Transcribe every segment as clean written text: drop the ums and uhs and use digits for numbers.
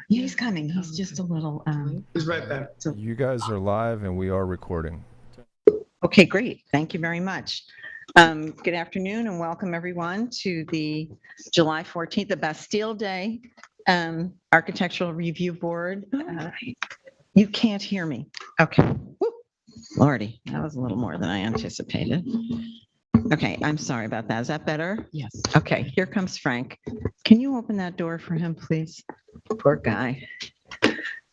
Yeah, he's coming. He's just a little. He's right back. You guys are live and we are recording. Okay, great. Thank you very much. Good afternoon and welcome everyone to the July 14th, the Bastille Day Architectural Review Board. You can't hear me. Okay. Woo. Lordy, that was a little more than I anticipated. Okay, I'm sorry about that. Is that better? Yes. Okay, here comes Frank. Can you open that door for him, please? Poor guy.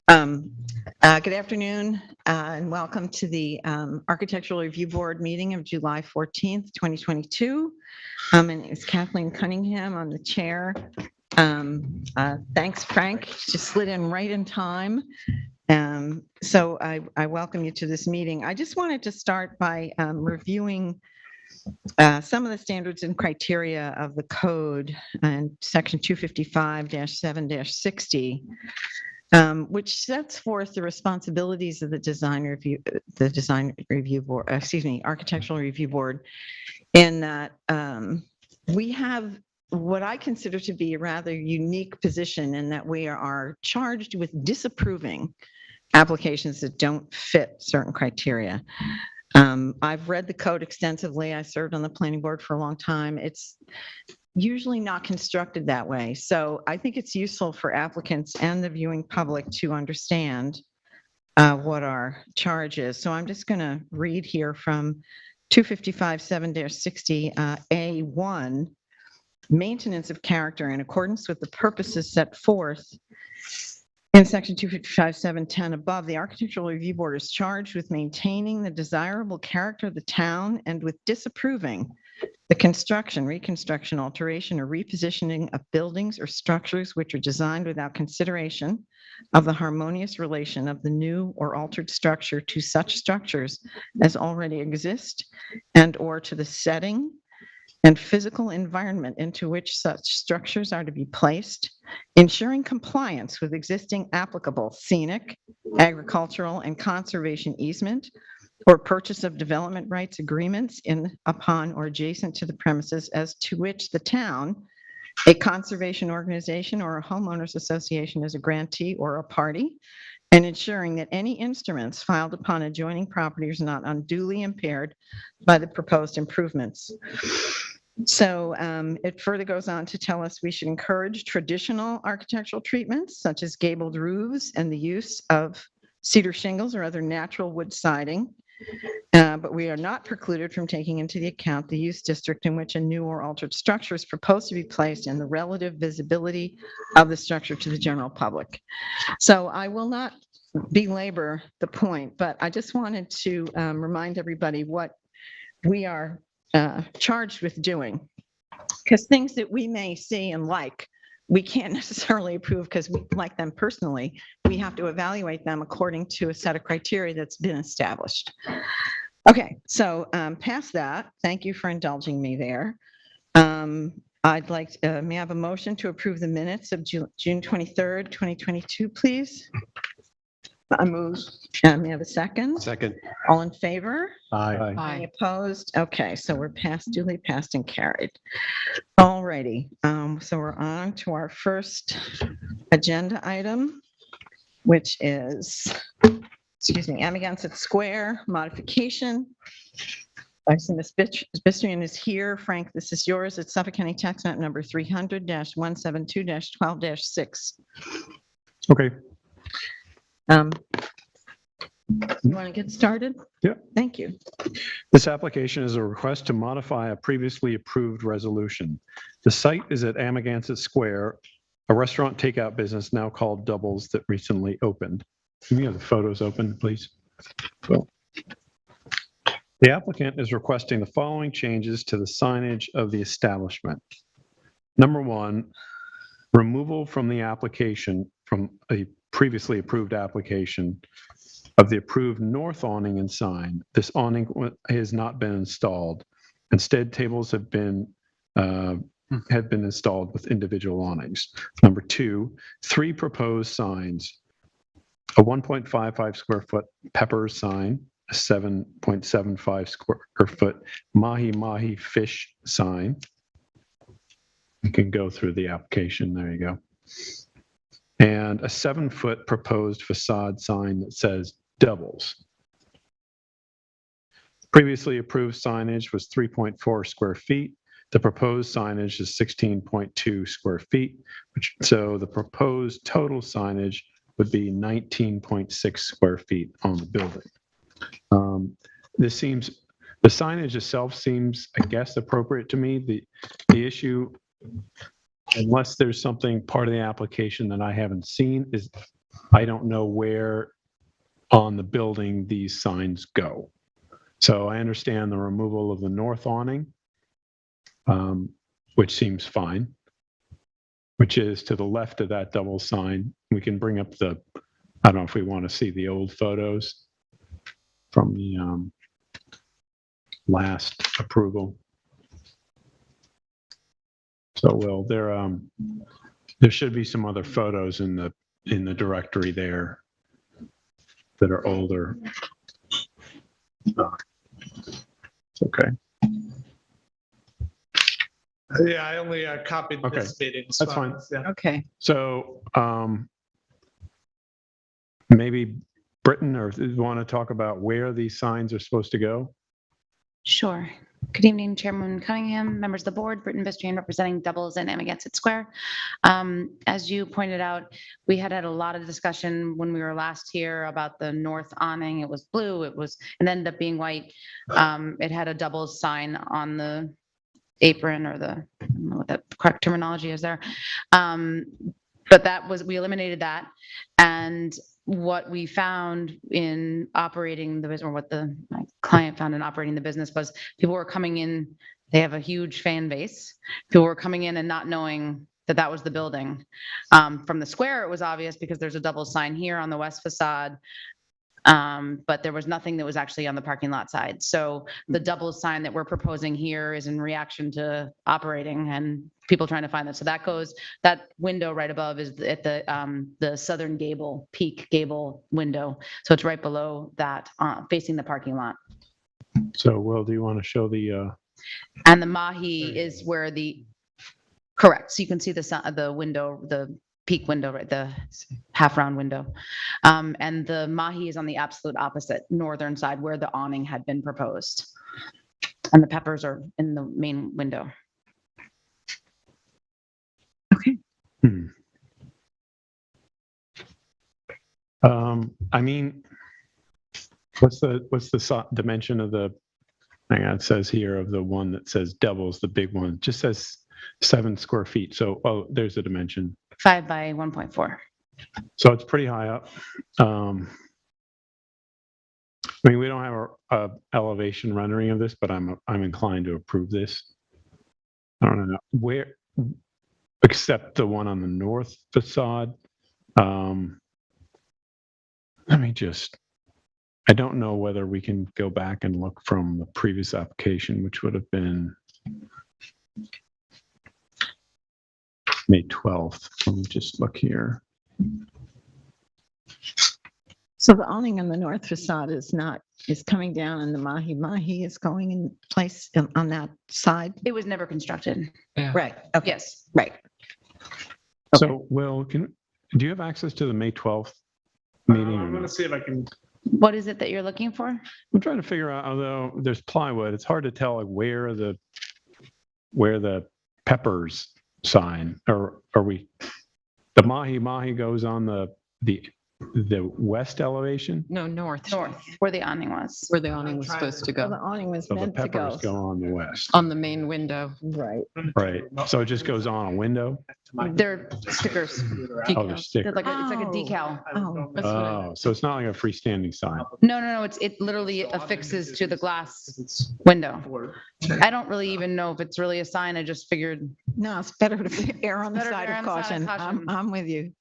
Good afternoon and welcome to the Architectural Review Board meeting of July 14th, 2022. My name is Kathleen Cunningham. I'm the chair. Thanks, Frank. Just slid in right in time. So I welcome you to this meeting. I just wanted to start by reviewing some of the standards and criteria of the code and section 255-7-60, which sets forth the responsibilities of the Architectural Review Board, in that we have what I consider to be a rather unique position in that we are charged with disapproving applications that don't fit certain criteria. I've read the code extensively. I served on the planning board for a long time. It's usually not constructed that way. So I think it's useful for applicants and the viewing public to understand what our charge is. So I'm just going to read here from 255-7-60 A1, maintenance of character in accordance with the purposes set forth in section 255-710 above. The Architectural Review Board is charged with maintaining the desirable character of the town and with disapproving the construction, reconstruction, alteration, or repositioning of buildings or structures which are designed without consideration of the harmonious relation of the new or altered structure to such structures as already exist and or to the setting and physical environment into which such structures are to be placed, ensuring compliance with existing applicable scenic, agricultural, and conservation easement or purchase of development rights agreements in, upon, or adjacent to the premises as to which the town, a conservation organization, or a homeowners association is a grantee or a party, and ensuring that any instruments filed upon adjoining properties are not unduly impaired by the proposed improvements. So it further goes on to tell us we should encourage traditional architectural treatments such as gabled roofs and the use of cedar shingles or other natural wood siding. But we are not precluded from taking into the account the use district in which a new or altered structure is proposed to be placed and the relative visibility of the structure to the general public. So I will not belabor the point, but I just wanted to remind everybody what we are charged with doing, because things that we may see and like, we can't necessarily approve because we like them personally. We have to evaluate them according to a set of criteria that's been established. Okay, so past that, thank you for indulging me there. I'd like, may I have a motion to approve the minutes of June 23rd, 2022, please? I move. May I have a second? Second. All in favor? Aye. Any opposed? Okay, so we're duly passed and carried. All righty, so we're on to our first agenda item, which is, Amagansett Square modification. I see Ms. Bistrian is here. Frank, this is yours. It's Suffolk County Tax Map number 300-172-12-6. Okay. You want to get started? Yeah. Thank you. This application is a request to modify a previously approved resolution. The site is at Amagansett Square, a restaurant takeout business now called Doubles that recently opened. Can you have the photos open, please? Well, the applicant is requesting the following changes to the signage of the establishment. Number one, removal from the application, from a previously approved application, of the approved north awning and sign. This awning has not been installed. Instead, tables have been installed with individual awnings. Number two, 3 proposed signs: a 1.55 square foot Peppers sign, a 7.75 square foot Mahi Mahi fish sign. You can go through the application. There you go. and a 7-foot proposed facade sign that says doubles. Previously approved signage was 3.4 square feet. The proposed signage is 16.2 square feet, so the proposed total signage would be 19.6 square feet on the building. The signage itself seems, I guess, appropriate to me. The issue, unless there's something part of the application that I haven't seen, is I don't know where on the building these signs go. So I understand the removal of the north awning, which seems fine, which is to the left of that double sign. We can bring up I don't know if we want to see the old photos from the last approval. So there should be some other photos in the directory there that are older. It's okay. Yeah, I only copied Okay, this meeting. that's fine. Yeah. Okay. So maybe Britton, or you want to talk about where these signs are supposed to go? Sure. Good evening, Chairman Cunningham, members of the board, Britton Bistrian representing Doubles and Amagansett Square. As you pointed out, we had a lot of discussion when we were last here about the north awning. It was blue, it ended up being white. It had a doubles sign on the apron, or I don't know what the correct terminology is there. But we eliminated that. And what we found in operating the business, or what my client found in operating the business, was people were coming in, they have a huge fan base. People were coming in and not knowing that was the building. From the square, it was obvious because there's a double sign here on the west facade. But there was nothing that was actually on the parking lot side. So the double sign that we're proposing here is in reaction to operating and people trying to find that. So that window right above is at the southern gable, peak gable window. So it's right below that, facing the parking lot. So, Will, do you want to show the? And the Mahi is where correct. So you can see the window, the peak window, right, the half round window. And the Mahi is on the absolute opposite northern side where the awning had been proposed. And the peppers are in the main window. Okay. I mean, what's the dimension of hang on, it says here of the one that says doubles, the big one, it just says 7 square feet. So, there's a dimension. 5 by 1.4. So it's pretty high up. I mean, we don't have a elevation rendering of this, but I'm inclined to approve this. I don't know where, except the one on the north facade. I don't know whether we can go back and look from the previous application, which would have been May 12th. Let me just look here. So the awning on the north facade is coming down, and the Mahi is going in place on that side? It was never constructed. Right. Okay. Yes. Right. So, Will, do you have access to the May 12th meeting? I'm going to see if I can. What is it that you're looking for? I'm trying to figure out, although there's plywood, it's hard to tell like where the peppers sign, or are we, the Mahi goes on the west elevation? No, north, North, where the awning was. where the awning was supposed to Well, the go, awning was So the meant to go. peppers go on the west. on the main window. Right. Right. So it just goes on a window? They're stickers. Oh, they're They're stickers. like it's like a Oh. decal. Oh. That's what I Oh, so it's not like a freestanding sign. No. It literally affixes to the glass window. I don't really even know if it's really a sign. I just figured. No, it's better to err on the Better to side err of on the side caution. of caution. I'm with you.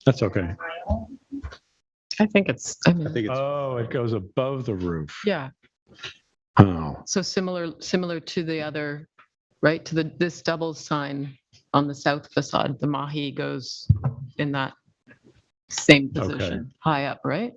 That's okay. I think it's, Oh, it goes above the roof. yeah, Oh, so similar to the other, right, to this double sign on the south facade, the Mahi goes in that same position, high up, right?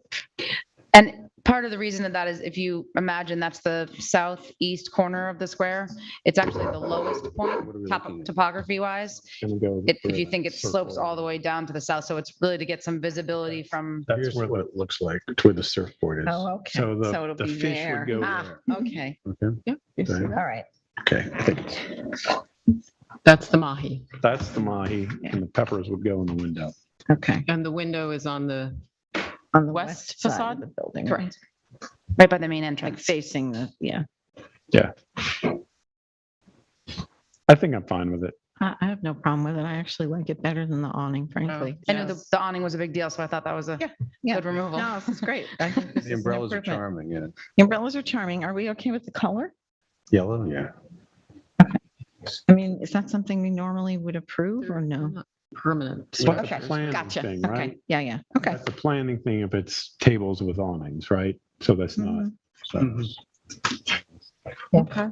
And part of the reason that is if you imagine that's the southeast corner of the square, it's actually the lowest point What are we looking at? topography wise. Gonna go If you for think it circle. slopes all the way down to the south, so it's really to get some visibility from. That's Here's where what the, it looks like, to where the surfboard is. Oh, okay. so the, it'll the be fish there. would go Ah, there. okay. Okay, All right. okay. That's the mahi. That's the mahi, and the peppers would go in the window. Okay. And the window is on the, On the west west side facade? of the building. Correct. Right by the main Like entrance. facing the, yeah. I think I'm fine with it. I have no problem with it. I actually like it better than the awning, frankly. I knew the awning was a big deal, so I thought that was a Yeah. good removal. No, this is great. I think this The is an umbrellas are improvement. charming, yeah. The umbrellas are charming. Are we okay with the color? Yellow, yeah. I mean, is that something we normally would approve or no? not permanent. Well, that's a Okay, planning gotcha. thing, Okay, right? yeah, yeah, okay. That's the planning thing if it's tables with awnings, right? So that's not. Mhm. so- Okay.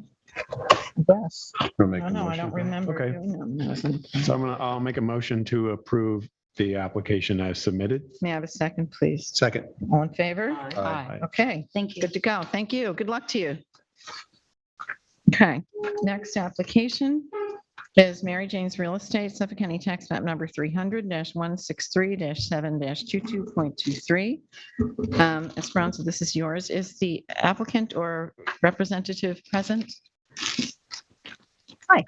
Yes. We'll make Oh, a no, I motion. don't remember. Okay. doing them. No, So I'll make a motion to approve the application as submitted. May I have a second, please? Second. All in favor? Aye. Okay, Thank you. good to go. Thank you. Good luck to you. Okay, next application is Mary Jane's Real Estate, Suffolk County Tax Map Number 300-163-7-22.23. Esperanza, this is yours. Is the applicant or representative present? Hi,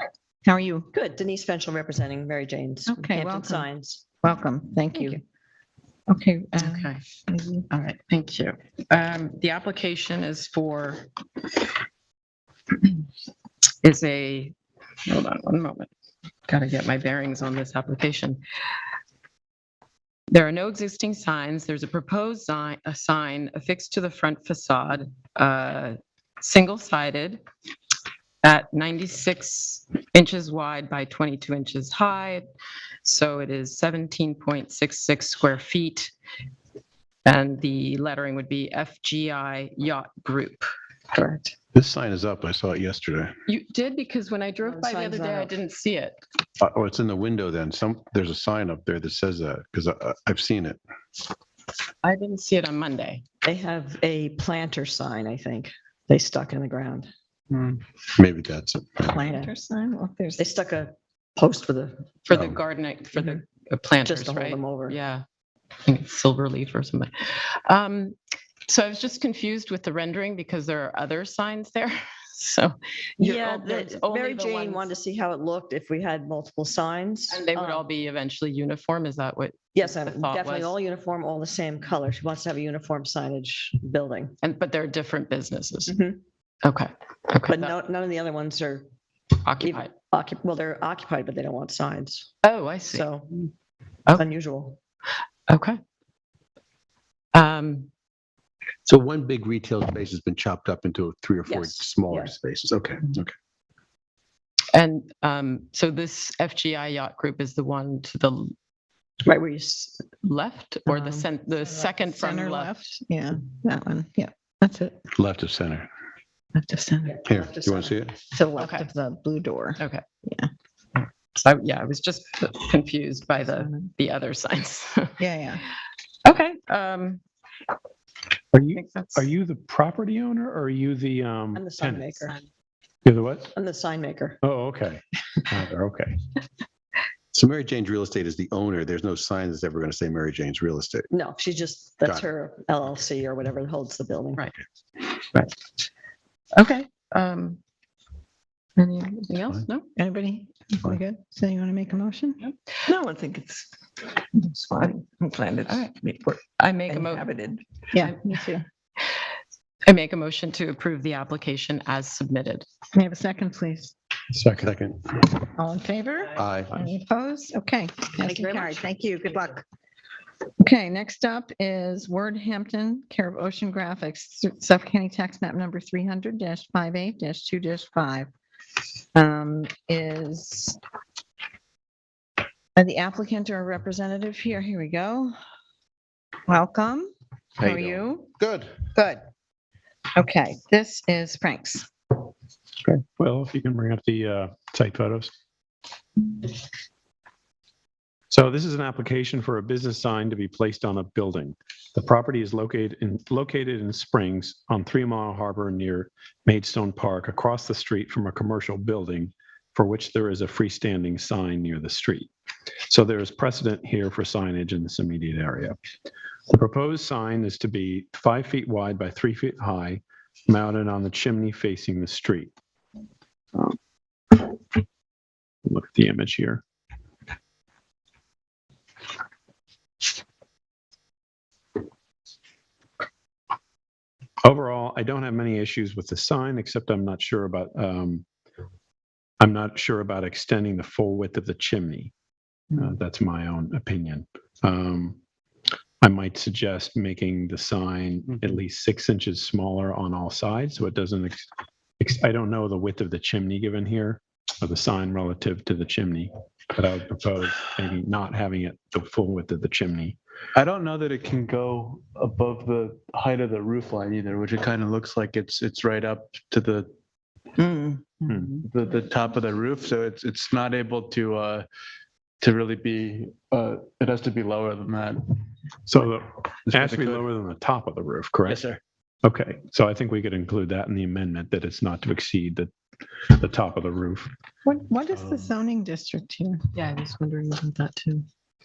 how are you? Good. Denise Fenchel representing Mary Jane's. Okay, Hampton welcome. Signs. Welcome. Thank Thank you. you. Okay. Okay. All right, thank you. The application is for, hold on one moment. Got to get my bearings on this application. There are no existing signs. There's a proposed sign affixed to the front facade, single-sided at 96 inches wide by 22 inches high. So it is 17.66 square feet. And the lettering would be FGI Yacht Group. Correct. This sign is up. I saw it yesterday. You did, because when I drove the by the sign's other not day, I up. didn't see it. Oh, it's in the window then. There's a sign up there that says that, because I've seen it. I didn't see it on Monday. They have a planter sign, I think. They stuck in the ground. Maybe that's it. Planter sign? Well, there's, They stuck a post with a, For the Oh. gardening, for the planters, just to hold right? them over. Yeah. I think it's silver leaf or something. So I was just confused with the rendering because there are other signs there. So. Yeah, there's only Mary the Jane ones- wanted to see how it looked if we had multiple signs. And they would all Um, be eventually uniform, is that what? Yes, the thought definitely was? all uniform, all the same color. She wants to have a uniform signage building. But they're different businesses. Mhm. Okay. Okay. But none of the other ones are Occupied. well, they're occupied, but they don't want signs. Oh, I see. So Oh. unusual. Okay. So one big retail space has been chopped up into 3 or 4 Yes, smaller yeah. spaces. Okay, okay. And so this FGI Yacht Group is the one to the Right where you, left or the Um, the second from center left? Yeah, that one. Yeah, that's it. Left of center. Left of center. Here, Left of you want to see it? To the left Okay. of the blue door. Okay. Yeah. So yeah, I was just confused by the other signs. Yeah, yeah. Okay. Are I you, think that's. are you the property owner or are you the I'm the sign tenant? maker. You're the what? I'm the sign maker. Oh, okay. Okay. So Mary Jane's Real Estate is the owner. There's no sign that's ever going to say Mary Jane's Real Estate. No, that's Got it. her LLC or whatever holds the building. Right. Okay. Anything else? fine. No? Anybody? We Fine. good? So you want to make a motion? No, I think it's fine. I'm glad it's All right. I make a inhabited. Yeah, me too. I make a motion to approve the application as submitted. May I have a second, please? Second. All in favor? Aye. Any opposed? Okay. Thank you very Carried. much. Thank you. Good luck. Okay, next up is Word Hampton, care of Ocean Graphics, Suffolk County Tax Map Number 300-58-2-5. Is the applicant or representative here? Here we go. Welcome. How are you? Good. Good. Okay, this is Frank's. Okay. Well, if you can bring up the site photos. So this is an application for a business sign to be placed on a building. The property is located in Springs on 3 Mile Harbor near Maidstone Park, across the street from a commercial building for which there is a freestanding sign near the street. So there is precedent here for signage in this immediate area. The proposed sign is to be 5 feet wide by 3 feet high, mounted on the chimney facing the street. Look at the image here. Overall, I don't have many issues with the sign, except I'm not sure about extending the full width of the chimney. That's my own opinion. I might suggest making the sign at least 6 inches smaller on all sides, so it doesn't. I don't know the width of the chimney given here, or the sign relative to the chimney, but I would propose maybe not having it the full width of the chimney. I don't know that it can go above the height of the roof line either, which it kind of looks like it's right up to the top of the roof, so it's not able to really be. It has to be lower than that. So it has to be lower than the top of the roof, correct? Yes, sir. Okay, so I think we could include that in the amendment, that it's not to exceed the top of the roof. What is the zoning district here? Yeah, I was wondering about that too.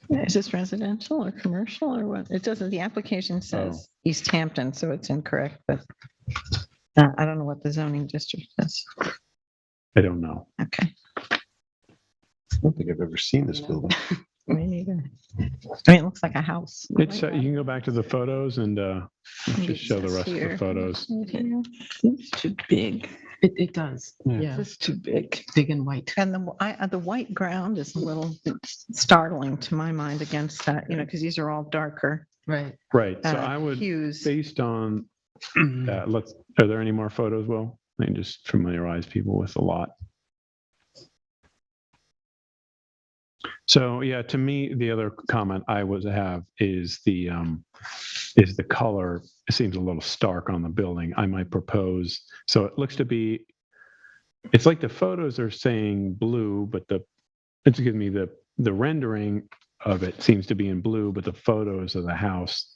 Is this residential or commercial or what? It doesn't, the application says East Hampton, so it's incorrect, but I don't know what the zoning district is. I don't know. Okay. I don't think I've ever seen this building. Me neither. I mean, it looks like a house. It's you can go back to the photos and just show the rest of the photos. It's too big. It does. Yeah. It's too big. Big and white. And the white ground is a little bit startling to my mind against that, because these are all darker Right. Right. So I would, hues. based on that, are there any more photos, Will? I can just familiarize people with the lot. So yeah, to me, the other comment I would have is the color. It seems a little stark on the building. I might propose, so it looks to be, it's like the photos are saying blue, but the rendering of it seems to be in blue, but the photos of the house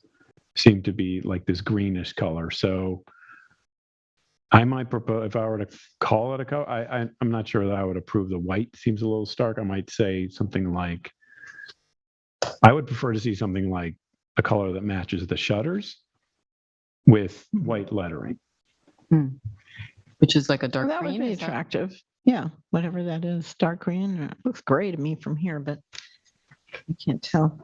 seem to be like this greenish color. So I might propose, if I were to call it a color, I'm not sure that I would approve the white. Seems a little stark. I might say something like, I would prefer to see something like a color that matches the shutters with white lettering. Which is like a dark That would green. be is that- attractive. Yeah, whatever that is, dark green. It looks gray to me from here, but I can't tell.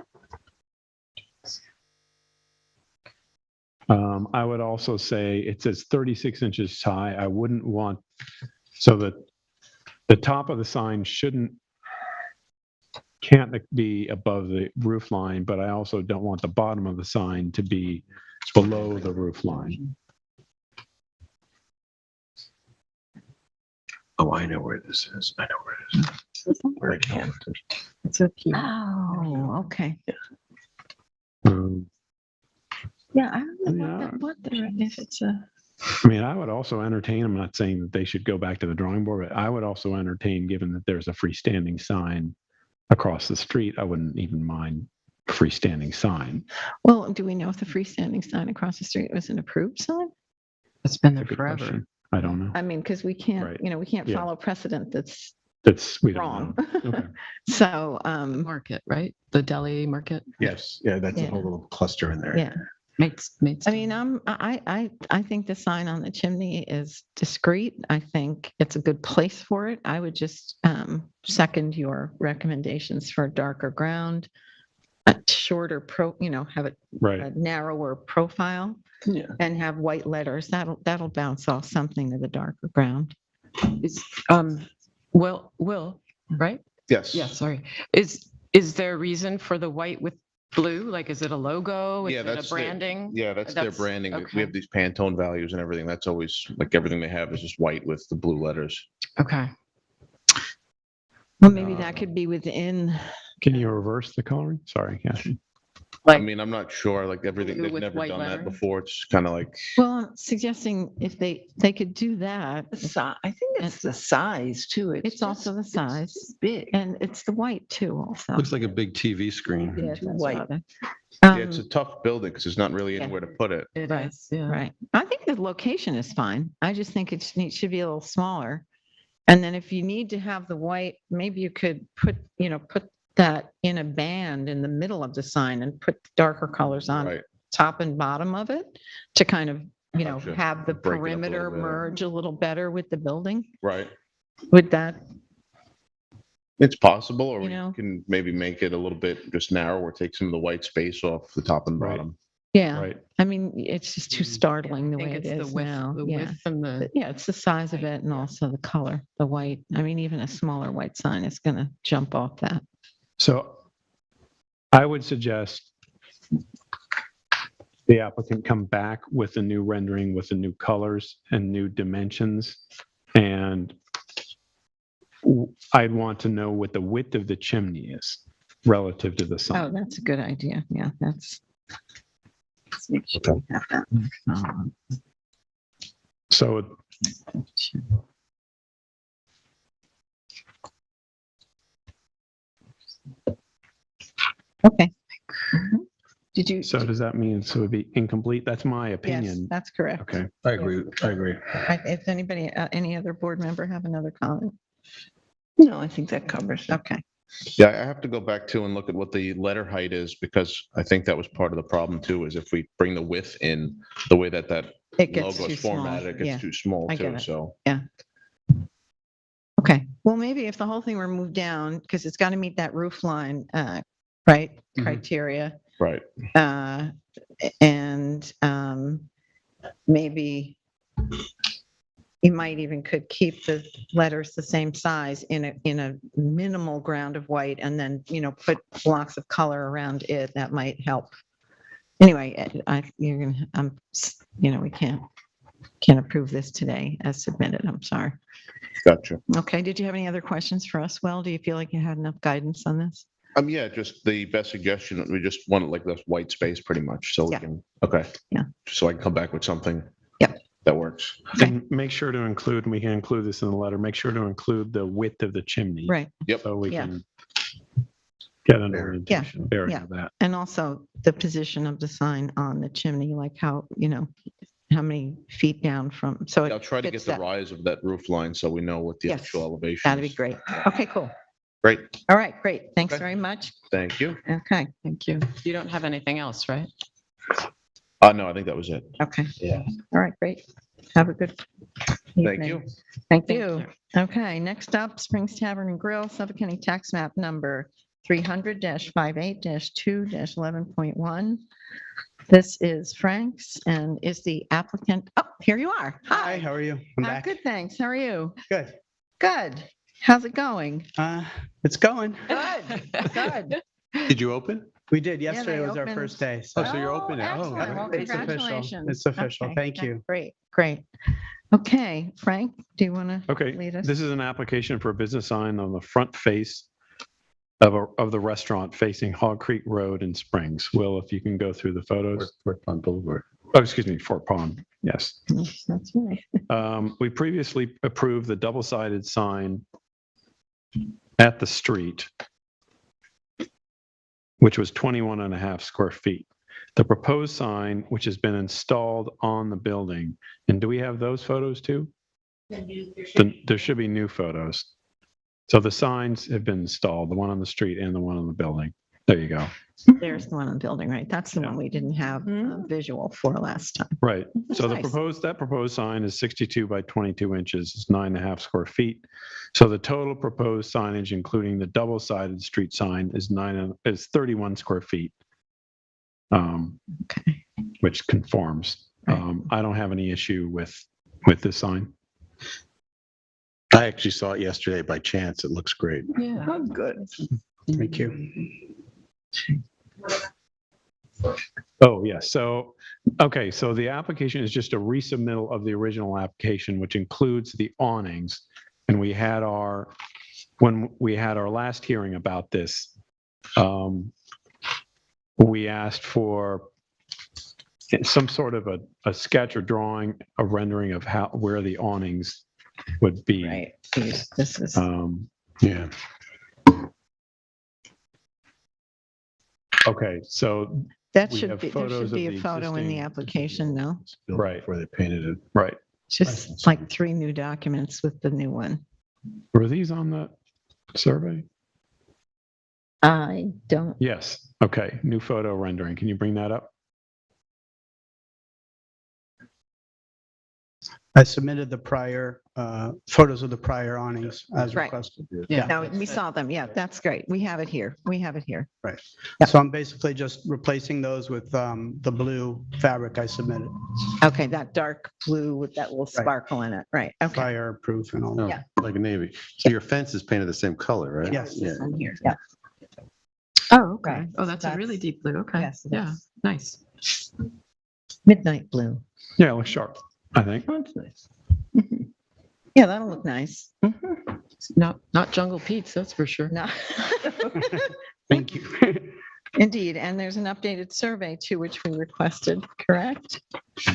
I would also say it says 36 inches high. I wouldn't want, so that the top of the sign can't be above the roof line, but I also don't want the bottom of the sign to be below the roof line. Oh, I know where this is. I know where it is. Right here. It's up here. Oh, okay. Um, Yeah, I don't know Yeah. if it's a. I mean, I would also entertain, I'm not saying that they should go back to the drawing board, but I would also entertain, given that there's a freestanding sign across the street, I wouldn't even mind a freestanding sign. Well, do we know if the freestanding sign across the street was an approved sign? It's been there Good forever. question. I don't know. I mean, because we can't, Right. we can't Yeah. follow precedent that's We don't wrong. know. Okay. So, Market, right? The deli market. Yes, yeah, that's a Yeah. whole little cluster in there. yeah. Makes I mean, I think the sign on the chimney is discreet. I think it's a good place for it. I would just second your recommendations for a darker ground, a shorter have a Right. narrower profile, Yeah. and have white letters. That'll bounce off something to the darker ground. is Will, right? Yes. Yeah, sorry. Is there a reason for the white with blue? Like, is it a logo? Is Yeah, it that's a branding? Yeah, that's their That's- branding. okay. We have these Pantone values and everything. That's always, like, everything they have is just white with the blue letters. Okay. Well, maybe that could be within. Can you reverse the coloring? Sorry, Kathy. I Like, mean, I'm not sure, like everything, Blue they've with never white done that lettering? before. It's kind of like, Well, I'm suggesting if they could do that, I think it's the size too. it's also the just- size. it's big. and it's the white too also. Looks like a big TV screen. Yeah, too that's white. what I- yeah, it's a Um, tough building because there's not really yeah. anywhere to put it. it Right, is, yeah. Right. I think the location is fine. I just think should be a little smaller. And then if you need to have the white, maybe you could put that in a band in the middle of the sign and put darker colors on Right. top and bottom of it to kind of, Gotcha. have the Break it up a perimeter little bit. merge a little better with the building. Right. Would that, It's possible, or You we know? can maybe make it a little bit just narrower, take some of the white space off the top and Right. bottom. yeah. Right. I mean, it's just too startling the I think way it it's is the width, now. the Yeah. width and the, But yeah, it's the size of it and also the color, the white. I mean, even a smaller white sign is going to jump off that. So I would suggest the applicant come back with a new rendering with the new colors and new dimensions. And I'd want to know what the width of the chimney is relative to the Oh, sign. that's a good idea. Yeah, let's make sure we have that. So Okay. Did you? So does that mean, so it'd be incomplete? That's my Yes, opinion. that's correct. Okay. I agree. I agree. If anybody, any other board member have another comment? No, I think that covers it. Okay. Yeah, I have to go back to and look at what the letter height is, because I think that was part of the problem too, is if we bring the width in the way that It gets logo too is small. formatted, it Yeah. gets too small I get too, it. so. Okay. Well, maybe if the whole thing were moved down, because it's got to meet that roof line, right, Mhm. criteria. Right. And maybe you might even could keep the letters the same size in a minimal ground of white, and then put blocks of color around it. That might help. Anyway, we can't approve this today as submitted. I'm sorry. Gotcha. Okay. Did you have any other questions for us? Well, do you feel like you had enough guidance on this? Yeah, just the best suggestion, we just want like this white space pretty much, so we Yeah. can, okay. Yeah. So I can come back with something. Yep. That works. Okay. And make sure to include, and we can include this in the letter, make sure to include the width of the chimney. Right. Yep. So we Yeah. can get an Yeah. orientation bearing Yeah. of that. And also the position of the sign on the chimney, like how many feet down from, so I'll it try to get fits the that. rise of that roof line so we know what the Yes, actual elevation That'd be is. great. Okay, cool. Great. All right, great. Thanks Okay. very much. Thank you. Okay, thank you. You don't have anything else, right? No, I think that was it. okay. Yeah. All right, great. Have a good Thank evening. you. Thank Thank you. Okay, next up, Springs Tavern and Grill, Suffolk County Tax Map Number 300-58-2-11.1. This is Frank's and is the applicant. Oh, here you are. Hi, how are you? I'm back. Good, thanks. How are you? Good. Good. How's it going? It's going. Good, good. Did you open? We did. they Yesterday was our opened- first day. Oh, so you're open now. Oh, Excellent. Well, great. It's official. congratulations. It's official. Okay, Thank that's you. Great, great. Okay, Frank, do you want to Okay, lead us? this is an application for a business sign on the front face of the restaurant facing Hog Creek Road in Springs. Will, if you can go through the photos. Fort Pond Boulevard. Oh, excuse me, Fort Pond. Yes. Yes, that's right. We previously approved the double-sided sign at the street, which was 21 and a half square feet. The proposed sign, which has been installed on the building, and do we have those photos too? There should be new photos. So the signs have been installed, the one on the street and the one on the building. There you go. There's the one in the building, right? That's the one we didn't have a visual for last time. Right. So the Nice. proposed sign is 62 by 22 inches, it's 9.5 square feet. So the total proposed signage, including the double-sided street sign, is 31 square feet. Okay. Which conforms. Right. I don't have any issue with this sign. I actually saw it yesterday by chance. It looks great. Yeah. Oh, good. Thank you. Oh, yeah. So, okay. So the application is just a resubmittal of the original application, which includes the awnings. And when we had our last hearing about this, we asked for some sort of a sketch or drawing, a rendering of where the awnings would be. Right. This is, Yeah. Okay, so that we should have be, there photos should be of a the photo in the existing- application, no? Right. Before they painted it. right. Just like 3 new documents with the new one. Were these on the survey? I don't, Yes. Okay, new photo rendering. Can you bring that up? I submitted the prior photos of the prior awnings as Right. requested. Yeah. no, we saw them. Yeah, that's great. We have it here. We have it here. So I'm basically just replacing those with the blue fabric I submitted, Okay, that dark blue with that little Right. sparkle in it. Right. Okay. fireproof and all Oh, that. Yeah. like a navy. So your fence is painted the same color, right? Yes. Yeah. This one here. Yeah. Oh, okay. Right. Oh, that's a really That's- deep blue. Okay. Yes, it Yeah, is. nice. Midnight blue. Yeah, it looks sharp, I think. Oh, that's nice. Yeah, that'll look nice. Not Jungle Pete's, that's for sure. No. Thank you. Indeed, and there's an updated survey too, which we requested, correct?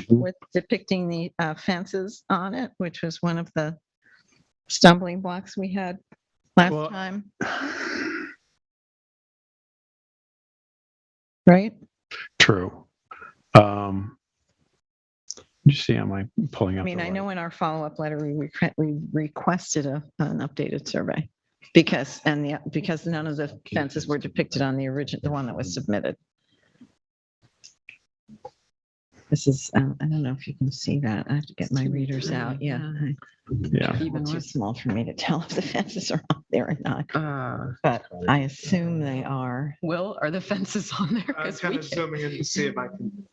With depicting the fences on it, which was one of the stumbling blocks we had last Well- time. Right? True. You see, am I pulling up? I mean, the I right- know in our follow-up letter, we requested an updated survey because none of the fences were depicted on the the one that was submitted. This is, I don't know if you can see that. I have to get my readers out. Yeah. Yeah. Even It's too with, small for me to tell if the fences are on there or not, but I assume they are. Will, are the fences on there? I'm 'Cause kind we of can- zooming in to see if I can.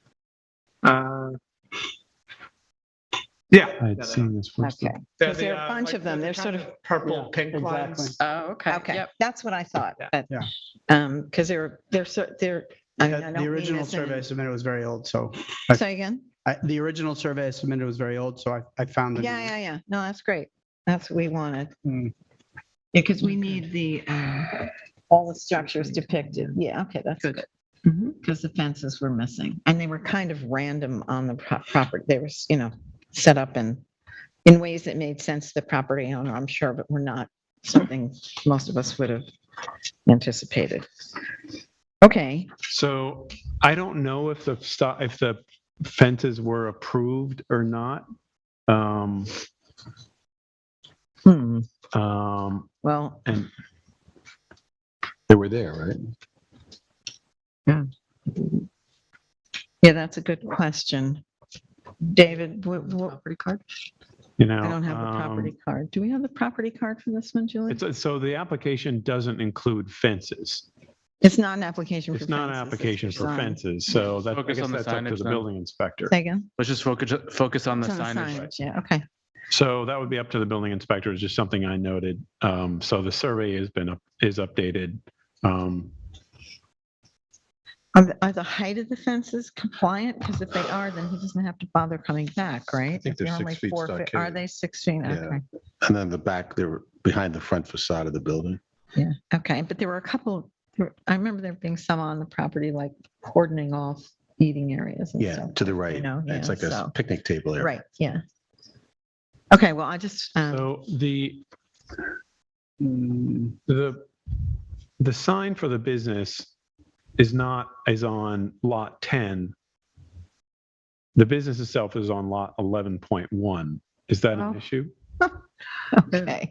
Yeah. I had seen this. Where's the- Okay. Because there are a bunch of them. They're sort of, Purple, Yeah, pink exactly. lines. Oh, okay. okay, Yep. that's what I thought, Yeah. but, Yeah. because they're, I mean, I don't The mean original this in survey I a- submitted was very old, so Say again? the original survey I submitted was very old, so I found the. new one. Yeah. No, that's great. That's what we wanted. Mm. Yeah, because we need the, all the structures depicted. Yeah, okay, that's Good. good. Mhm. Because the fences were missing and they were kind of random on the property. They were, set up in ways that made sense to the property owner, I'm sure, but were not something most of us would have anticipated. Okay, So I don't know if the fences were approved or not. well, And They were there, right? yeah, that's a good question. David, Property card? you know, I don't have the property card. Do we have the property card for this one, Julie? so the application doesn't include fences. It's not an application for It's fences. not an application for sign. fences, so I Focus guess on the that's up to signage the then. building inspector. Say again? Let's just focus on the It's on the signage. signage, yeah, okay. So that would be up to the building inspector. It's just something I noted. So the survey is updated. Are the height of the fences compliant? Because if they are, then he doesn't have to bother coming back, right? think If they're they're 6 only feet 4 feet- Are stockade. they 6 feet? Yeah. Okay, And then the back, they were behind the front facade of the building. yeah, okay. But there were a couple, I remember there being some on the property, like cordoning off eating areas and Yeah, stuff. to the right. know, It's yeah, like a so- picnic table area. Right, yeah. Okay, well, I just, So the sign for the business is on lot 10. The business itself is on lot 11.1. Is that Oh. an issue? okay.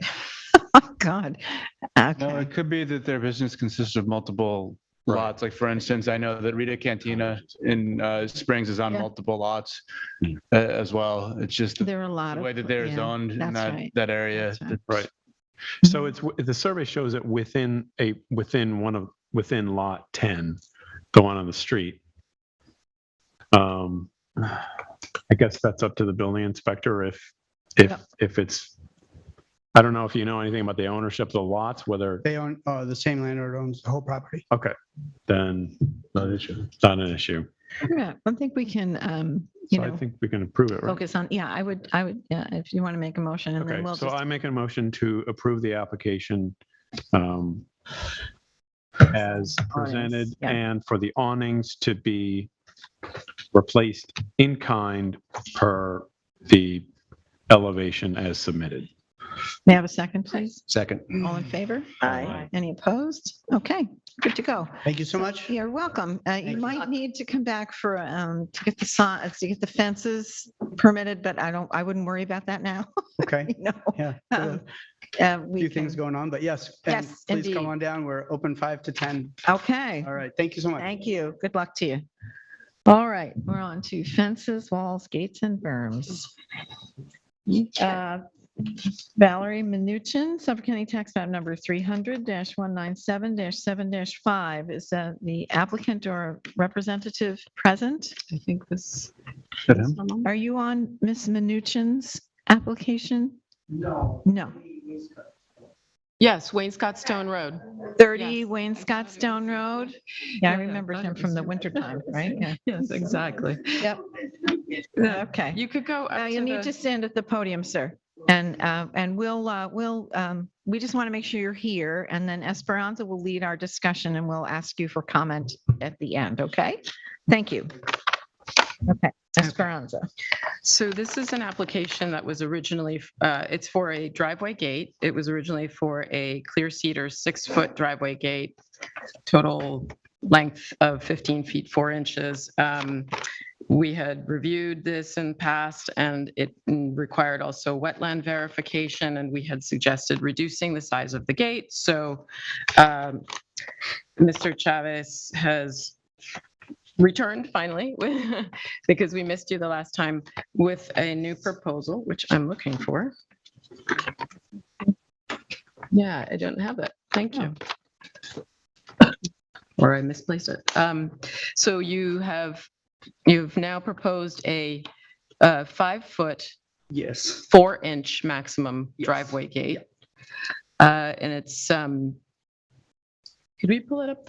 Oh, God. No, Okay, it could be that their business consists of multiple Right. lots. Like, for instance, I know that Rita Cantina in Springs is on Yeah. multiple lots Hmm. as well. It's just the there are a lot of. way that they're yeah, zoned in that's that, right. that area. That's right. Right. So the survey shows it within lot 10, the one on the street. I guess that's up to the building inspector if it's, I don't know if you know anything about the ownership of the lots, whether, They own, the same landlord owns the whole property. okay, then Not an issue. not an issue. Yeah, I think we can, So I think we can approve it, right? focus on, yeah, I would, yeah, if you want to make a motion and then Okay, we'll so just, I make a motion to approve the application as presented yeah. and for the awnings to be replaced in kind per the elevation as submitted. May I have a second, please? Second. All in favor? Aye. Any opposed? Okay, good to go. Thank you so much. You're welcome. You you. might need to come back for, to get the fences permitted, but I wouldn't worry about that now. Okay. You know, Yeah. Um, A we few things can- going on, but yes. and Yes, Please indeed. come on down. We're open 5 to 10. Okay, All right. Thank you so much. thank you. Good luck to you. All right, we're on to fences, walls, gates, and berms. Valerie Minuchin, Suffolk County Tax Map number 300-197-7-5. Is that the applicant or representative present? I think this. Are you on Ms. Minuchin's application? No. No. Yes, Wainscott Road. 30 Yes. Wainscott Road? Yeah, I Yeah, remember him from the wintertime, right? Yeah. Yes, exactly. Yep. Okay. You could go up You to need the- to stand at the podium, sir. And we just want to make sure you're here, and then Esperanza will lead our discussion, and we'll ask you for comment at the end, okay? Thank you. Okay, Esperanza. So this is an application that was originally, it's for a driveway gate. It was originally for a clear cedar 6-foot driveway gate, total length of 15 feet 4 inches. We had reviewed this in the past, and it required also wetland verification, and we had suggested reducing the size of the gate. So Mr. Chavez has returned finally because we missed you the last time with a new proposal, which I'm looking for. Yeah, I don't have it. Thank you. Or I misplaced it. So you've now proposed a 5-foot, Yes. 4-inch maximum Yes. driveway gate. And it's, could we pull it up?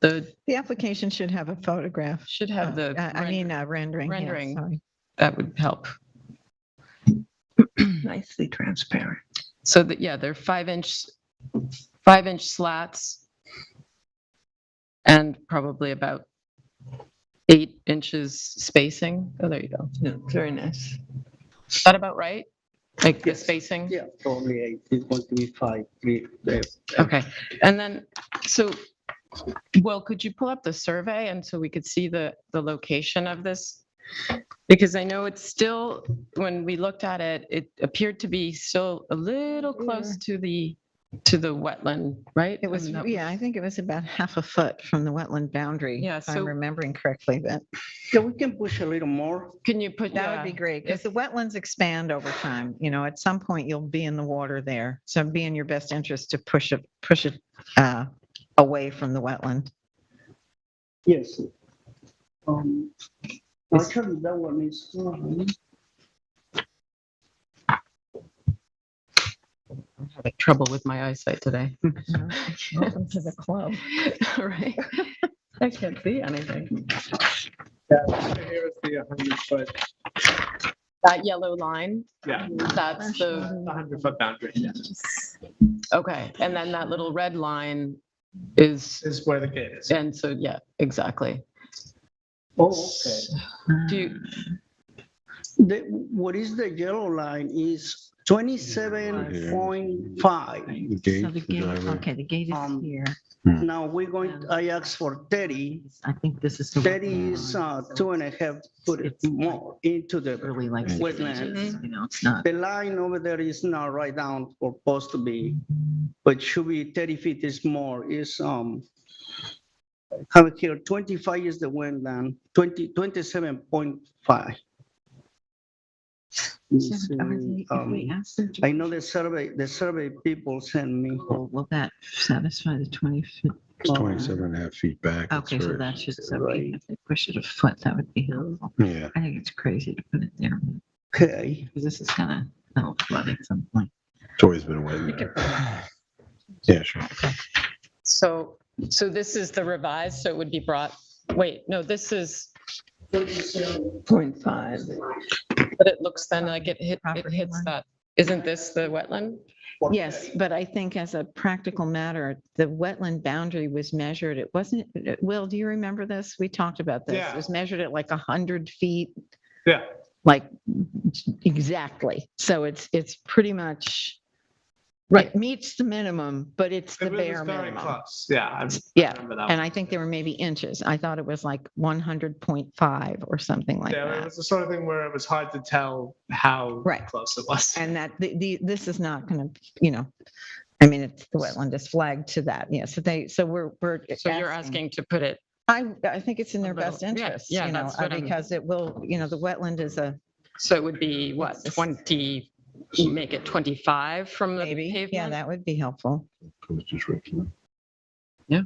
The application should have a photograph. Should have the. Rendering. yeah, Rendering. sorry. That would help. Nicely transparent. So that, yeah, they're 5-inch slats and probably about 8 inches spacing. Oh, there you go. Yeah, very nice. Is that about right? Like the Yes. spacing? Yeah, probably 8. It's going to be 5, 3. Okay. And then, could you pull up the survey and so we could see the location of this? Because I know it's still, when we looked at it, it appeared to be still a little close to the wetland, right? It was, And that I think it was about half a foot from the wetland boundary. Yeah, If I'm so- remembering correctly, but Yeah, we can push a little more. Can you put? that would be great, because the wetlands expand over time. At some point you'll be in the water there. So it'd be in your best interest to push it away from the wetland. Yes. Actually, that one is. I'm having trouble with my eyesight today. Welcome to the club. Right? I can't see anything. Yeah, here is the 100-foot, That yellow line, yeah, that's the, 100-foot boundary. Yeah. okay. And then that little red line is, Is where the gate is. and so, yeah, exactly. Oh, okay. Do you, What is the yellow line is 27.5. The gate, So the gate, driveway. okay, the gate is Um, here. Now we're I asked for 30. I think this is the. 30 is 2.5 foot more into the Really like Mm. 6 wetland. inches, it's not. The line over there is not right down or supposed to be, but should be 30 feet is more, is, have it here, 25 is the wetland, 27.5. I know the survey people send me. Will that satisfy the 20 feet? It's 27.5 feet back. Okay, so That's that should, so Right. if they push it a foot, that would be helpful. right. Yeah. I think it's crazy to put it there, Okay, because this is gonna flood at some point. It's always been wet. Yeah, sure. so this is the revised, so it would be brought, wait, no, this is, 0.5. but it looks then like it hits Property line. that. Isn't this the wetland? Yes, but I think as a practical matter, the wetland boundary was measured, it wasn't, Will, do you remember this? We talked about this. Yeah. It was measured at like 100 feet, Yeah. like exactly. So it's pretty much, Right. it meets the minimum, but it's the It was bare very minimum. close. Yeah. I Yeah, remember that and one. I think there were maybe inches. I thought it was like 100.5 or something like Yeah, it that. was the sort of thing where it was hard to tell how Right. close it was. And that this is not going to, I mean, it's the wetland is flagged to that. Yeah. So we're So you're asking to put it, I think it's in their little- best yeah, interest, yeah, that's what I'm- because it will, the wetland is so it would be what, 20, make it 25 from the maybe, pavement? yeah, that would be helpful. Yeah.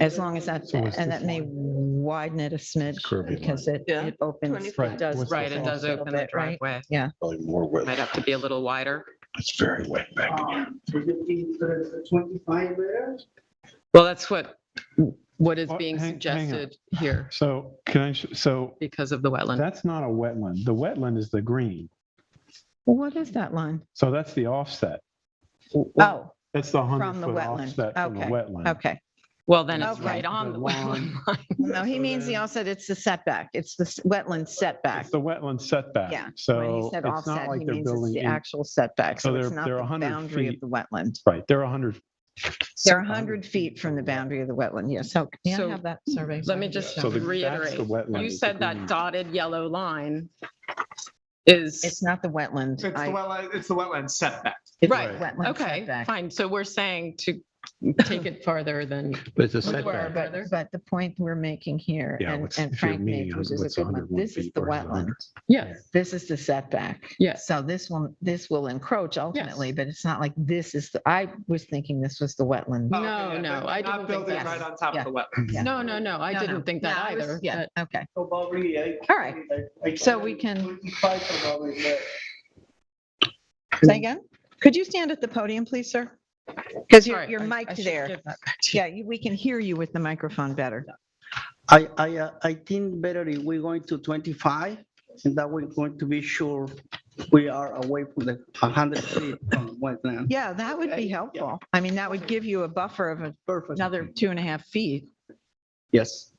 As long as that, So what's and this that may line? widen it a smidge Curvy because it Yeah. opens, 25. it does. What's Right, this it does a little open the bit, right? driveway. Yeah. Probably more wet. Might have to be a little wider. It's very wet back in here. 25 there? Well, that's what is Oh, being hang on. suggested here So so because of the wetland. that's not a wetland. The wetland is the green. Well, what is that line? So that's the offset. Oh, It's the from the 100-foot wetland. offset from the Okay. wetland. Okay. Well, then it's Okay. right on the wetland line. No, he means the offset, it's the setback. It's the wetland setback. It's the wetland setback. Yeah. When he So said it's offset, not like he they're means it's building the in, actual setback. So So it's they're- not they're the 100 boundary of feet. the wetland. right, they're 100. They're 100 feet from the boundary of the wetland. Yeah. So can I So, have that survey? Let me just So that's the reiterate. wetland. You is the said green. that dotted yellow line is, It's not the wetland. It's the wetland setback. It's right, wetland okay, setback. fine. So we're saying to take it farther than, But it's a Where? setback. But the point we're making here, Yeah, and what's- and if you're Frank meaning made, which is a what's good one, 101 this is feet the versus wetland. 100. yes, This is the setback. yes. So this will encroach ultimately, but it's not like this is I was thinking this was the wetland. No, Oh, okay, yeah, no, but I not didn't think building that. right on top Yeah. of the wetland. Yeah. No, I No, didn't no. think that Yeah, I was- either. Yeah, but- okay. Probably, All right. So we can- 25 probably, but Say again? Could you stand at the podium, please, sir? Because you're Sorry, I mic'd should there. give that back to you. Yeah, we can hear you with the microphone better. I think better if we're going to 25, and that we're going to be sure we are away from the 100 feet from wetland. Yeah, that would be Okay, helpful. I mean, that would give you a buffer of Perfect. another 2.5 feet. Yes.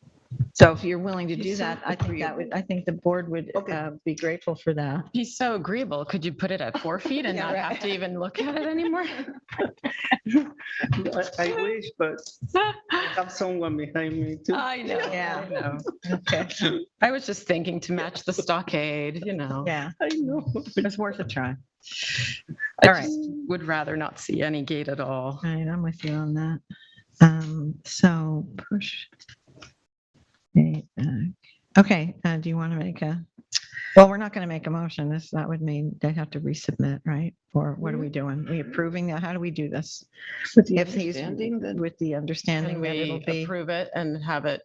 So if you're willing to do that, I think the board would Okay. be grateful for that. He's so agreeable. Could you put it at 4 feet and Yeah, not right. have to even look at it anymore? I wish, but I have someone behind me too. I know. Yeah. I know. Okay. I was just thinking to match the stockade, Yeah, I know. it's worth a try. I All right. just would rather not see any gate at all. All right, I'm with you on that. So push. Gate back. Okay, do you want to make well, we're not going to make a motion. That would mean they have to resubmit, right? Or what are we doing? We approving that? How do we do this? With the If he's, understanding that with the understanding Can that it'll we be, approve it and have it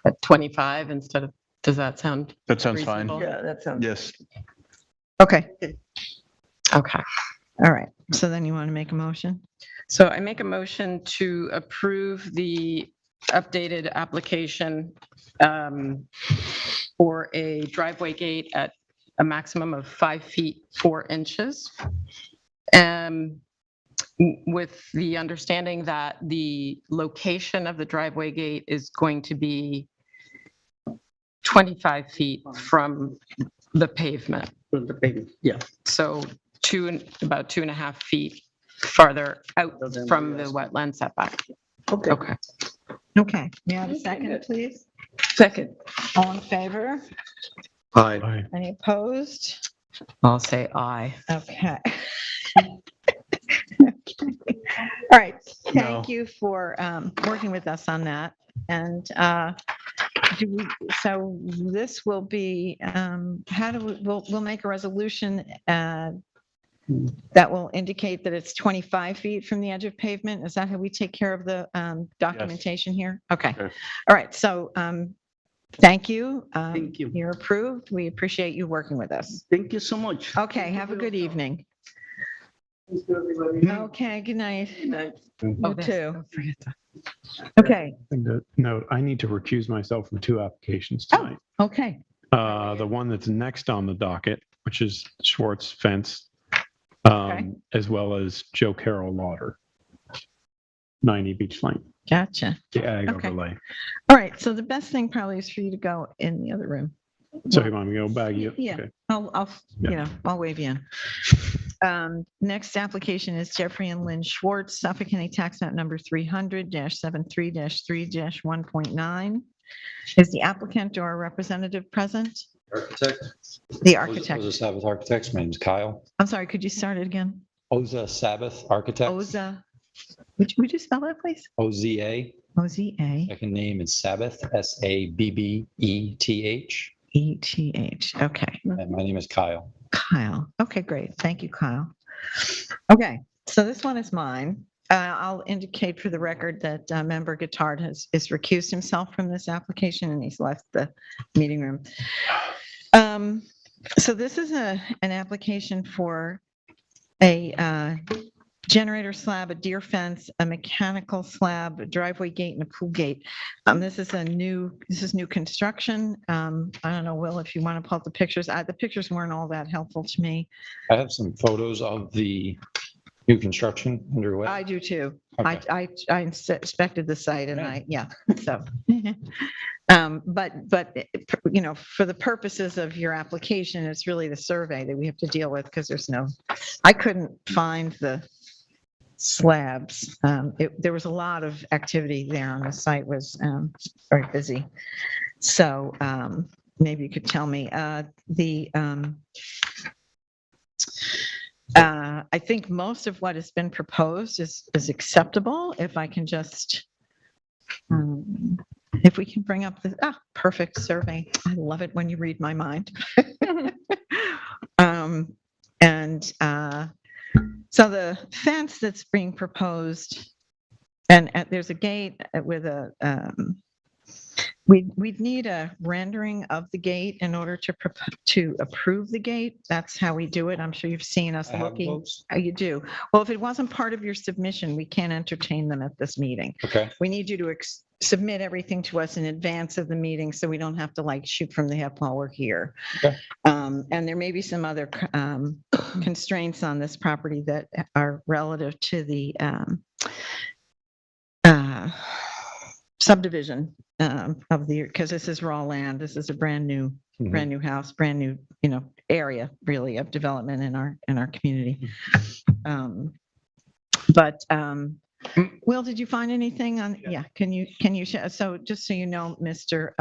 at 25 instead of, does that sound That sounds fine. reasonable? yeah, that sounds. Yes. okay, Okay. all right. So then you want to make a motion? So I make a motion to approve the updated application for a driveway gate at a maximum of 5 feet 4 inches. With the understanding that the location of the driveway gate is going to be 25 feet from the pavement. From the pavement, yeah. So about 2.5 feet farther out Other than from the the rest. wetland setback. Okay. Okay. Okay, may I have a second, please? Second. All in favor? Hi. Aye. Any opposed? I'll say aye. Okay. All right, thank No. you for working with us on that. And so this will be, we'll make a resolution that will indicate that it's 25 feet from the edge of pavement. Is that how we take care of the documentation here? Okay. Okay. All right, so thank you. Thank you. You're approved. We appreciate you working with us. Thank you so much. Okay, have a good evening. Thank you, everybody. Okay, good night. Oh, You this, too. don't forget that. Okay, Thing to note, I need to recuse myself from 2 applications tonight. okay. The one that's next on the docket, which is Schwartz Fence, as well as Joe Carroll Lauder, 90 Beach Lane, Gotcha. the ag Okay. overlay. All right, so the best thing probably is for you to go in the other room. So you want me to go back? Yeah. Okay. I'll Yeah. I'll wave you in. Next application is Jeffrey and Lynn Schwartz, Suffolk County Tax Map number 300-73-3-1.9. Is the applicant or a representative present? Architect. The architect. Oza Sabbath Architects. My name is Kyle. I'm sorry, could you start it again? Oza Sabbath Architects. Oza. Would you spell that, please? OZA. OZA. Second name is Sabbath. SABBETH. ETH. Okay. And my name is Kyle. Kyle. Okay, great. Thank you, Kyle. Okay, so this one is mine. I'll indicate for the record that member Guittard is recused himself from this application and he's left the meeting room. So this is an application for a generator slab, a deer fence, a mechanical slab, a driveway gate, and a pool gate. This is new construction. I don't know, Will, if you want to pull up the pictures. The pictures weren't all that helpful to me. I have some photos of the new construction underway. I do too. Okay. I inspected the site and so. But you know, for the purposes of your application, it's really the survey that we have to deal with because I couldn't find the slabs. There was a lot of activity there on the site, was very busy. So maybe you could tell me I think most of what has been proposed is acceptable. If I can just, if we can bring up the perfect survey. I love it when you read my mind. So the fence that's being proposed, and there's a gate with a, we'd need a rendering of the gate in order to approve the gate. That's how we do it. I'm sure you've seen us looking. You do. Well, if it wasn't part of your submission, we can't entertain them at this meeting. Okay. We need you to submit everything to us in advance of the meeting so we don't have to like shoot from the hip while we're here. Okay. And there may be some other constraints on this property that are relative to the subdivision of because this is raw land. This is a brand new house, brand new, area really of development in our community. Will, did you find anything on? Yeah. Can you share? So just so you know, Mr.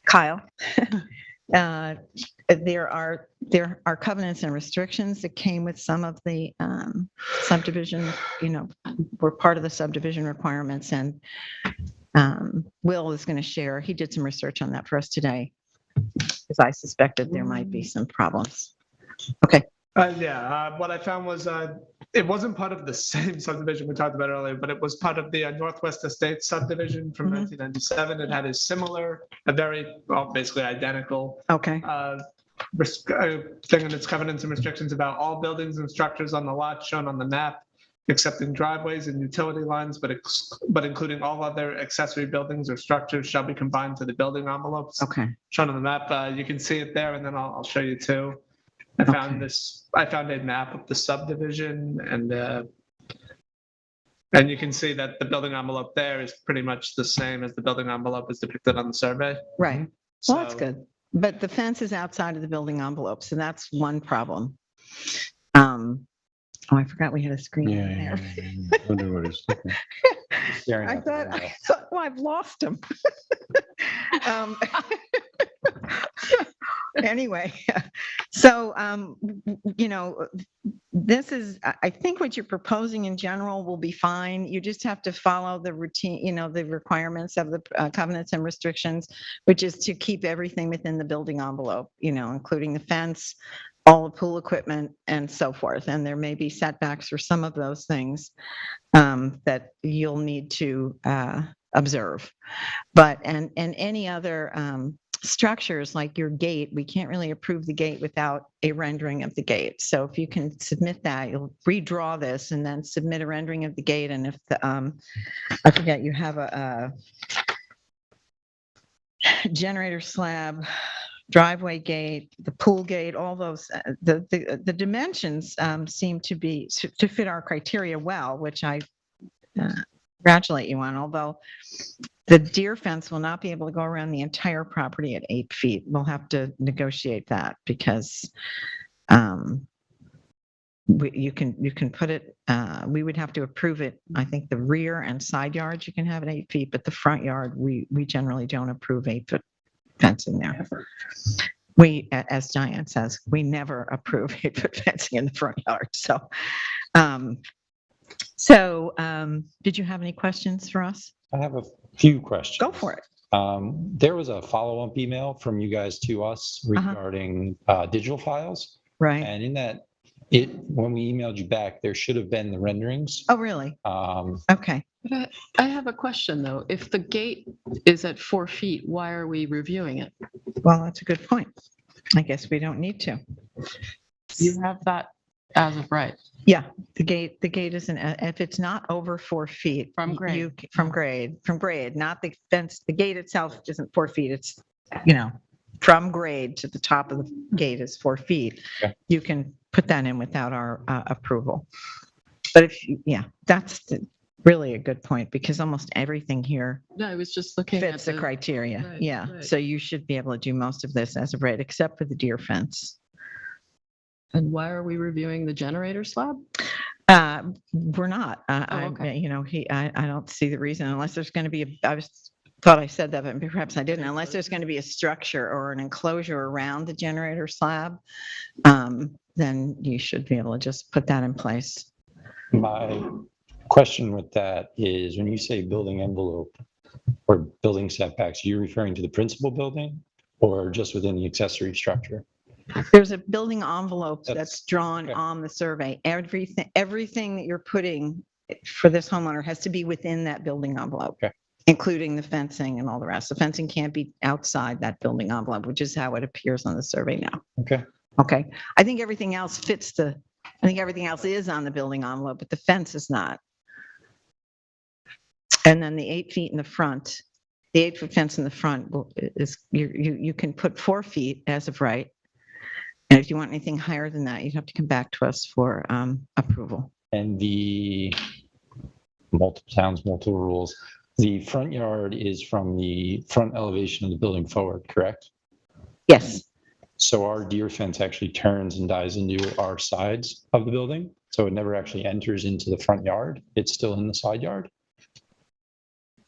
Kyle, there are covenants and restrictions that came with some of the subdivision, were part of the subdivision requirements, and Will is going to share. He did some research on that for us today, because I suspected there might be some problems. Okay. What I found was it wasn't part of the same subdivision we talked about earlier, but it was part of the Northwest Estates subdivision from 1997. It had basically identical thing in its covenants and restrictions about all buildings and structures on the lot shown on the map, excepting driveways and utility lines, but including all other accessory buildings or structures shall be combined to the building envelopes. Okay. Shown on the map. You can see it there, and then I'll show you too. I found a map of the subdivision, and you can see that the building envelope there is pretty much the same as the building envelope is depicted on the survey. Right. Well, that's good. But the fence is outside of the building envelope, so that's one problem. I forgot we had a screen in there. I wonder what it's looking. I thought, well, I've lost him. Anyway, so, this is, I think what you're proposing in general will be fine. You just have to follow the routine, the requirements of the covenants and restrictions, which is to keep everything within the building envelope, including the fence, all the pool equipment, and so forth. And there may be setbacks for some of those things that you'll need to observe. But, and any other structures like your gate, we can't really approve the gate without a rendering of the gate. So if you can submit that, you'll redraw this and then submit a rendering of the gate. And if the, I forget, you have a generator slab driveway gate, the pool gate, all those, the dimensions seem to fit our criteria well, which I congratulate you on, although the deer fence will not be able to go around the entire property at 8 feet. We'll have to negotiate that because you can put it, we would have to approve it. I think the rear and side yards you can have at 8 feet, but the front yard, we generally don't approve 8-foot fencing there. We, as Diane says, we never approve 8-foot fencing in the front yard. So, did you have any questions for us? I have a few questions. Go for it. There was a follow-up email from you guys to us regarding digital files. Right. And in that, when we emailed you back, there should have been the renderings. Oh, really? Okay. But I have a question, though. If the gate is at 4 feet, why are we reviewing it? Well, that's a good point. I guess we don't need to. You have that as of right. Yeah, the gate isn't, if it's not over 4 feet. From grade. From grade, not the fence. The gate itself isn't 4 feet. It's, from grade to the top of the gate is 4 feet. Okay. You can put that in without our approval. But that's really a good point because almost everything here No, I was just looking at fits the criteria. Right, Yeah, right. so you should be able to do most of this as of right, except for the deer fence. And why are we reviewing the generator slab? We're not. Okay. I don't see the reason unless there's going to be. Thought I said that, but perhaps I didn't. Unless there's going to be a structure or an enclosure around the generator slab, then you should be able to just put that in place. My question with that is when you say building envelope or building setbacks, are you referring to the principal building or just within the accessory structure? There's a building envelope that's drawn okay. on the survey. Everything that you're putting for this homeowner has to be within that building envelope. Okay. Including the fencing and all the rest. The fencing can't be outside that building envelope, which is how it appears on the survey now. Okay. Okay. I think everything else everything else is on the building envelope, but the fence is not. And then the 8 feet in the front, the 8-foot fence in the front is, you can put 4 feet as of right. And if you want anything higher than that, you'd have to come back to us for approval. And the multiple towns, multiple rules. The front yard is from the front elevation of the building forward, correct? Yes. So our deer fence actually turns and dives into our sides of the building. So it never actually enters into the front yard. It's still in the side yard.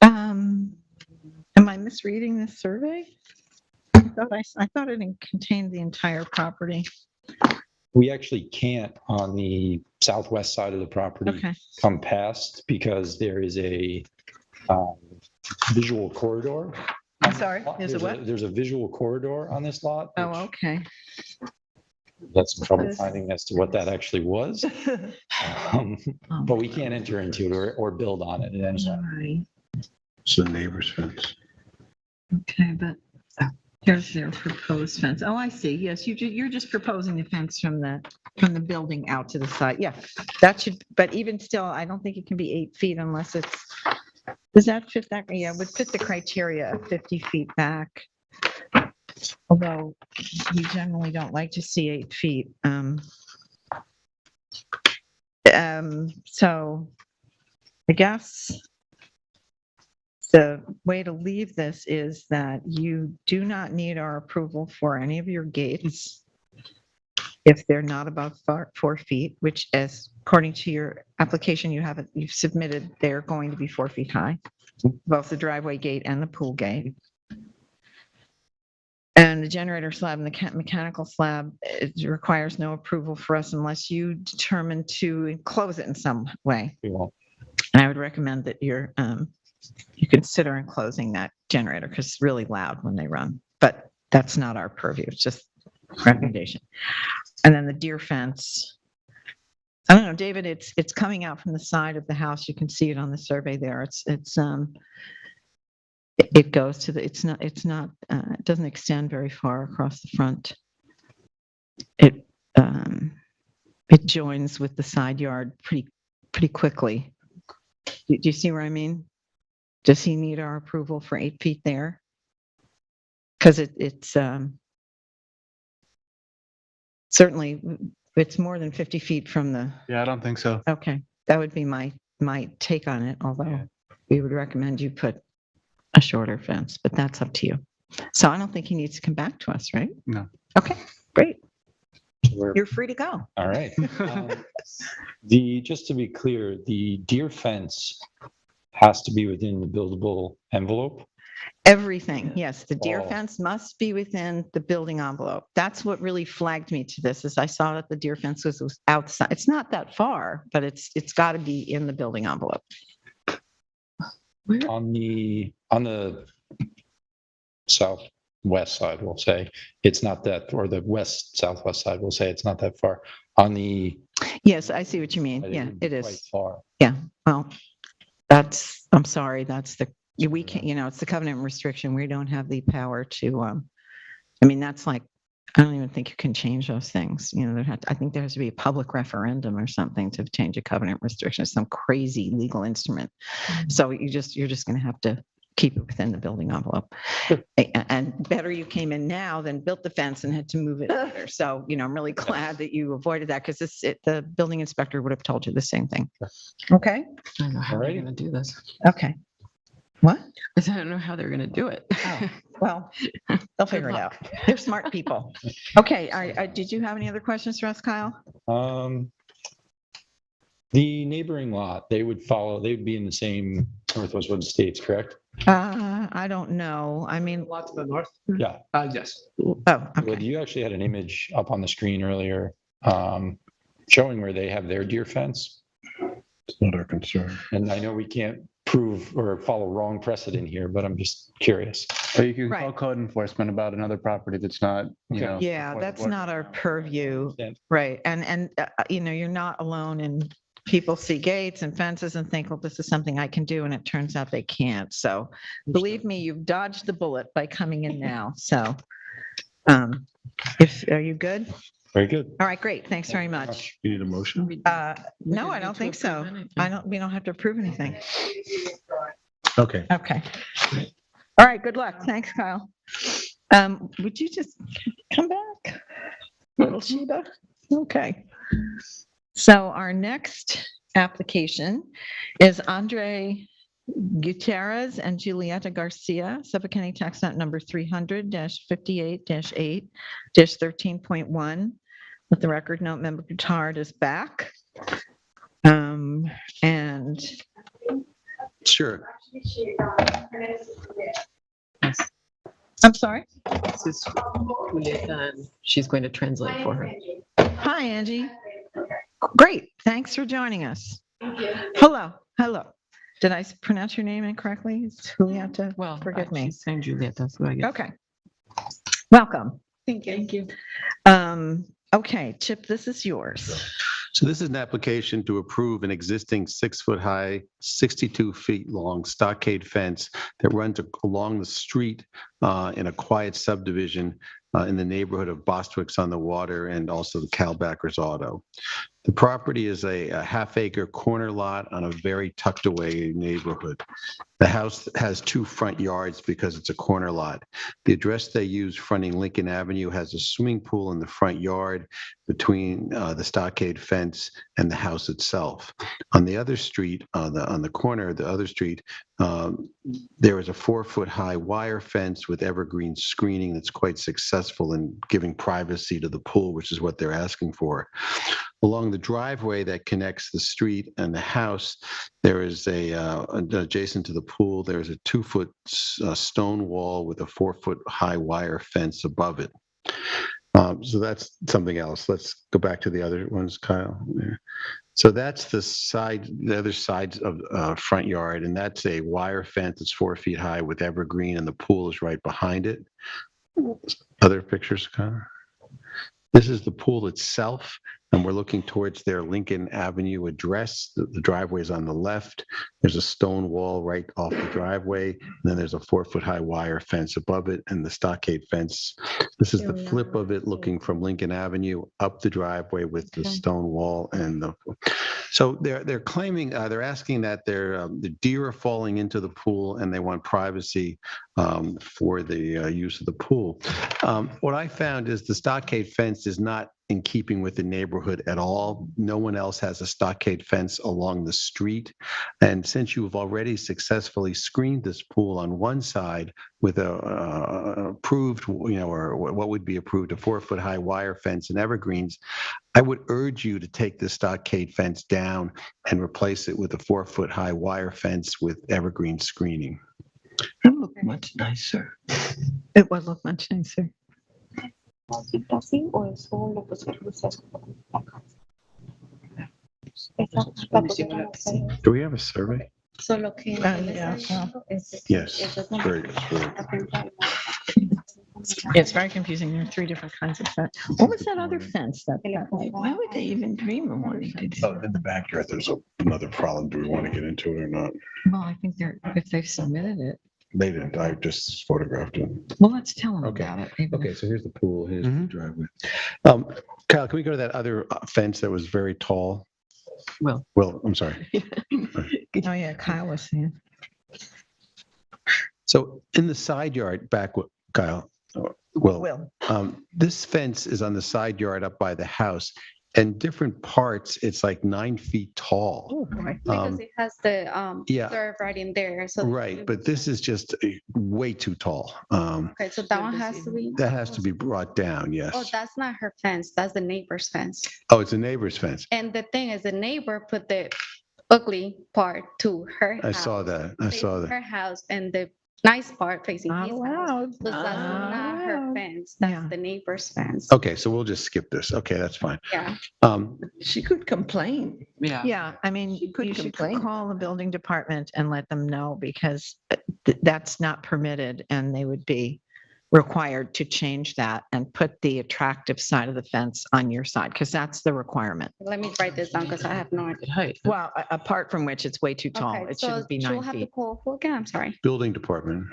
Am I misreading this survey? I thought it contained the entire property. We actually can't on the southwest side of the property come past because there is a visual corridor. I'm sorry, there's a what? There's a visual corridor on this lot. Oh, okay. That's some trouble finding as to what that actually was. But we can't enter into it or build on it at any time. Right. It's the neighbor's fence. Okay, but here's their proposed fence. Oh, I see. Yes, you're just proposing the fence from the building out to the side. Yeah, that should, but even still, I don't think it can be 8 feet unless it's, does that fit that? Yeah, it would fit the criteria of 50 feet back. Although we generally don't like to see 8 feet. So I guess the way to leave this is that you do not need our approval for any of your gates if they're not above 4 feet, which, as according to your application you've submitted, they're going to be 4 feet high, both the driveway gate and the pool gate. And the generator slab and the mechanical slab, it requires no approval for us unless you determine to enclose it in some way. We won't. And I would recommend that you consider enclosing that generator because it's really loud when they run. But that's not our purview. It's just recommendation. And then the deer fence. I don't know, David. It's coming out from the side of the house. You can see it on the survey there. It goes to the. It doesn't extend very far across the front. It joins with the side yard pretty quickly. Do you see what I mean? Does he need our approval for 8 feet there? Because it's certainly, it's more than 50 feet from the, Yeah, I don't think so. okay, that would be my take on it, although we would recommend you put a shorter fence, but that's up to you. So I don't think he needs to come back to us, right? No. Okay, great. We're- You're free to go. All right. Just to be clear, the deer fence has to be within the buildable envelope. Everything, yes, the deer Oh. fence must be within the building envelope. That's what really flagged me to this, is I saw that the deer fence was outside. It's not that far, but it's got to be in the building envelope. On the southwest side, we'll say, it's not that, or the west southwest side, we'll say it's not that far. On the. Yes, I see what you mean. I think Yeah, would be it quite is. Far. Yeah, well, I'm sorry, we can't, it's the covenant restriction. We don't have the power to, that's like, I don't even think you can change those things. I think there has to be a public referendum or something to change a covenant restriction, some crazy legal instrument. So you're just going to have to keep it within the building envelope. And better you came in now than built the fence and had to move it later. So, I'm really glad that you avoided that, because the building inspector would have told you the same thing. Okay? I don't know how they're Alrighty. going to do this. Okay. What? I said, I don't know how they're going to do it. Oh, well, they'll figure it out. They're smart people. Okay, did you have any other questions for us, Kyle? The neighboring lot, they would be in the same Northwest Wood Estates, correct? I don't know. Lot to the north? Yeah. Yes. Oh, Well, okay. you actually had an image up on the screen earlier showing where they have their deer fence. It's not our concern. And I know we can't prove or follow wrong precedent here, but I'm just curious. Or you can call Right. code enforcement about another property that's not, you know. Yeah, before the that's board. not our purview. Understand. Right. And you're not alone, and people see gates and fences and think, well, this is something I can do. And it turns out they can't. So believe me, you've dodged the bullet by coming in now. So are you good? Very good. All right, great. Thanks very much. You need a motion? We No, didn't I need don't to think so. approve anything. We don't have to approve anything. Okay. Okay. All right, good luck. Thanks, Kyle. Would you just come back? Little Sheba? Okay. So our next application is Andre Gutierrez and Julieta Garcia, Suffolk County Tax Note number 300-58-8-13.1. Let the record note member Guitard is back. And Sure. I'm sorry. This is Julieta, and she's going to translate for her. Hi, Angie. Great. Thanks for joining us. Hello. Did I pronounce your name incorrectly? It's Julieta. Well, Forgive me. she's saying Julieta, so I guess. Okay. Welcome. Thank you. Okay, Chip, this is yours. So this is an application to approve an existing 6-foot-high, 62 feet long stockade fence that runs along the street in a quiet subdivision in the neighborhood of Bostwick's on the Water and also the Calbackers Auto. The property is a half-acre corner lot on a very tucked-away neighborhood. The house has 2 front yards because it's a corner lot. The address they use fronting Lincoln Avenue has a swimming pool in the front yard between the stockade fence and the house itself. On the other street, on the corner of the other street, there is a 4-foot-high wire fence with evergreen screening that's quite successful in giving privacy to the pool, which is what they're asking for. Along the driveway that connects the street and the house, there is adjacent to the pool, there is a 2-foot stone wall with a 4-foot-high wire fence above it. So that's something else. Let's go back to the other ones, Kyle. So that's the other side of front yard, and that's a wire fence that's 4 feet high with evergreen, and the pool is right behind it. Other pictures, Kyle? This is the pool itself, and we're looking towards their Lincoln Avenue address. The driveway is on the left. There's a stone wall right off the driveway, and then there's a 4-foot-high wire fence above it and the stockade fence. This is the flip of it looking from Lincoln Avenue up the driveway with the stone wall and the. So they're claiming, they're asking that the deer are falling into the pool and they want privacy for the use of the pool. What I found is the stockade fence is not in keeping with the neighborhood at all. No one else has a stockade fence along the street. And since you have already successfully screened this pool on one side with a approved, or what would be approved, a 4-foot high wire fence and evergreens, I would urge you to take the stockade fence down and replace it with a 4-foot high wire fence with evergreen screening. It looked much nicer. It would look much nicer. Do we have a survey? Solo que yeah, Yes, very good. It's very confusing. There are 3 different kinds of fence. What was that other fence that? Why would they even dream of wanting to do? In the backyard, there's another problem. Do we want to get into it or not? Well, I think if they've submitted it, They didn't. I just photographed it. well, let's tell them Okay. about it. even Okay, if- so here's the pool, here's the Mhm. driveway. Kyle, can we go to that other fence that was very tall? Will. Will, I'm sorry. Oh, yeah, Kyle was saying. So in the side yard back, Kyle, Will, Will. this fence is on the side yard up by the house, and different parts, it's like 9 feet tall. Oh, boy. Because it has the yeah. curve right in there. So Right, but this is just way too tall. Okay, so that one has to be. That has to be brought down, yes. Oh, that's not her fence. That's the neighbor's fence. Oh, it's a neighbor's fence. And the thing is, the neighbor put the ugly part to her house. I saw that. I saw facing that. Her house, and the nice part facing Not his house. allowed. So that's not her allowed. fence. That's Yeah. the neighbor's fence. Okay, so we'll just skip this. Okay, that's fine. Yeah. She could complain. Yeah, I mean, She could you should complain. call the building department and let them know because that's not permitted and they would be required to change that and put the attractive side of the fence on your side because that's the requirement. Let me write this down because I have no idea. Height. Well, apart from which it's way too tall. Okay, It so shouldn't be she'll 9 have to feet. call who again? I'm sorry. Building department.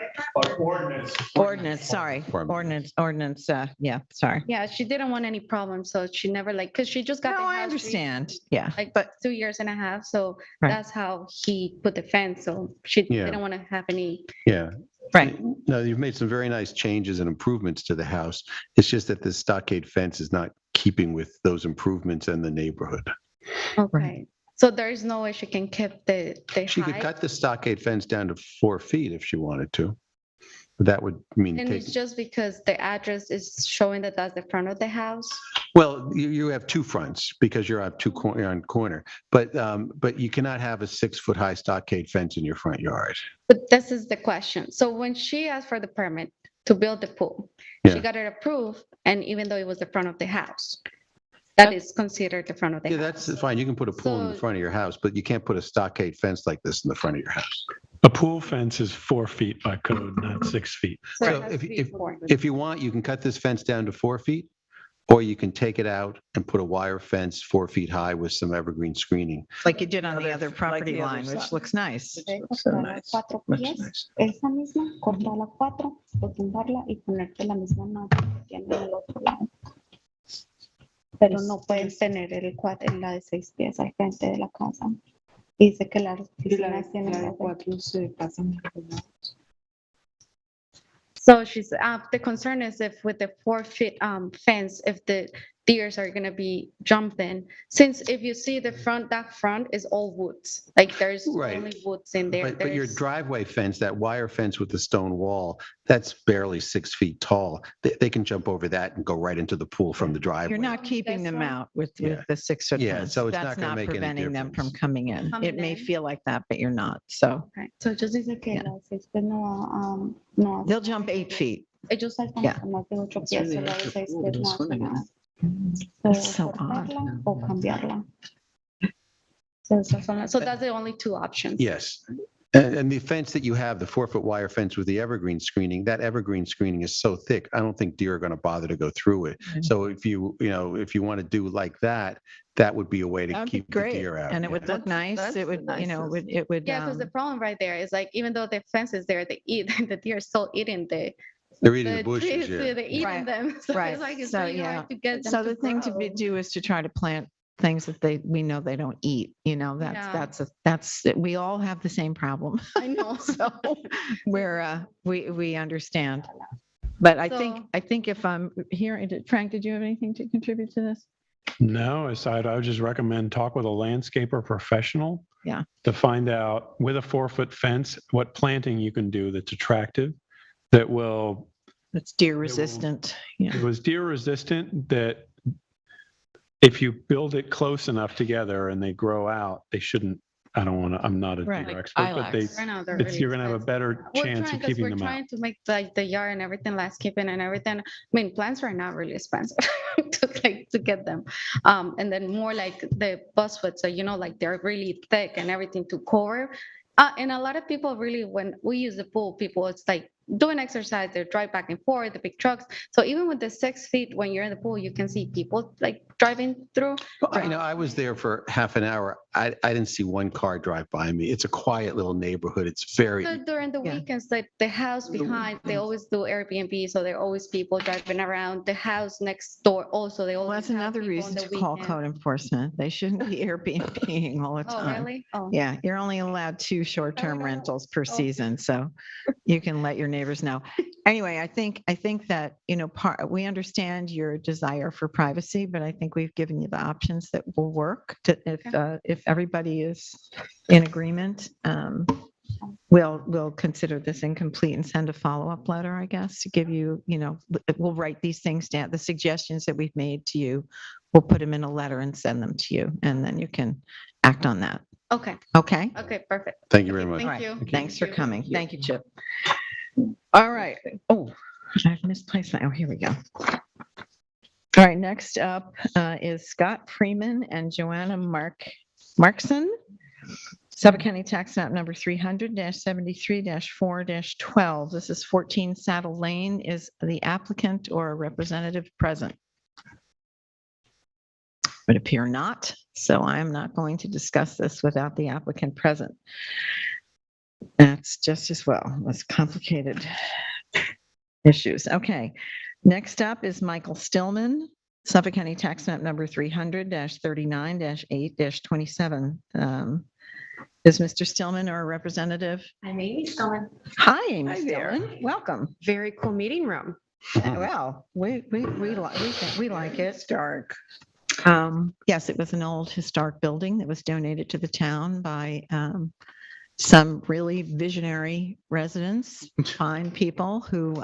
Ordinance, sorry. Department. Ordinance, yeah, sorry. Yeah, she didn't want any problems, so she never because she just got No, the I house understand. Yeah, like but 2 years and a half. So Right. that's how he put the fence. So she Yeah. didn't want to have any. Yeah. right. No, you've made some very nice changes and improvements to the house. It's just that the stockade fence is not keeping with those improvements in the neighborhood. Okay. So there is no way she can keep the She could height. cut the stockade fence down to 4 feet if she wanted to. But that would mean And it's taking, just because the address is showing that that's the front of the house. well, you have 2 fronts because you're on you're on corner. But you cannot have a 6-foot high stockade fence in your front yard. But this is the question. So when she asked for the permit to build the pool, Yeah. she got it approved, and even though it was the front of the house, that is considered the front of the Yeah, house. that's fine. You can put a pool in the So- front of your house, but you can't put a stockade fence like this in the front of your house. A pool fence is 4 feet by code, not 6 feet. So it So has if- to be if- four. If you want, you can cut this fence down to 4 feet, or you can take it out and put a wire fence 4 feet high with some evergreen screening. Like you did on the Other- other like property the other line, which side. looks nice. So nice. Much nice. Esa misma, cortarla 4, tumbarla y ponerte la misma nota que tiene al otro lado. Pero no pueden tener la de 6 pies al frente de la casa. Dice que las oficinas tienen que hacer. So she's, the concern is if with the 4-foot fence, if the deers are gonna be jumping, since if you see the front, that front is all woods, like there's Right. only woods in there. But your There's- driveway fence, that wire fence with the stone wall, that's barely 6 feet tall. They can jump over that and go right into the pool from the driveway. You're not keeping This them one? out with Yeah. the 6-foot Yeah, fence. so it's not That's gonna not make any preventing them from difference. coming in. Coming It may in. feel like that, but you're not. So Okay, so ellos dicen que Yeah. las 6 pies no, no. they'll jump 8 feet. Ellos alcanzan Yeah. más de 8 pies, solo de 6 pies no hacen nada. It's so odd. Cortarla o cambiarla. So that's the only 2 options. Yes. And the fence that you have, the 4-foot wire fence with the evergreen screening, that evergreen screening is so thick, I don't think deer are going to bother to go through it. So if you want to do like that, that would be a way to That'd be keep the great. deer out. And it yeah. would look nice. that's It the would, it nicest. would, it would. Yeah, because the problem right there is like, even though the fence is there, they eat, the deer are still eating They're eating the the bushes, trees, yeah. they're eating Right, them. So right. it's like, it's So, really yeah. hard to get them So to the thing to grow. do is to try to plant things that we know they don't eat, that's, we all have the same problem. I know. So we understand. But I So- think if I'm hearing, Frank, did you have anything to contribute to this? No, aside, I would just recommend talk with a landscaper professional. Yeah. To find out with a 4-foot fence, what planting you can do that's attractive, that will, It's deer resistant. Yeah. it was deer resistant, that if you build it close enough together and they grow out, they shouldn't, I don't want to, I'm not a Right. deer expert, but they, Right now, they're it's, really you're going to have a expensive. better We're chance trying, of because keeping we're them out. trying to make the yard and everything, landscaping and everything. I mean, plants right now are really expensive to get them. And then more like the buzzwood, so like they're really thick and everything to cover. And a lot of people really, when we use the pool, people, it's like doing exercise, they drive back and forth, the big trucks. So even with the 6 feet, when you're in the pool, you can see people like driving through. Well, I was there for half an hour. I didn't see one car drive by me. It's a quiet little neighborhood. It's very, So during the weekends, like the house behind, they always do Airbnb, so there are always people driving around. The house next door also, they Well, always that's have another people reason on the to call weekend. code enforcement. They shouldn't be Airbnb-ing all the Oh, time. really? Oh. Yeah, you're only allowed 2 short-term rentals per season, so you can let your neighbors know. Anyway, I think that, we understand your desire for privacy, but I think we've given you the options that will work to, if everybody is in agreement. We'll consider this incomplete and send a follow-up letter, I guess, to give you, we'll write these things down, the suggestions that we've made to you. We'll put them in a letter and send them to you, and then you can act on that. Okay. Okay? Okay, perfect. thank you very much. Thank you. Thanks for coming. Thank you, Chip. All right. Oh, I've misplaced my, here we go. All right, next up is Scott Freeman and Joanna Markson. Suffolk County Tax Map number 300-73-4-12. This is 14 Saddle Lane. Is the applicant or a representative present? Would appear not, so I am not going to discuss this without the applicant present. That's just as well. That's complicated issues. Okay. Next up is Michael Stillman, Suffolk County Tax Map number 300-39-8-27. Is Mr. Stillman our representative? I'm Amy Stillman. Hi, Amy Hi there. Stillman. Welcome. Very cool meeting room. Well, we like it. Historic. Yes, it was an old historic building that was donated to the town by some really visionary residents, fine people who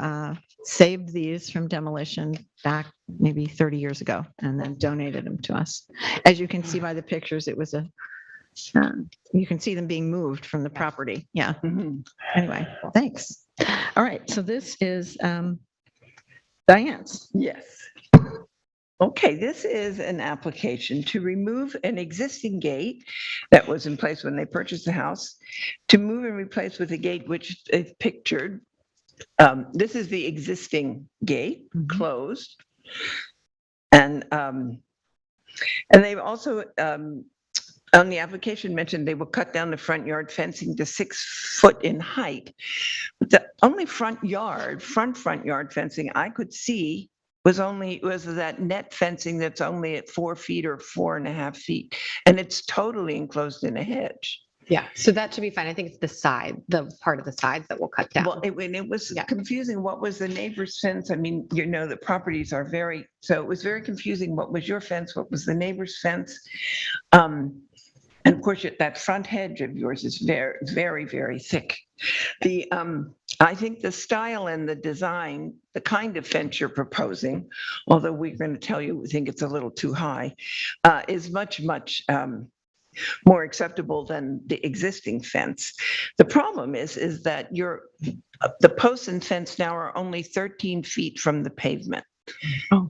saved these from demolition back maybe 30 years ago and then donated them to us. As you can see by the pictures, it was you can see them being moved from the property. Yeah. Anyway, thanks. All right, so this is Diane's. Yes. Okay, this is an application to remove an existing gate that was in place when they purchased the house, to move and replace with a gate which is pictured. This is the existing gate, closed. And they've also, on the application mentioned they will cut down the front yard fencing to 6 foot in height. But the only front yard fencing I could see was that net fencing that's only at 4 feet or 4.5 feet. And it's totally enclosed in a hedge. Yeah, so that should be fine. I think it's the part of the sides that will cut down. Well, it was confusing. What was the neighbor's fence? I mean, the properties are so it was very confusing. What was your fence? What was the neighbor's fence? And of course, that front hedge of yours is very, very, very thick. I think the style and the design, the kind of fence you're proposing, although we're going to tell you we think it's a little too high, is much, much more acceptable than the existing fence. The problem is that the posts and fence now are only 13 feet from the pavement. Oh,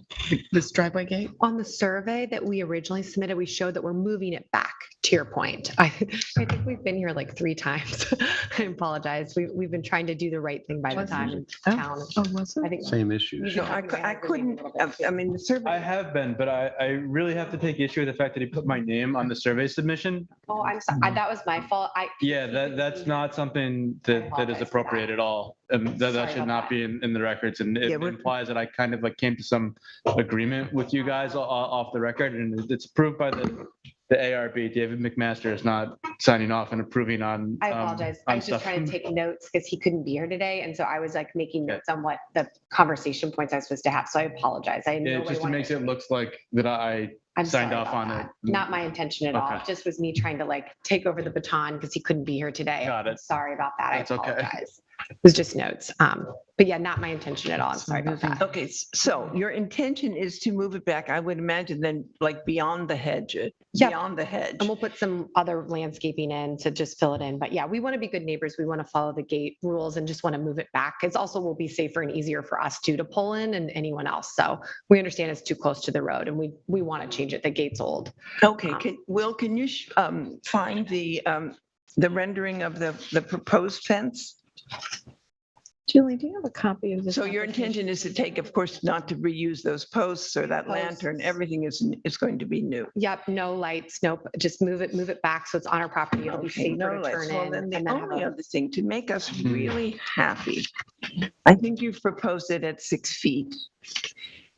this driveway gate? On the survey that we originally submitted, we showed that we're moving it back, to your point. I think we've been here like 3 times. I apologize. We've been trying to do the right thing by the time in town. Oh, was it? I think Same issues. No, I couldn't, I mean, the survey. I have been, but I really have to take issue with the fact that he put my name on the survey submission. Oh, I'm sorry. That was my fault. Yeah, that's not something that is appropriate at all. That should not be in the records, and it implies that I kind of like came to some agreement with you guys off the record, and it's approved by the the ARB, David McMaster, is not signing off and approving on. I apologize. I on was just stuff. trying to take notes because he couldn't be here today. And so I was like making notes on what the conversation points I was supposed to have. So I apologize. I know It just makes it look like that I'm signed sorry off about on that. it. Not my intention at all. Okay. It just was me trying to like take over the baton because he couldn't be here today. Got I'm it. sorry about that. That's I okay. apologize. It was just notes. But yeah, not my intention at all. I'm sorry about that. Okay, so your intention is to move it back, I would imagine, then like beyond the hedge, Yep. beyond the hedge. And we'll put some other landscaping in to just fill it in. But yeah, we want to be good neighbors. We want to follow the gate rules and just want to move it back. It's also will be safer and easier for us too to pull in and anyone else. So we understand it's too close to the road and we want to change it. The gate's old. Okay, Will, can you find the rendering of the proposed fence? Julie, do you have a copy of this? So your intention is to take, of course, not to reuse those posts or that lantern, everything is going to be new. Yep, no lights, nope, just move it back so it's on our property. It'll be Okay, safer no to lights. turn Well, in. then and the then have only a- other thing, to make us really happy, I think you've proposed it at 6 feet.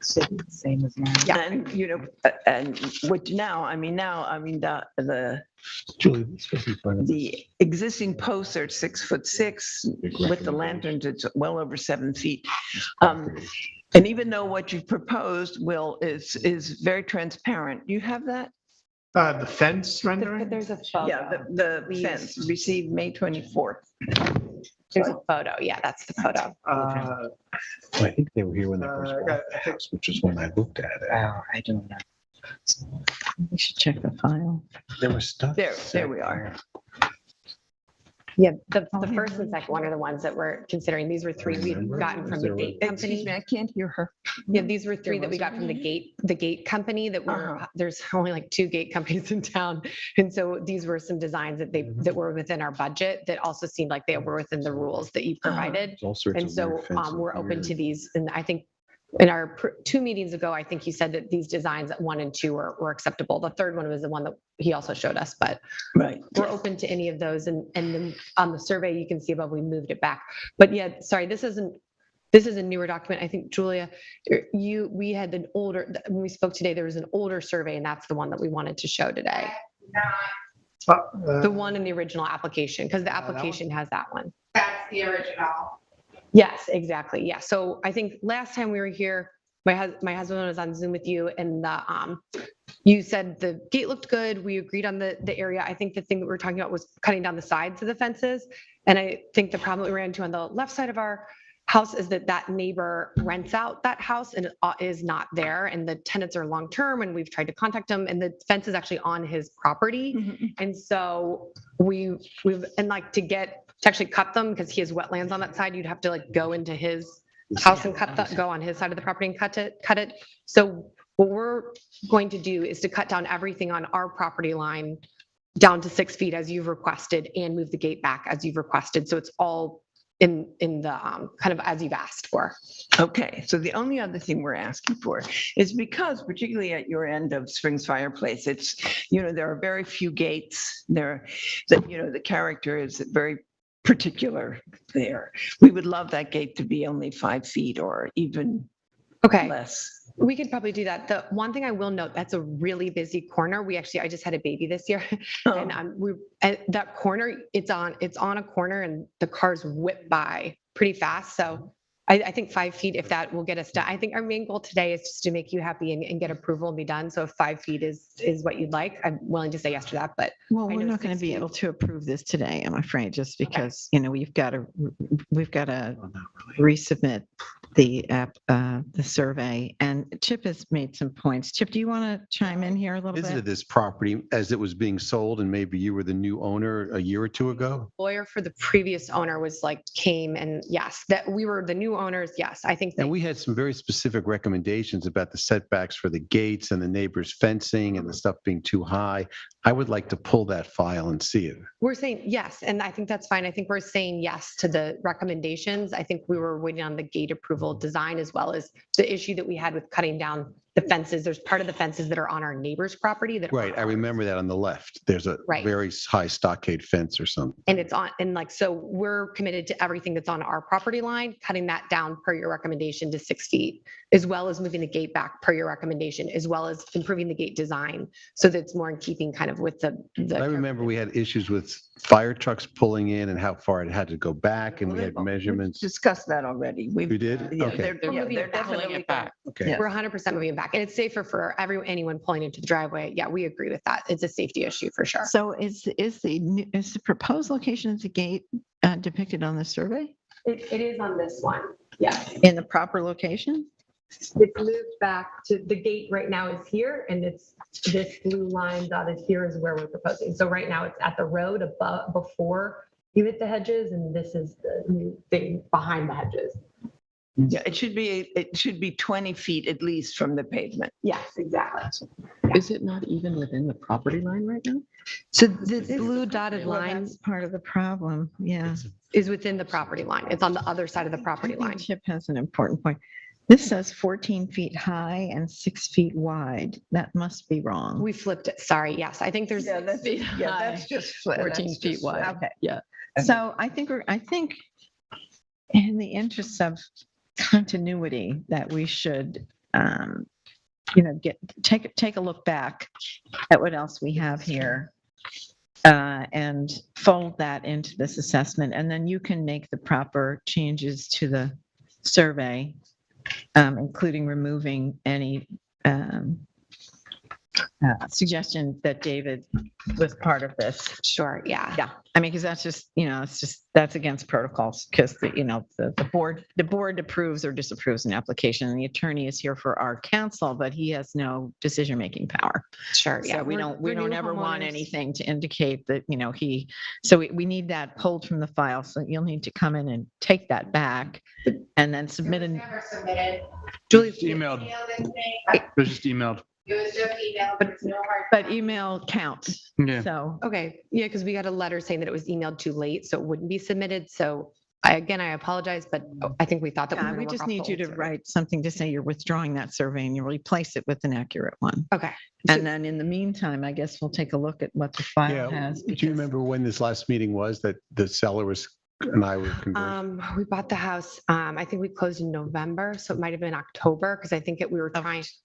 Same as mine. Yeah. And, and what now, Julie, this was in front of us. the existing posts are 6'6", with the lanterns, it's well over 7 feet. And even though what you've proposed, Will, is very transparent, you have that? The fence rendering? There's a photo. Yeah, the fence received May 24th. There's a photo. Yeah, that's the photo. I think they were here when they first bought the house, which is when I looked at it. I don't know. We should check the file. There was stuff. There we are. Yeah, the first and second one are the ones that we're considering. These were three we've gotten from the gate Excuse company. me, I can't hear her. Yeah, these were three that we got from the gate company that were, there's only like 2 gate companies in town. And so these were some designs that were within our budget that also seemed like they were within the rules that you provided. There's all sorts And of so weird fences we're open here. to these. And I think in our 2 meetings ago, I think you said that these designs at 1 and 2 were acceptable. The third one was the one that he also showed us, but Right. we're open to any of those. And then on the survey, you can see above, we moved it back. But yeah, sorry, this is a newer document. I think, Julia, we had an older, when we spoke today, there was an older survey, and that's the one that we wanted to show today. The one in the original application, because the application has that one. That's the original. Yes, exactly. Yeah. So I think last time we were here, my husband was on Zoom with you, and you said the gate looked good. We agreed on the area. I think the thing that we were talking about was cutting down the sides of the fences. And I think the problem we ran into on the left side of our house is that neighbor rents out that house and is not there, and the tenants are long-term, and we've tried to contact him, and the fence is actually on his property. And so we've to actually cut them, because he has wetlands on that side, you'd have to like go into his house and go on his side of the property and cut it. So what we're going to do is to cut down everything on our property line down to 6 feet as you've requested, and move the gate back as you've requested. So it's all in the kind of as you've asked for. Okay, so the only other thing we're asking for is because, particularly at your end of Springs Fireplace, it's, there are very few gates there, that, the character is very particular there. We would love that gate to be only 5 feet or even less. We could probably do that. The one thing I will note, that's a really busy corner. I just had a baby this year, and that corner, it's on a corner, and the cars whip by pretty fast. So I think 5 feet, if that will get us done. I think our main goal today is just to make you happy and get approval and be done. So if 5 feet is what you'd like, I'm willing to say yes to that. But Well, I we're know not going to 6 be feet- able to approve this today, I'm afraid, just because, we've got to resubmit the survey. And Chip has made some points. Chip, do you want to chime in here a little Visited bit? this property as it was being sold, and maybe you were the new owner a year or 2 ago? Lawyer for the previous owner came, and yes, that we were the new owners. Yes, I think that And we had some very specific recommendations about the setbacks for the gates and the neighbors fencing and the stuff being too high. I would like to pull that file and see it. We're saying yes, and I think that's fine. I think we're saying yes to the recommendations. I think we were waiting on the gate approval design as well as the issue that we had with cutting down the fences. There's part of the fences that are on our neighbor's property that. Right, I remember that on the left. There's a Right. very high stockade fence or something. And it's on, and like, so we're committed to everything that's on our property line, cutting that down per your recommendation to 6 feet, as well as moving the gate back per your recommendation, as well as improving the gate design so that it's more in keeping kind of with the. I remember we had issues with fire trucks pulling in and how far it had to go back, and we had measurements. Discussed that already. We did? Yeah, Okay. they're moving they're it back. definitely it back. Okay. Yeah. We're 100% moving it back, and it's safer for anyone pulling into the driveway. Yeah, we agree with that. It's a safety issue for sure. So is the proposed location of the gate depicted on the survey It is on this one. Yes. in the proper location? It's moved back to, the gate right now is here, and it's this blue line dotted here is where we're proposing. So right now it's at the road above, before you hit the hedges, and this is the new thing behind the hedges. Yeah, it should be 20 feet at least from the pavement. Yes, exactly. Is it not even within the property line right now? So this blue dotted Well, line that's part of the problem, yeah. is within the property line. It's on the other side of the I property think line. Chip has an important point. This says 14 feet high and 6 feet wide. That must be wrong. We flipped it. Sorry. Yes, I think there's. Yeah, that's just. 14 feet wide. Okay. Yeah. So I think in the interests of continuity that we should, take a look back at what else we have here and fold that into this assessment. And then you can make the proper changes to the survey, including removing any suggestion that David was part of this. Sure. Yeah. Yeah, I mean, because that's just, that's against protocols, because the board approves or disapproves an application, and the attorney is here for our counsel, but he has no decision-making power. Sure. Yeah. So we don't new ever want homeowners. anything to indicate that, so we need that pulled from the file. So you'll need to come in and take that back and then submit an. Julie's Emailed. It was just emailed. It was just email, but it's no hard. But email counts. Yeah. So, Okay, yeah, because we got a letter saying that it was emailed too late, so it wouldn't be submitted. So I apologize, but I think we thought that. yeah, were we gonna just work off need the you old to survey. write something to say you're withdrawing that survey and you replace it with an accurate one. Okay. And then in the meantime, I guess we'll take a look at what the file Yeah, has. do you because- remember when this last meeting was that the seller and I were conversing? We bought the house, I think we closed in November, so it might have been October, because I think we were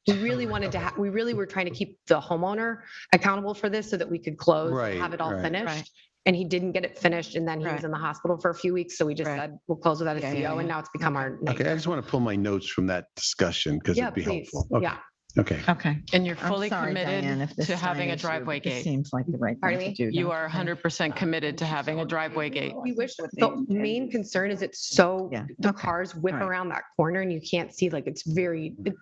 we really wanted to we really were trying to keep the homeowner accountable for this so that we could close, Right, have it all right. finished. Right. And he didn't get it finished, and then he was Right. in the hospital for a few weeks, so we just Right. said, we'll close without a Yeah, CO, yeah, and yeah. now it's become our Okay, I nightmare. just want to pull my notes from that discussion because Yeah, it'd be please, helpful. Okay. yeah. Okay. Okay. And you're I'm fully sorry, Diane, committed if this to is having an a issue, driveway but this gate. seems like the right Pardon thing me? to do. You don't are you think? 100% committed to having a driveway gate. We wish, the main concern is it's so, Yeah, the okay, cars whip all right. around that corner and you can't see, like, it's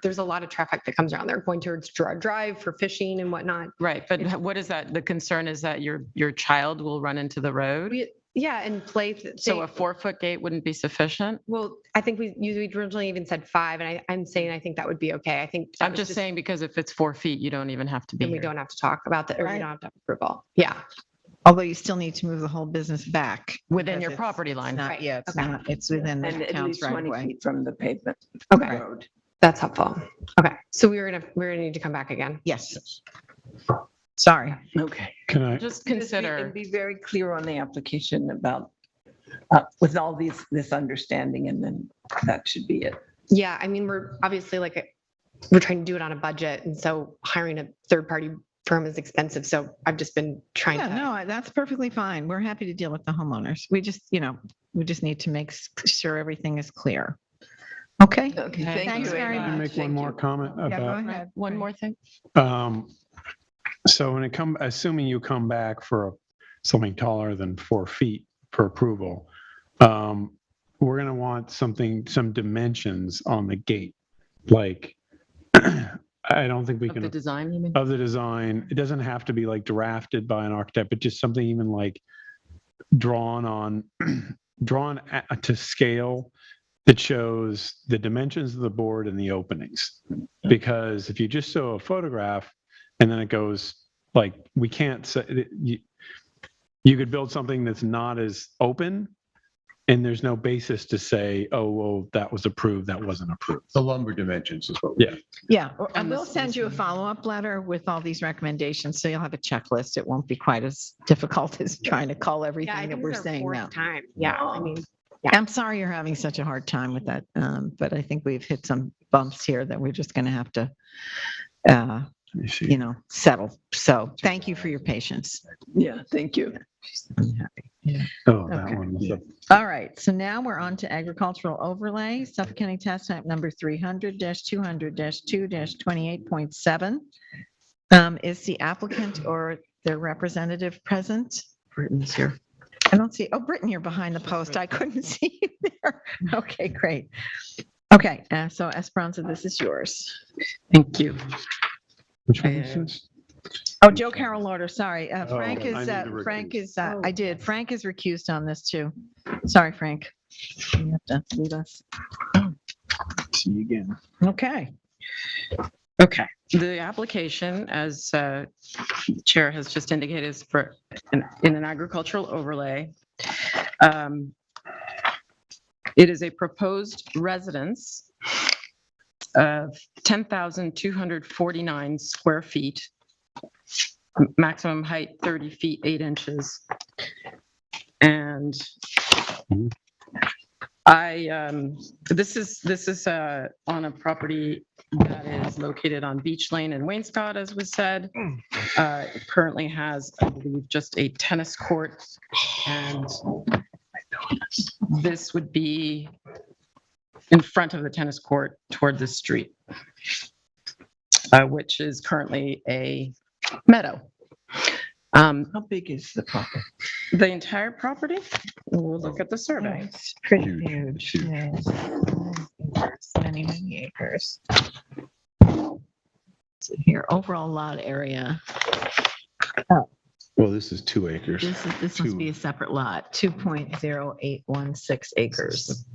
there's a lot of traffic that comes around there going towards drive for fishing and whatnot. Right, but what is that? The concern is that your child will run into the road? Yeah, and play. So a 4-foot gate wouldn't be sufficient? Well, I think we originally even said 5, and I'm saying I think that would be okay. I think. that I'm was just saying, because if it's 4 feet, you don't even have to be Then we here. don't have to talk about that, or we Right. don't have to have approval. Yeah. Although you still need to move the whole business back. Within because your it's property line. Not, Right, yeah, it's okay. not, it's within And the at town's least right 20 away. feet from the pavement. Okay. Road. That's helpful. Okay. So we're gonna need to come back again. Yes. Sorry. Okay. Can I, Just And consider, be very clear on the application about, with all this understanding, and then that should be it. Yeah, I mean, we're obviously we're trying to do it on a budget, and so hiring a third-party firm is expensive. So I've just been trying Yeah, to. no, that's perfectly fine. We're happy to deal with the homeowners. We just need to make sure everything is clear. Okay. Okay, Thank Thanks you. very can I much. make one more comment Yeah, go about, ahead. one more thing? So when assuming you come back for something taller than 4 feet for approval, we're going to want some dimensions on the gate. Like, I don't think we Of can. the design, you mean? Of the design. It doesn't have to be like drafted by an architect, but just something even like drawn to scale that shows the dimensions of the board and the openings. Because if you just show a photograph and then it goes like, we can't say, you could build something that's not as open, and there's no basis to say, oh, well, that was approved, that wasn't approved. The lumber dimensions is what. Yeah. Yeah, I And will this send is you a follow-up letter with all these recommendations, so you'll have a checklist. It won't be quite as difficult as trying to call Yeah, I everything that think we're it's our saying fourth now. time. Yeah, I mean, I'm sorry you're having such a hard time with that, but I think we've hit some bumps here that we're just going to have to, settle. So thank you for your patience. Yeah, thank you. I'm happy. Oh, that Okay. one was a All right, so now we're on to agricultural overlay, Suffolk County Tax Map number 300-200-2-28.7. Is the applicant or their representative present? Britton's here. I don't see, Britton, you're behind the post. I couldn't see you there. Okay, great. Okay, so Esperanza, this is yours. Thank you. which one is this? Oh, Joe Carroll Lauder, sorry. Frank I is, need to Frank recuse. is, I did. Frank is recused on this too. Sorry, Frank. You have to leave us. See you again. Okay. Okay, the application, as the Chair has just indicated, is for in an agricultural overlay. It is a proposed residence of 10,249 square feet, maximum height 30 feet 8 inches. And this is on a property that is located on Beach Lane in Wainscott, as was said. It currently has, I believe, just a tennis court, and this would be in front of the tennis court toward the street, which is currently a meadow. How big is the property? The entire property? We'll look at the survey. It's pretty huge. Yes. Many, many acres. So here, overall lot area. Well, this is 2 acres. This must be a separate lot, 2.0816 acres.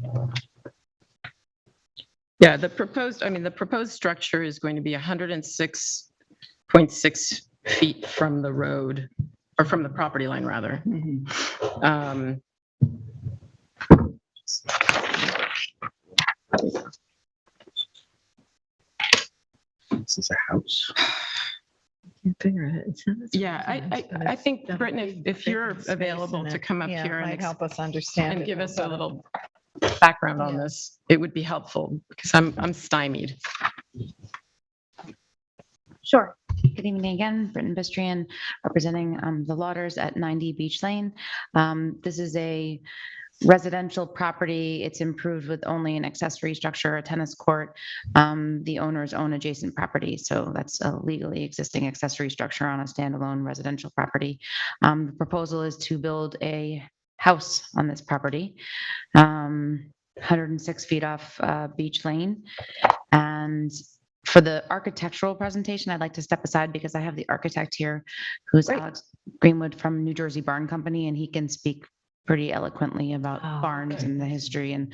Yeah, the proposed structure is going to be 106.6 feet from the road, or from the property line, rather. This is a house. Can't figure it. Yeah, I think, Britton, if you're available to come up here might and help us understand and it give us a better. little background on this, it would be helpful, because I'm stymied. Sure. Good evening again, Britton Bistrian, representing the Lauders at 90 Beach Lane. This is a residential property. It's improved with only an accessory structure, a tennis court. The owners own adjacent property, so that's a legally existing accessory structure on a standalone residential property. The proposal is to build a house on this property, 106 feet off Beach Lane. And for the architectural presentation, I'd like to step aside because I have the architect here, who's Alex Greenwood from New Jersey Barn Company, and he can speak pretty eloquently about barns and the history. And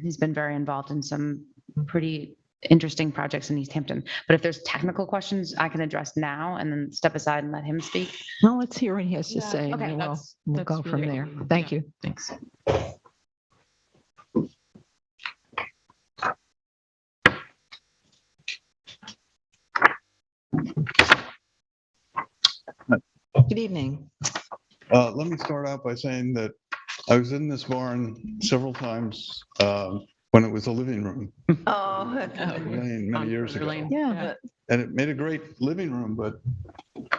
he's been very involved in some pretty interesting projects in East Hampton. But if there's technical questions, I can address now and then step aside and let him speak. Well, let's hear what he has to say. Okay, and we'll that's go from really there. good. Thank Yeah, you. Thanks. Good evening. Let me start out by saying that I was in this barn several times when it was a living room Oh, many years ago. Yeah. And it made a great living room, but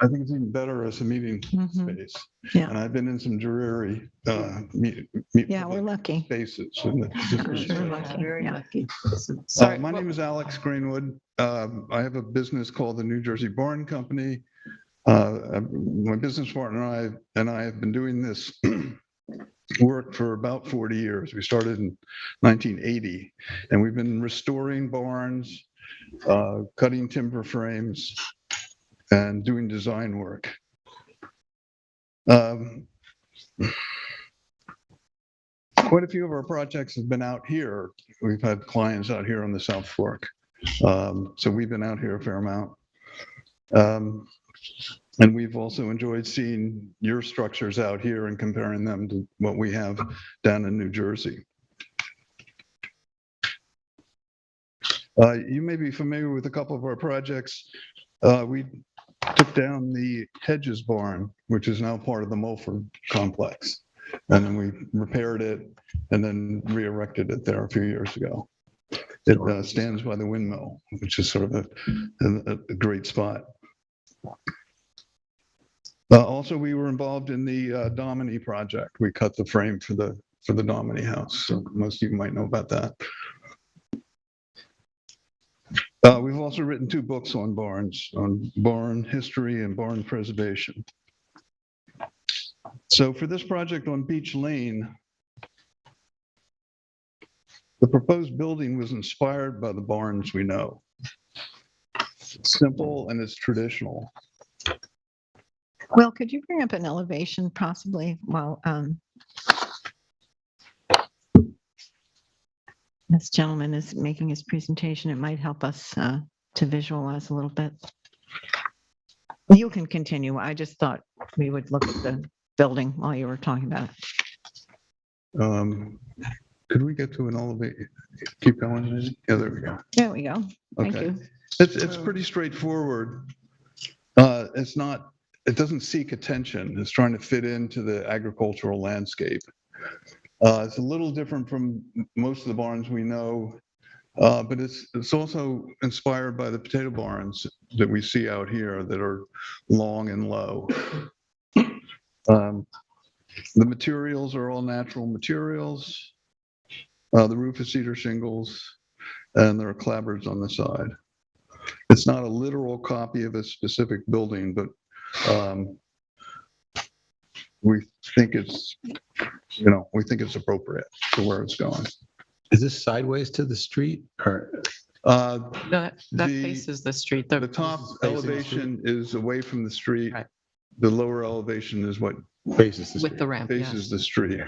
I think it's even better as a meeting space. Yeah. And I've been in some dreary Yeah, we're lucky. spaces. And We're lucky. very Yeah. lucky. My name is Alex Greenwood. I have a business called the New Jersey Barn Company. My business partner and I have been doing this work for about 40 years. We started in 1980, and we've been restoring barns, cutting timber frames, and doing design work. Quite a few of our projects have been out here. We've had clients out here on the South Fork. So we've been out here a fair amount. And we've also enjoyed seeing your structures out here and comparing them to what we have down in New Jersey. You may be familiar with a couple of our projects. We took down the Hedges barn, which is now part of the Mulford complex. And then we repaired it and then re-erected it there a few years ago. It stands by the windmill, which is sort of a great spot. Also, we were involved in the Domini project. We cut the frame for the Domini house. So most of you might know about that. We've also written 2 books on barns, on barn history and barn preservation. So for this project on Beach Lane, the proposed building was inspired by the barns we know. It's simple and it's traditional. Will, could you bring up an elevation possibly while this gentleman is making his presentation? It might help us to visualize a little bit. You can continue. I just thought we would look at the building while you were talking about it. Could we get to an elevation? Keep going, Lizzie? Yeah, there we go. There we go. Thank Okay. you. It's pretty straightforward. It doesn't seek attention. It's trying to fit into the agricultural landscape. It's a little different from most of the barns we know, but it's also inspired by the potato barns that we see out here that are long and low. The materials are all natural materials. The roof is cedar shingles, and there are clapboards on the side. It's not a literal copy of a specific building, but we think it's appropriate for where it's going. Is this sideways to the street or? That faces the street. The top elevation is away from the street. Right. The lower elevation is what faces the street. With the ramp. Faces the street.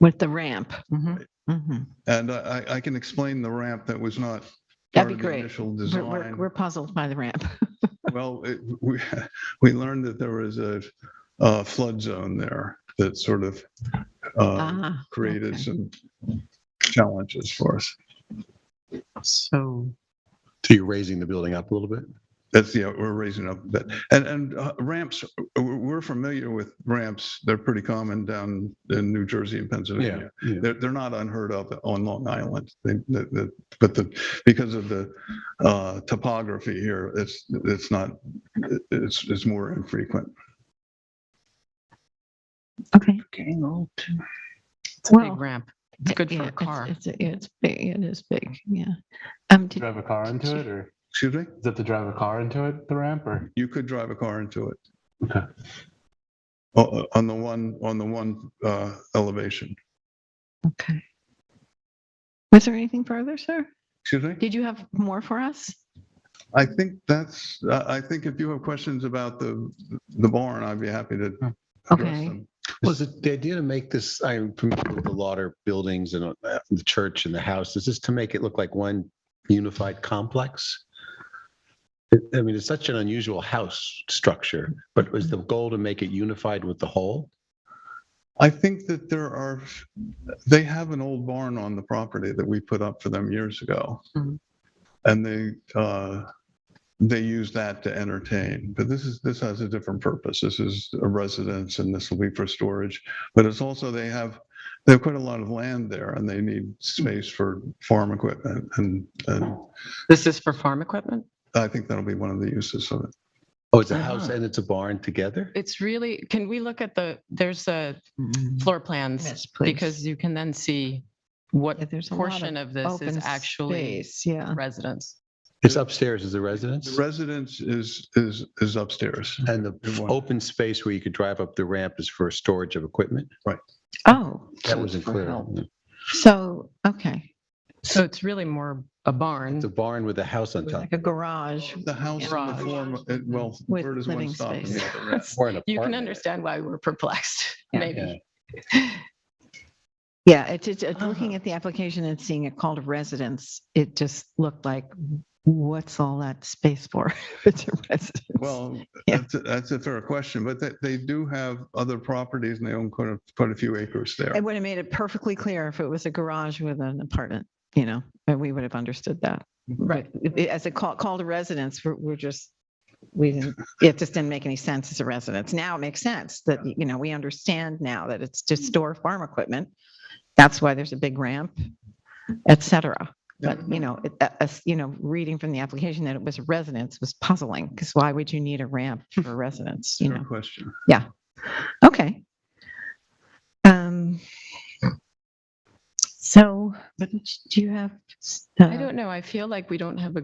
With the ramp. Mm-hmm. Mm-hmm. And I can explain the ramp that was not That'd part be of the great. initial design. We're puzzled by the ramp. Well, we learned that there was a flood zone there that sort of created some challenges for us. So you're raising the building up a little bit? We're raising up a bit. And ramps, we're familiar with ramps. They're pretty common down in New Jersey and Pennsylvania. Yeah. They're not unheard of on Long Island. Because of the topography here, it's more infrequent. Okay. It's a big ramp. It's good for a car. It's big. It is big. Yeah. Drive a car into it, or? Excuse me? Is that to drive a car into it, the ramp, or? You could drive a car into it. Okay. On the one elevation. Okay. Was there anything further, sir? Excuse me? Did you have more for us? I think if you have questions about the barn, I'd be happy to address them. Was it the idea to make this, I'm familiar with the Lauder buildings and the church and the house, is this to make it look like one unified complex? I mean, it's such an unusual house structure, but was the goal to make it unified with the whole? I think that they have an old barn on the property that we put up for them years ago. Mm-hmm. And they use that to entertain, but this has a different purpose. This is a residence and this will be for storage, but it's also, they have quite a lot of land there and they need space for farm equipment and this is for farm equipment? I think that'll be one of the uses of it. Oh, it's a house and it's a barn together? It's really, can we look at there's a floor plans? Yes, please. Because you can then see what there's a portion lot of this is actually residence. It's upstairs is the residence? The residence is upstairs. And the open space where you could drive up the ramp is for storage of equipment? Right. Oh. That wasn't clear. So, okay. So it's really more a barn. It's a barn with a house on top. Like a garage. The house in the form, where does one stop in the other ramp? Or an You can apartment. understand why we're perplexed, maybe. Yeah, it's looking at the application and seeing it called a residence. It just looked like what's all that space for? If it's a residence. Well, Yeah. that's a fair question, but they do have other properties and they own quite a few acres there. It would have made it perfectly clear if it was a garage with an apartment, and we would have understood that. Right. As called a residence, it just didn't make any sense as a residence. Now it makes sense that, we understand now that it's to store farm equipment. That's why there's a big ramp, et cetera. But, reading from the application that it was a residence was puzzling, because why would you need a ramp for a residence? Fair question. Yeah. Okay. So, but do you have? I don't know. I feel like we don't have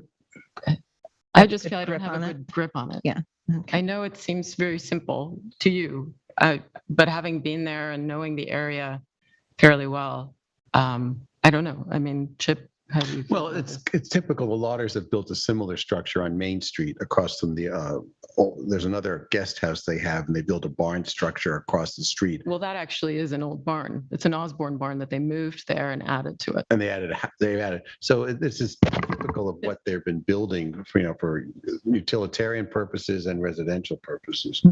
I just feel I don't have a good grip on it. Yeah. Okay. I know it seems very simple to you, but having been there and knowing the area fairly well, I don't know. I mean, Chip, how do you? Well, it's typical. The Lauders have built a similar structure on Main Street across from there's another guest house they have, and they built a barn structure across the street. Well, that actually is an old barn. It's an Osborne barn that they moved there and added to it. And they added. So this is typical of what they've been building, for utilitarian purposes and residential purposes.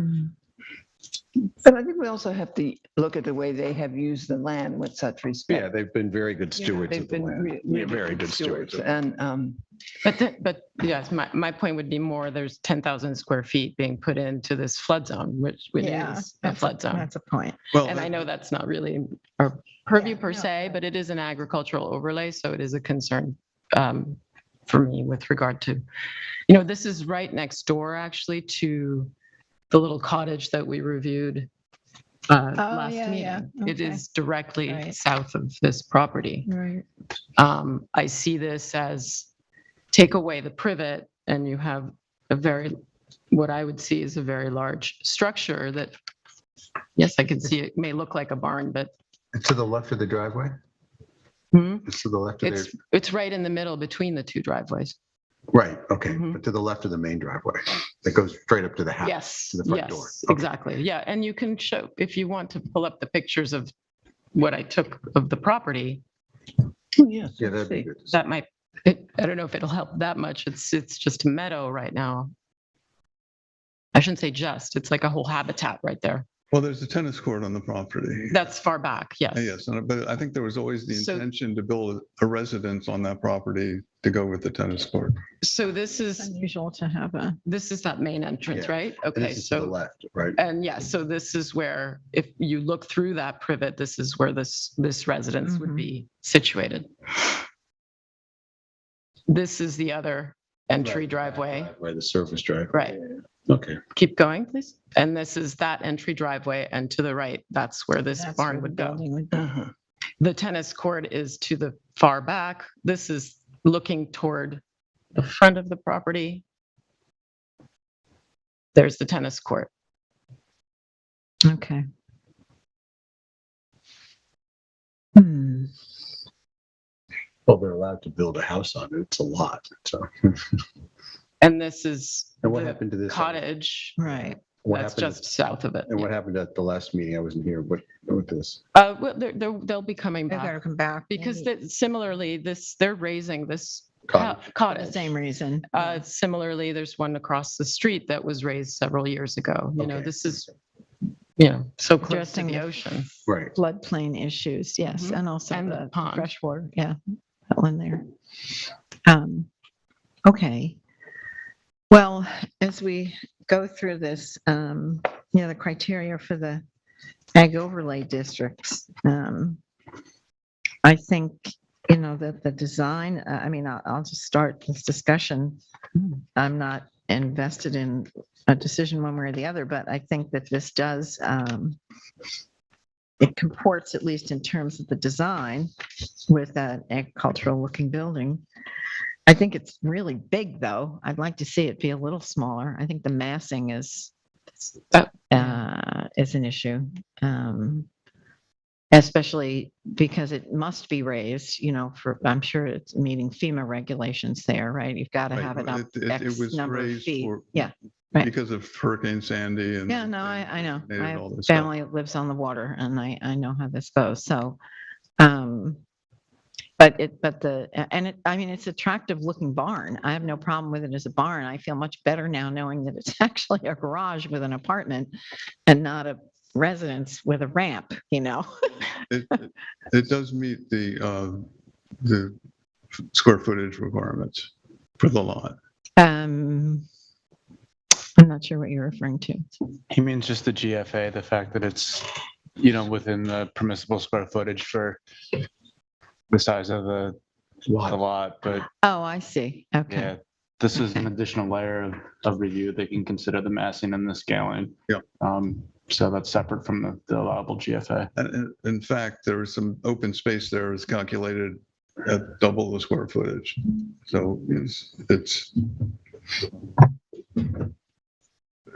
But I think we also have to look at the way they have used the land with such respect. Yeah, they've been very good stewards of the land. Very good stewards. And But yes, my point would be more, there's 10,000 square feet being put into this flood zone, which is a flood zone. That's a point. Well, And I know that's not really our purview per se, but it is an agricultural overlay, so it is a concern for me with regard to, this is right next door actually to the little cottage that we reviewed last meeting. yeah. It Okay. is directly Right. south of this property. Right. I see this as take away the privet and you have what I would see is a very large structure that, yes, I can see it may look like a barn, but To the left of the driveway? It's to the left of it's right in the middle between the two driveways. Right, okay. Mhm. But to the left of the main driveway that goes straight up to the house. Yes, To the front door. yes, Okay. exactly. Yeah, and you can show, if you want to pull up the pictures of what I took of the property, yes. Yeah, that'd be good. that might, I don't know if it'll help that much. It's just a meadow right now. I shouldn't say just, it's like a whole habitat right there. Well, there's a tennis court on the property. That's far back, yes. Yes, but I think there was always the So- intention to build a residence on that property to go with the tennis court. So this It's is unusual to have this is that main entrance, Yeah. right? And Okay, this is to the so, left, right? and yeah, so this is where, if you look through that privet, this is where this residence would Mhm. be situated. This is the other entry driveway. Where the surface driveway. Right. Okay. Keep going, please. And this is that entry driveway, and to the right, that's where this That's barn where the would go. building would be. The tennis court is to the far back. This is looking toward the front of the property. There's the tennis court. Okay. Hmm. Well, they're allowed to build a house on it. It's a lot, so. And this is And what the happened to this? cottage. Right. What That's happened- just south of it. And what happened at the last meeting? I wasn't here. What this? Well, they'll be coming They better back come back. because similarly, they're raising this Cottage. For the cottage. same reason. Similarly, there's one across the street that was raised several years ago. Okay. This is, so close to Addressing the the ocean. Right. Floodplain issues, yes, Mhm. and also And the the pond. freshwater, yeah, wetland there. Okay. Well, as we go through this, the criteria for the ag overlay districts, I think, that the design, I'll just start this discussion. I'm not invested in a decision one way or the other, but I think that this does, it comports, at least in terms of the design, with that agricultural looking building. I think it's really big, though. I'd like to see it be a little smaller. I think the massing is an issue, especially because it must be raised. I'm sure it's meeting FEMA regulations there, right? You've got to Right, have it well, up it X was number of raised feet. for- Yeah, right. Because of Hurricane Sandy and. Yeah, no, I know. and I have all this stuff. family that lives on the water, and I know how this goes. So, I mean, it's attractive looking barn. I have no problem with it as a barn. I feel much better now knowing that it's actually a garage with an apartment and not a residence with a ramp, you know? It does meet the square footage requirements for the lot. I'm not sure what you're referring to. He means just the GFA, the fact that it's, you know, within the permissible square footage for the size of the lot, but Oh, I see. Okay. yeah, this is an additional layer of review. They can consider the massing and the scaling. Yeah. So that's separate from the allowable GFA. And in fact, there is some open space there is calculated at double the square footage. So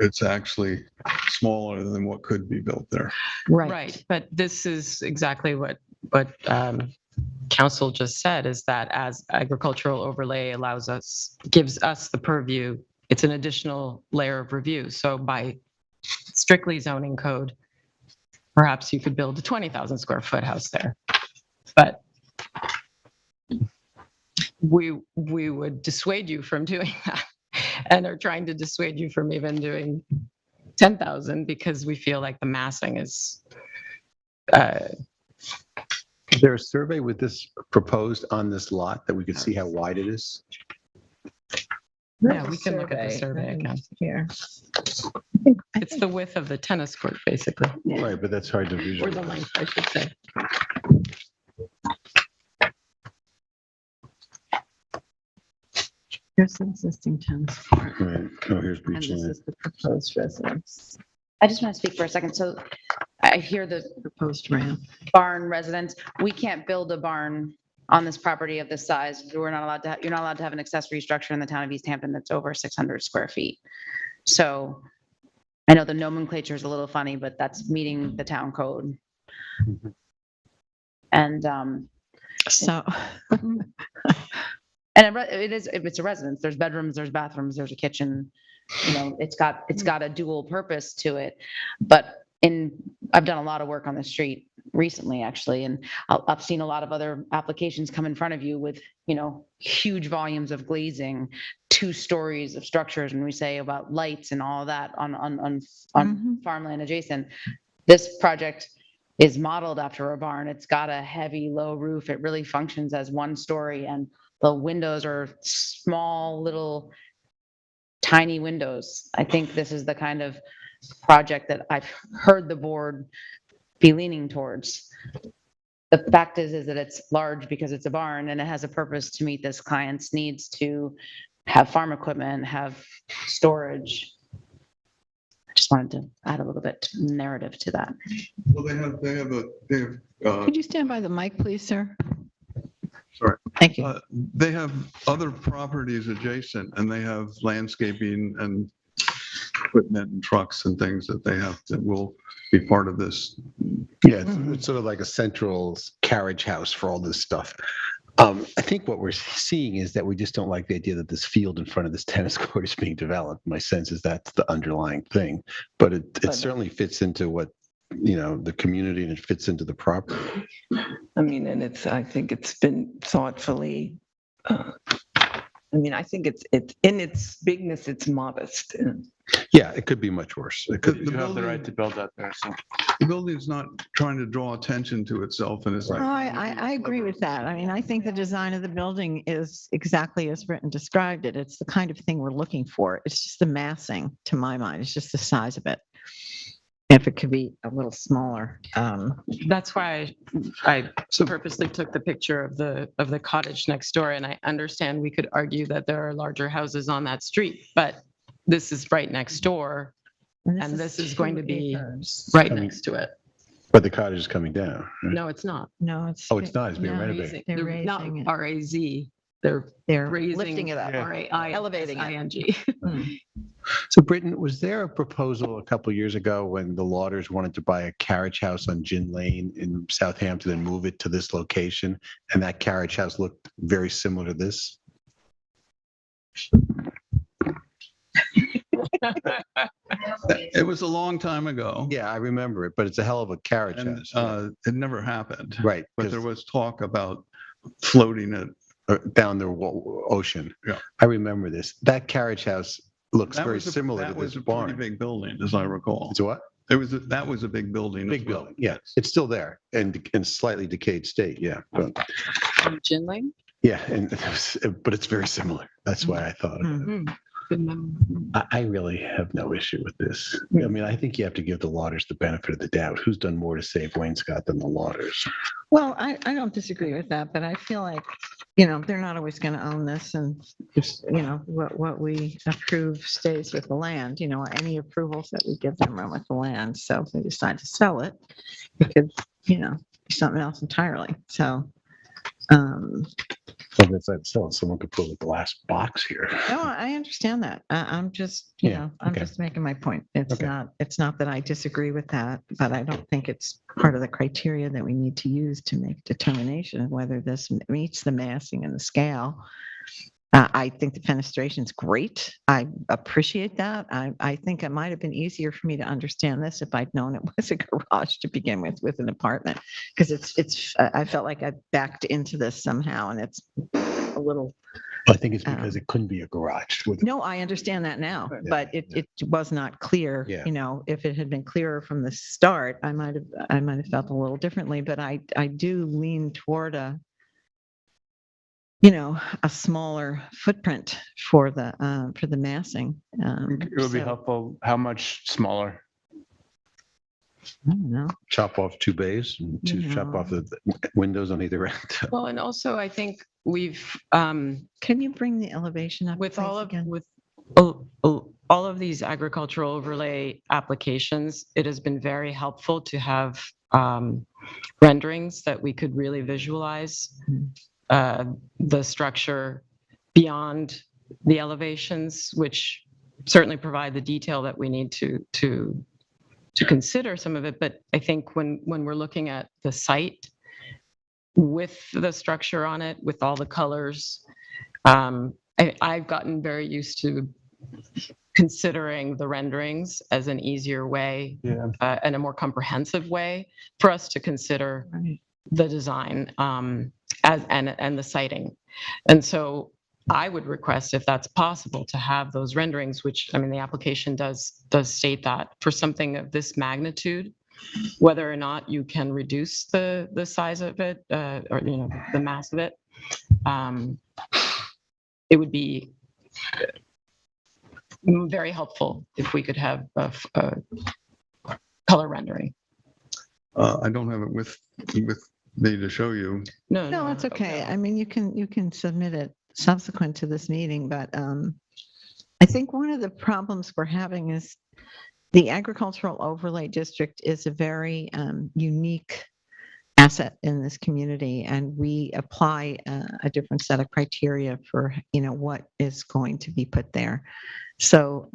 it's actually smaller than what could be built there. Right, but this is exactly what council just said, is that as agricultural overlay gives us the purview, it's an additional layer of review. So by strictly zoning code, perhaps you could build a 20,000 square foot house there. But we would dissuade you from doing that, and are trying to dissuade you from even doing 10,000 because we feel like the massing is Is there a survey with this proposed on this lot that we could see how wide it is? Yeah, we can look at the survey again. Here. It's the width of the tennis court, basically. Right, but that's hard to Or visualize. the length, I should say. Here's the existing tennis court. Right. Oh, here's And this breaching it. is the proposed residence, I just want to speak for a second. So I hear the proposed ramp. barn residence. We can't build a barn on this property of this size. We're not allowed to, you're not allowed to have an accessory structure in the town of East Hampton that's over 600 square feet. So I know the nomenclature is a little funny, but that's meeting the town code. And, So, and it's a residence. There's bedrooms, there's bathrooms, there's a kitchen. You know, it's got a dual purpose to it. But I've done a lot of work on the street recently, actually, and I've seen a lot of other applications come in front of you with, you know, huge volumes of glazing, 2 stories of structures, and we say about lights and all that on farmland adjacent. This project is modeled after a barn. It's got a heavy low roof. It really functions as 1 story, and the windows are small, little tiny windows. I think this is the kind of project that I've heard the board be leaning towards. The fact is that it's large because it's a barn, and it has a purpose to meet this client's needs to have farm equipment, have storage. I just wanted to add a little bit narrative to that. Well, they have could you stand by the mic, please, sir? sorry. Thank you. They have other properties adjacent, and they have landscaping and equipment and trucks and things that they have that will be part of this. Yeah, it's sort of like a central carriage house for all this stuff. I think what we're seeing is that we just don't like the idea that this field in front of this tennis court is being developed. My sense is that's the underlying thing, but it certainly fits into what, you know, the community, and it fits into the property. I mean, and I think it's been thoughtfully, I think it's in its bigness, it's modest. Yeah, it could be much worse. It could. You have the right to build that there, so. The building's not trying to draw attention to itself, and it's Oh, I agree with that. I mean, I think the design of the building is exactly as Britton described it. It's the kind of thing we're looking for. It's just the massing, to my mind. It's just the size of it. If it could be a little smaller. That's why I purposely took the picture of the cottage next door, and I understand we could argue that there are larger houses on that street, but this is right next door, and this is going to be right next to it. But the cottage is coming down. Right? No, it's not. No, it's. Oh, it's not. It's being no, renovated. They're Not raising it. RAZ. They're Raising, lifting it up, elevating it. So, Britton, was there a proposal a couple of years ago when the Lauders wanted to buy a carriage house on Gin Lane in Southampton and move it to this location, and that carriage house looked very similar to this? It was a long time ago. Yeah, I remember it, but it's a hell of a carriage And house. it never happened. Right. But there was talk about floating it. Down the ocean. Yeah. I remember this. That carriage house looks very was a- similar to That this was a pretty barn. big building, as I recall. It's a what? That was a big building. as Big well. building, yeah. It's still there and in slightly decayed state, yeah. But, Gin Lane? yeah, but it's very similar. That's why I thought of it. Mm, good memory. I really have no issue with this. I mean, I think you have to give the Lauders the benefit of the doubt. Who's done more to save Wayne-Scott than the Lauders? Well, I don't disagree with that, but I feel like, you know, they're not always going to own this and, you know, what we approve stays with the land, you know, any approvals that we give them run with the land. So if they decide to sell it, it could, you know, be something else entirely. So, Well, that's still someone could put a glass box here. no, I understand that. I'm just, you Yeah, know, I'm okay. just making my point. It's Okay. not that I disagree with that, but I don't think it's part of the criteria that we need to use to make determination of whether this meets the massing and the scale. I think the fenestration's great. I appreciate that. I think it might have been easier for me to understand this if I'd known it was a garage to begin with an apartment, because I felt like I backed into this somehow, and it's a little. I think it's because it couldn't be a garage. No, I understand that now, but it was not clear. Yeah. You know, if it had been clearer from the start, I might have felt a little differently. But I do lean toward a smaller footprint for the massing. It would be so, helpful. How much smaller? I don't know. Chop off 2 bays and chop off the windows on either end. Well, and also I think we've, Can you bring the elevation up? with please, all of, again? with all of these agricultural overlay applications, it has been very helpful to have renderings that we could really visualize the structure beyond the elevations, which certainly provide the detail that we need to consider some of it. But I think when we're looking at the site with the structure on it, with all the colors, I've gotten very used to considering the renderings as an easier way and a more comprehensive way for us to consider the design and the siting. And so I would request, if that's possible, to have those renderings, which, I mean, the application does state that for something of this magnitude, whether or not you can reduce the size of it or, you know, the mass of it, it would be very helpful if we could have a color rendering. I don't have it with me to show you. No, it's okay. I mean, you can submit it subsequent to this meeting, but I think one of the problems we're having is the agricultural overlay district is a very unique asset in this community, and we apply a different set of criteria for, you know, what is going to be put there. So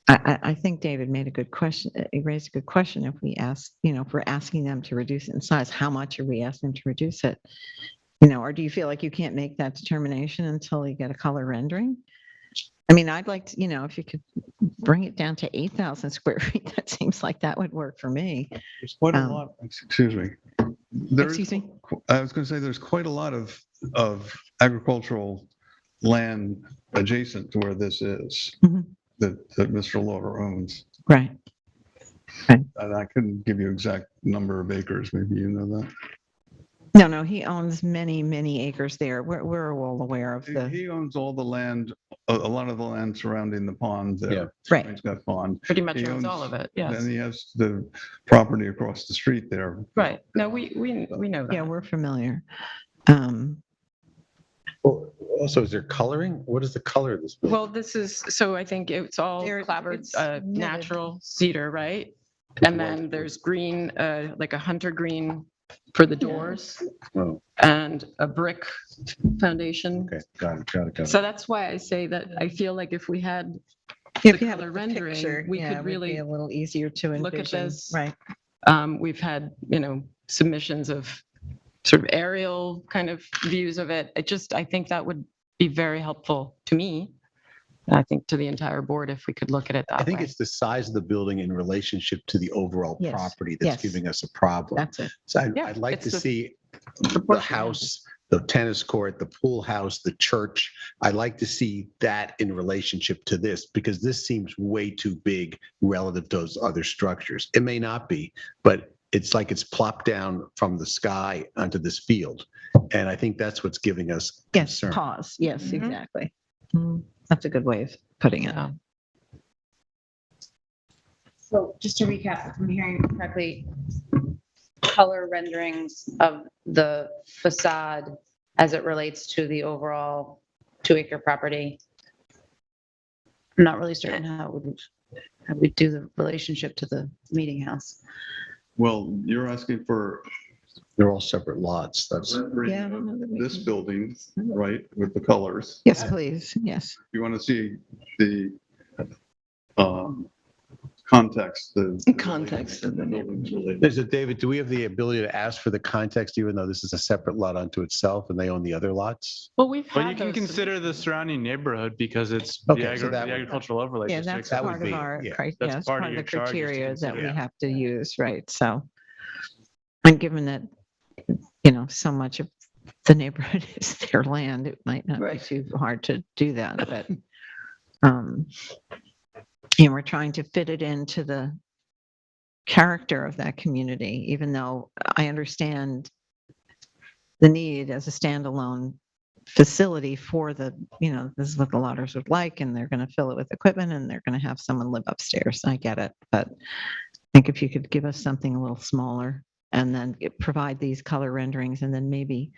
I think David made a good question. He raised a good question. If we ask, you know, if we're asking them to reduce it in size, how much are we asking them to reduce it? You know, or do you feel like you can't make that determination until you get a color rendering? I mean, I'd like to, you know, if you could bring it down to 8,000 square feet, that seems like that would work for me. There's quite a lot. Excuse me. Excuse me? I was going to say there's quite a lot of agricultural land adjacent to where this is that Mr. Lauder owns. Right. And I couldn't give you exact number of acres. Maybe you know that. No, he owns many, many acres there. We're all aware of the. He owns all the land, a lot of the land surrounding the pond there. Yeah. Right. He's got pond. Pretty much He owns all of it, yes. Then he has the property across the street there. Right. No, we know that. Yeah, we're familiar. Well, also, is there coloring? What is the color of this building? Well, this is, so I think it's all clapboard, it's natural cedar, right? And then there's green, like a hunter green for the doors Oh, and a brick foundation. okay, got it. So that's why I say that I feel like if we had If the you have color a rendering, picture, we yeah, it could would be really a little easier to envision. look at this. Right. We've had, you know, submissions of sort of aerial kind of views of it. I think that would be very helpful to me I think to the entire board, if we could look at it that I think way. it's the size of the building in relationship to the overall Yes, property that's yes. giving us a problem. That's it. So Yeah, I'd like it's to the see the proportion, yeah. house, the tennis court, the pool house, the church. I'd like to see that in relationship to this, because this seems way too big relative to those other structures. It may not be, but it's like it's plopped down from the sky onto this field. And I think that's what's giving us Yes, concern. pause. Yes, Mhm. exactly. That's a good way of putting it. Yeah. So just to recap, if I'm hearing correctly, color renderings of the facade as it relates to the overall 2-acre property. I'm not really certain how we do the relationship to the meeting house. Well, you're asking for They're all separate lots. That's rendering Yeah, I don't know that of we this can- building, right, with the colors. Yes, please. Yes. You want to see the context, the Context of the building's related. There's a, David, do we have the ability to ask for the context, even though this is a separate lot unto itself and they own the other lots? Well, we've Well, you had can those. consider the surrounding neighborhood because it's Okay, the so that would- agricultural overlay Yeah, district. that's that would part of be- our, yeah, yeah, that's it's part part of of the your charge is to criteria that we consider. have to use, right? So, and given that, you know, so much of the neighborhood is their land, it might not be Right. too hard to do that, but, you know, we're trying to fit it into the character of that community, even though I understand the need as a standalone facility for the, you know, this is what the Lotters would like, and they're going to fill it with equipment and they're going to have someone live upstairs. I get it. But I think if you could give us something a little smaller and then provide these color renderings and then maybe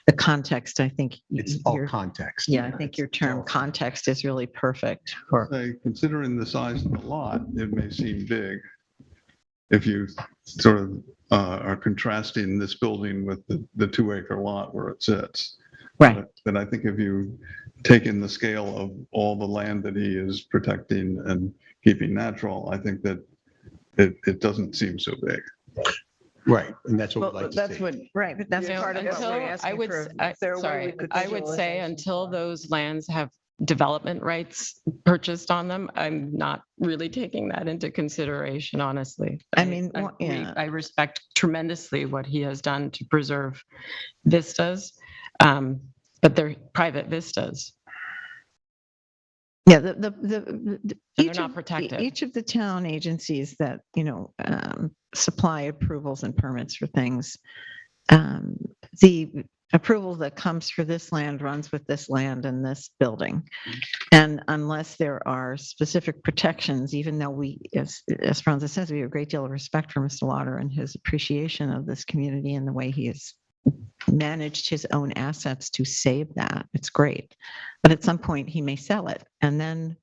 the context, I think. It's all your- context. Yeah, I think your term context is really perfect for, Say, considering the size of the lot, it may seem big. If you sort of are contrasting this building with the 2-acre lot where it sits. right. But I think if you take in the scale of all the land that he is protecting and keeping natural, I think that it doesn't seem so big. Right, and that's what we'd Well, like to that's see. what, Right, but that's You know, part of what until we're I asking would, for. s- I- sorry, I would say until those lands have development rights purchased on them, I'm not really taking that into consideration, honestly. I mean, yeah. I respect tremendously what he has done to preserve vistas, but they're private vistas. Yeah, they're not protected. Each of the town agencies that, you know, supply approvals and permits for things, the approval that comes for this land runs with this land and this building. And unless there are specific protections, even though we, as Francis says, we have a great deal of respect for Mr. Lauder and his appreciation of this community and the way he has managed his own assets to save that. It's great. But at some point he may sell it and then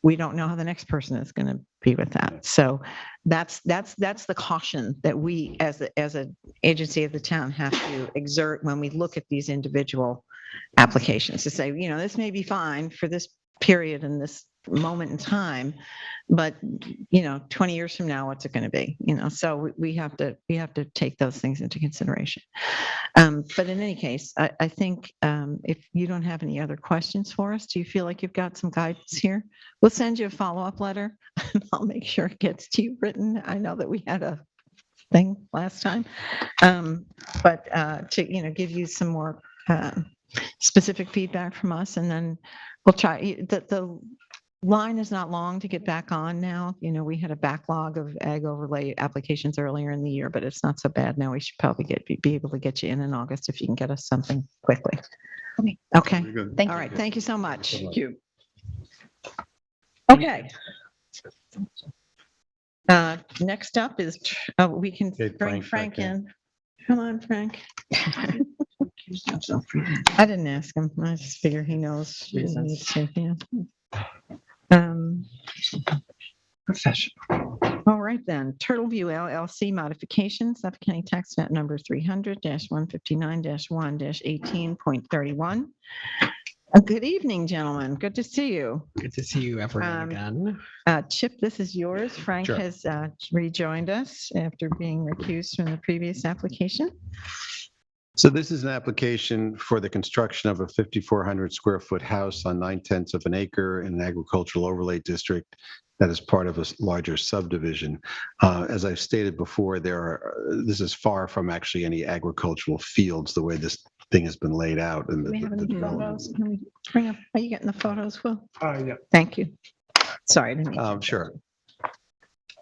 we don't know how the next person is going to be with that. So that's the caution that we as an agency of the town have to exert when we look at these individual applications to say, you know, this may be fine for this period and this moment in time, but you know, 20 years from now, what's it going to be? You know, so we have to take those things into consideration. But in any case, I think if you don't have any other questions for us, do you feel like you've got some guidance here? We'll send you a follow-up letter and I'll make sure it gets to you written. I know that we had a thing last time, but to, you know, give you some more specific feedback from us, and then we'll try. The line is not long to get back on now. You know, we had a backlog of ag overlay applications earlier in the year, but it's not so bad now. We should probably be able to get you in August if you can get us something quickly. Okay. Very good. Thank All you. right. Thank you so much. thank you. Okay. Next up is, we can Okay, bring Frank Frank back in. in. Come on, Frank. I didn't ask him. I just figure he knows. He needs to, yeah. Professional. All right then, Turtle View LLC modifications, Suffolk County Tax Map number 300-159-1-18.31. Good evening, gentlemen. Good to see you. Good to see you, everyone, again. Chip, this is yours. Frank Sure. has rejoined us after being recused from the previous application. So this is an application for the construction of a 5,400 square foot house on 9/10 of an acre in an agricultural overlay district that is part of a larger subdivision. As I've stated before, this is far from actually any agricultural fields, the way this thing has been laid out. And Do we have any photos? Can we bring up, are you getting the photos, Will? Yeah. Thank you. Sorry, I didn't mean to. Sure.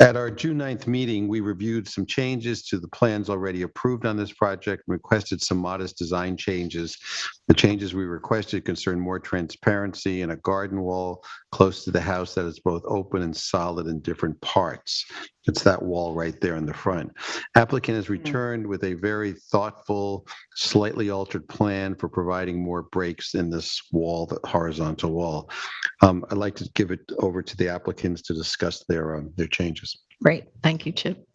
At our June 9th meeting, we reviewed some changes to the plans already approved on this project and requested some modest design changes. The changes we requested concern more transparency and a garden wall close to the house that is both open and solid in different parts. It's that wall right there in the front. Applicant has returned with a very thoughtful, slightly altered plan for providing more breaks in this wall, the horizontal wall. I'd like to give it over to the applicants to discuss their changes. Great. Thank you, Chip.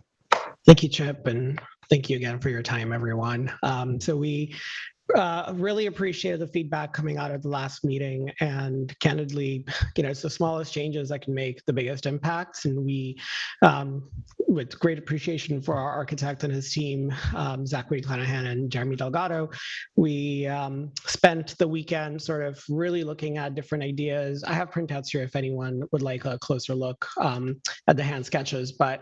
Thank you, Chip, and thank you again for your time, everyone. So we really appreciated the feedback coming out of the last meeting, and candidly, it's the smallest changes that can make the biggest impacts. And we, with great appreciation for our architect and his team, Zachary Clanahan and Jeremy Delgado, we spent the weekend sort of really looking at different ideas. I have printouts here if anyone would like a closer look at the hand sketches, but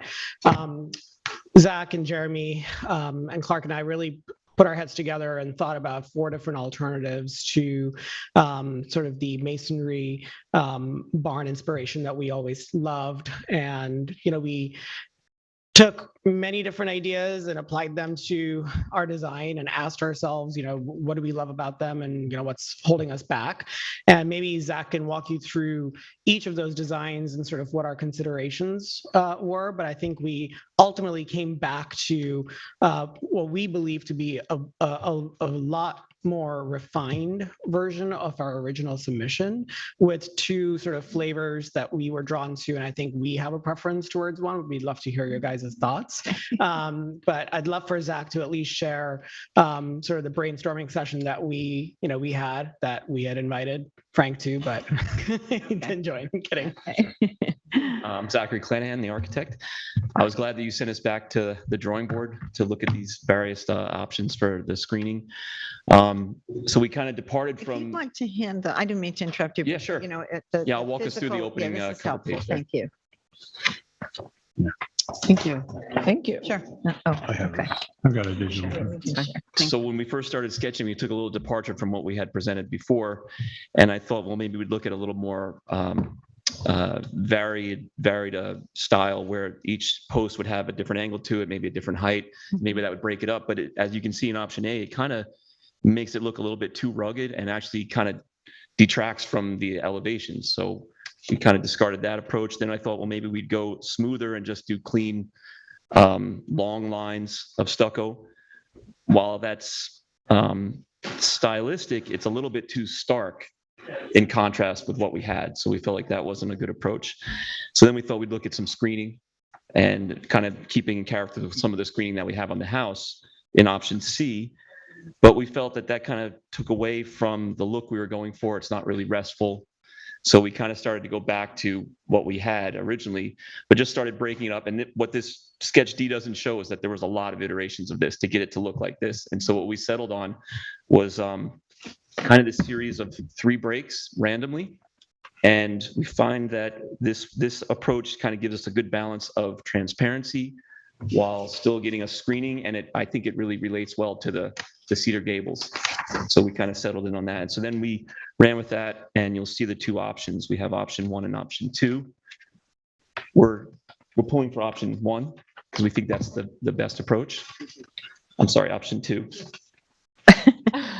Zach and Jeremy and Clark and I really put our heads together and thought about 4 different alternatives to sort of the masonry barn inspiration that we always loved. And, we took many different ideas and applied them to our design and asked ourselves, what do we love about them and, what's holding us back? And maybe Zach can walk you through each of those designs and sort of what our considerations were. But I think we ultimately came back to what we believe to be a lot more refined version of our original submission, with 2 sort of flavors that we were drawn to. And I think we have a preference towards one. We'd love to hear your guys' thoughts. But I'd love for Zach to at least share sort of the brainstorming session that we had invited Frank to, but he didn't join. I'm kidding. I'm Zachary Clanahan, the architect. I was glad that you sent us back to the drawing board to look at these various options for the screening. So we kind of departed from. If you'd like to hand I didn't mean to interrupt you. Yeah, sure. I'll walk us through the opening this is cover helpful. page there. Thank you. Thank you. Thank you. Sure. Okay. I've got a digital. So when we first started sketching, we took a little departure from what we had presented before, and I thought, well, maybe we'd look at a little more varied style where each post would have a different angle to it, maybe a different height. Maybe that would break it up. But as you can see in option A, it kind of makes it look a little bit too rugged and actually kind of detracts from the elevation. So we kind of discarded that approach. Then I thought, well, maybe we'd go smoother and just do clean, long lines of stucco. While that's stylistic, it's a little bit too stark in contrast with what we had. So we felt like that wasn't a good approach. So then we thought we'd look at some screening and kind of keeping in character with some of the screening that we have on the house in option C. But we felt that kind of took away from the look we were going for. It's not really restful. So we kind of started to go back to what we had originally, but just started breaking it up. And what this sketch D doesn't show is that there was a lot of iterations of this to get it to look like this. And so what we settled on was kind of this series of 3 breaks randomly. And we find that this approach kind of gives us a good balance of transparency while still getting a screening. And I think it really relates well to the cedar gables. So we kind of settled in on that. And so then we ran with that, and you'll see the 2 options. We have option 1 and option 2. We're pulling for option 1 because we think that's the best approach. I'm sorry, option 2.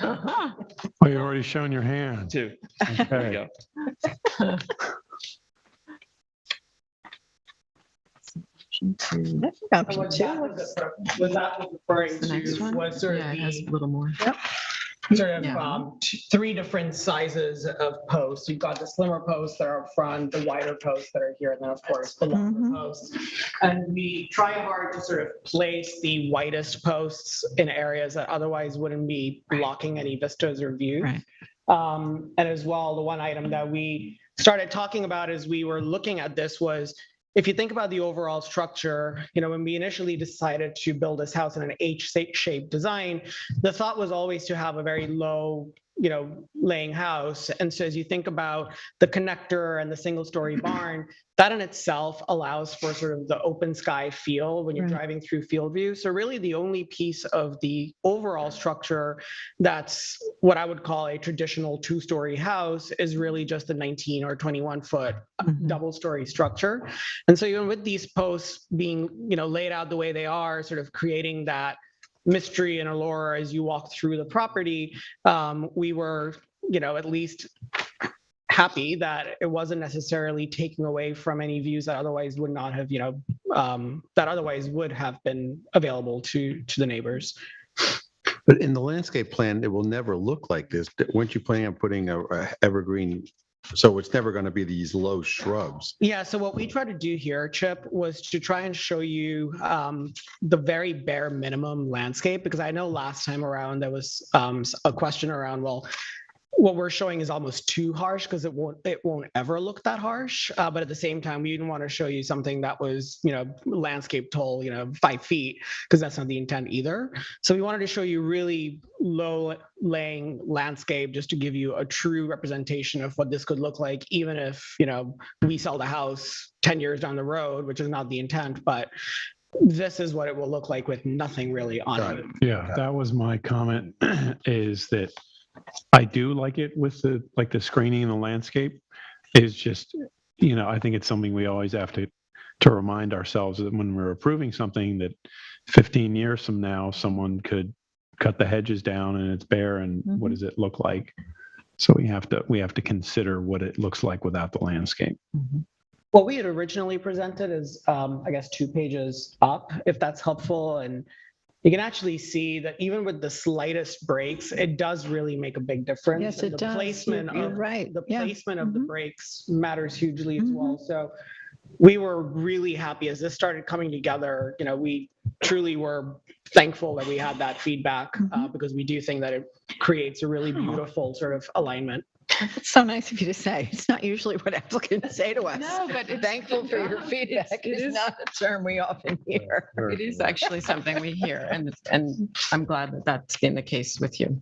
Oh, you've already shown your hand. 2. Okay. There we go. Option 2. Was that referring The next to one? was sort of Yeah, it has a the little more. sort of Yeah. 3 different sizes of posts. You've got the slimmer posts that are up front, the wider posts that are here, and then of course the longer posts. And we try hard to sort of place the widest posts in areas that otherwise wouldn't be blocking any vistas or views. Right. And as well, the one item that we started talking about as we were looking at this was, if you think about the overall structure, when we initially decided to build this house in an H-shaped design, the thought was always to have a very low laying house. And so as you think about the connector and the single story barn, that in itself allows for sort of the open sky feel when you're driving through field view. So really the only piece of the overall structure that's what I would call a traditional 2-story house is really just a 19 or 21 foot double story structure. And so even with these posts being, laid out the way they are, sort of creating that mystery and allure as you walk through the property, we were, at least happy that it wasn't necessarily taking away from any views that otherwise would not have, that otherwise would have been available to the neighbors. But in the landscape plan, it will never look like this. Weren't you planning on putting a evergreen? So it's never going to be these low shrubs. Yeah, so what we tried to do here, Chip, was to try and show you the very bare minimum landscape, because I know last time around there was a question around, well, what we're showing is almost too harsh because it won't ever look that harsh. But at the same time, we didn't want to show you something that was, landscape tall, 5 feet, because that's not the intent either. So we wanted to show you really low laying landscape just to give you a true representation of what this could look like, even if, we sell the house 10 years down the road, which is not the intent, but this is what it will look like with nothing really on it. Yeah, that was my comment, is that I do like it with the screening and the landscape. Is just, I think it's something we always have to remind ourselves that when we're approving something that 15 years from now, someone could cut the hedges down and it's bare, and what does it look like? So we have to consider what it looks like without the landscape. What we had originally presented is, I guess, 2 pages up, if that's helpful. And you can actually see that even with the slightest breaks, it does really make a big difference. Yes, it does. Placement You're right. The placement of the breaks matters hugely as well. So we were really happy as this started coming together. We truly were thankful that we had that feedback, because we do think that it creates a really beautiful sort of alignment. It's so nice of you to say. It's not usually what applicants say to us. No, but it's Thankful for your feedback. It is not a term we often hear. It is actually something we hear, and I'm glad that that's been the case with you.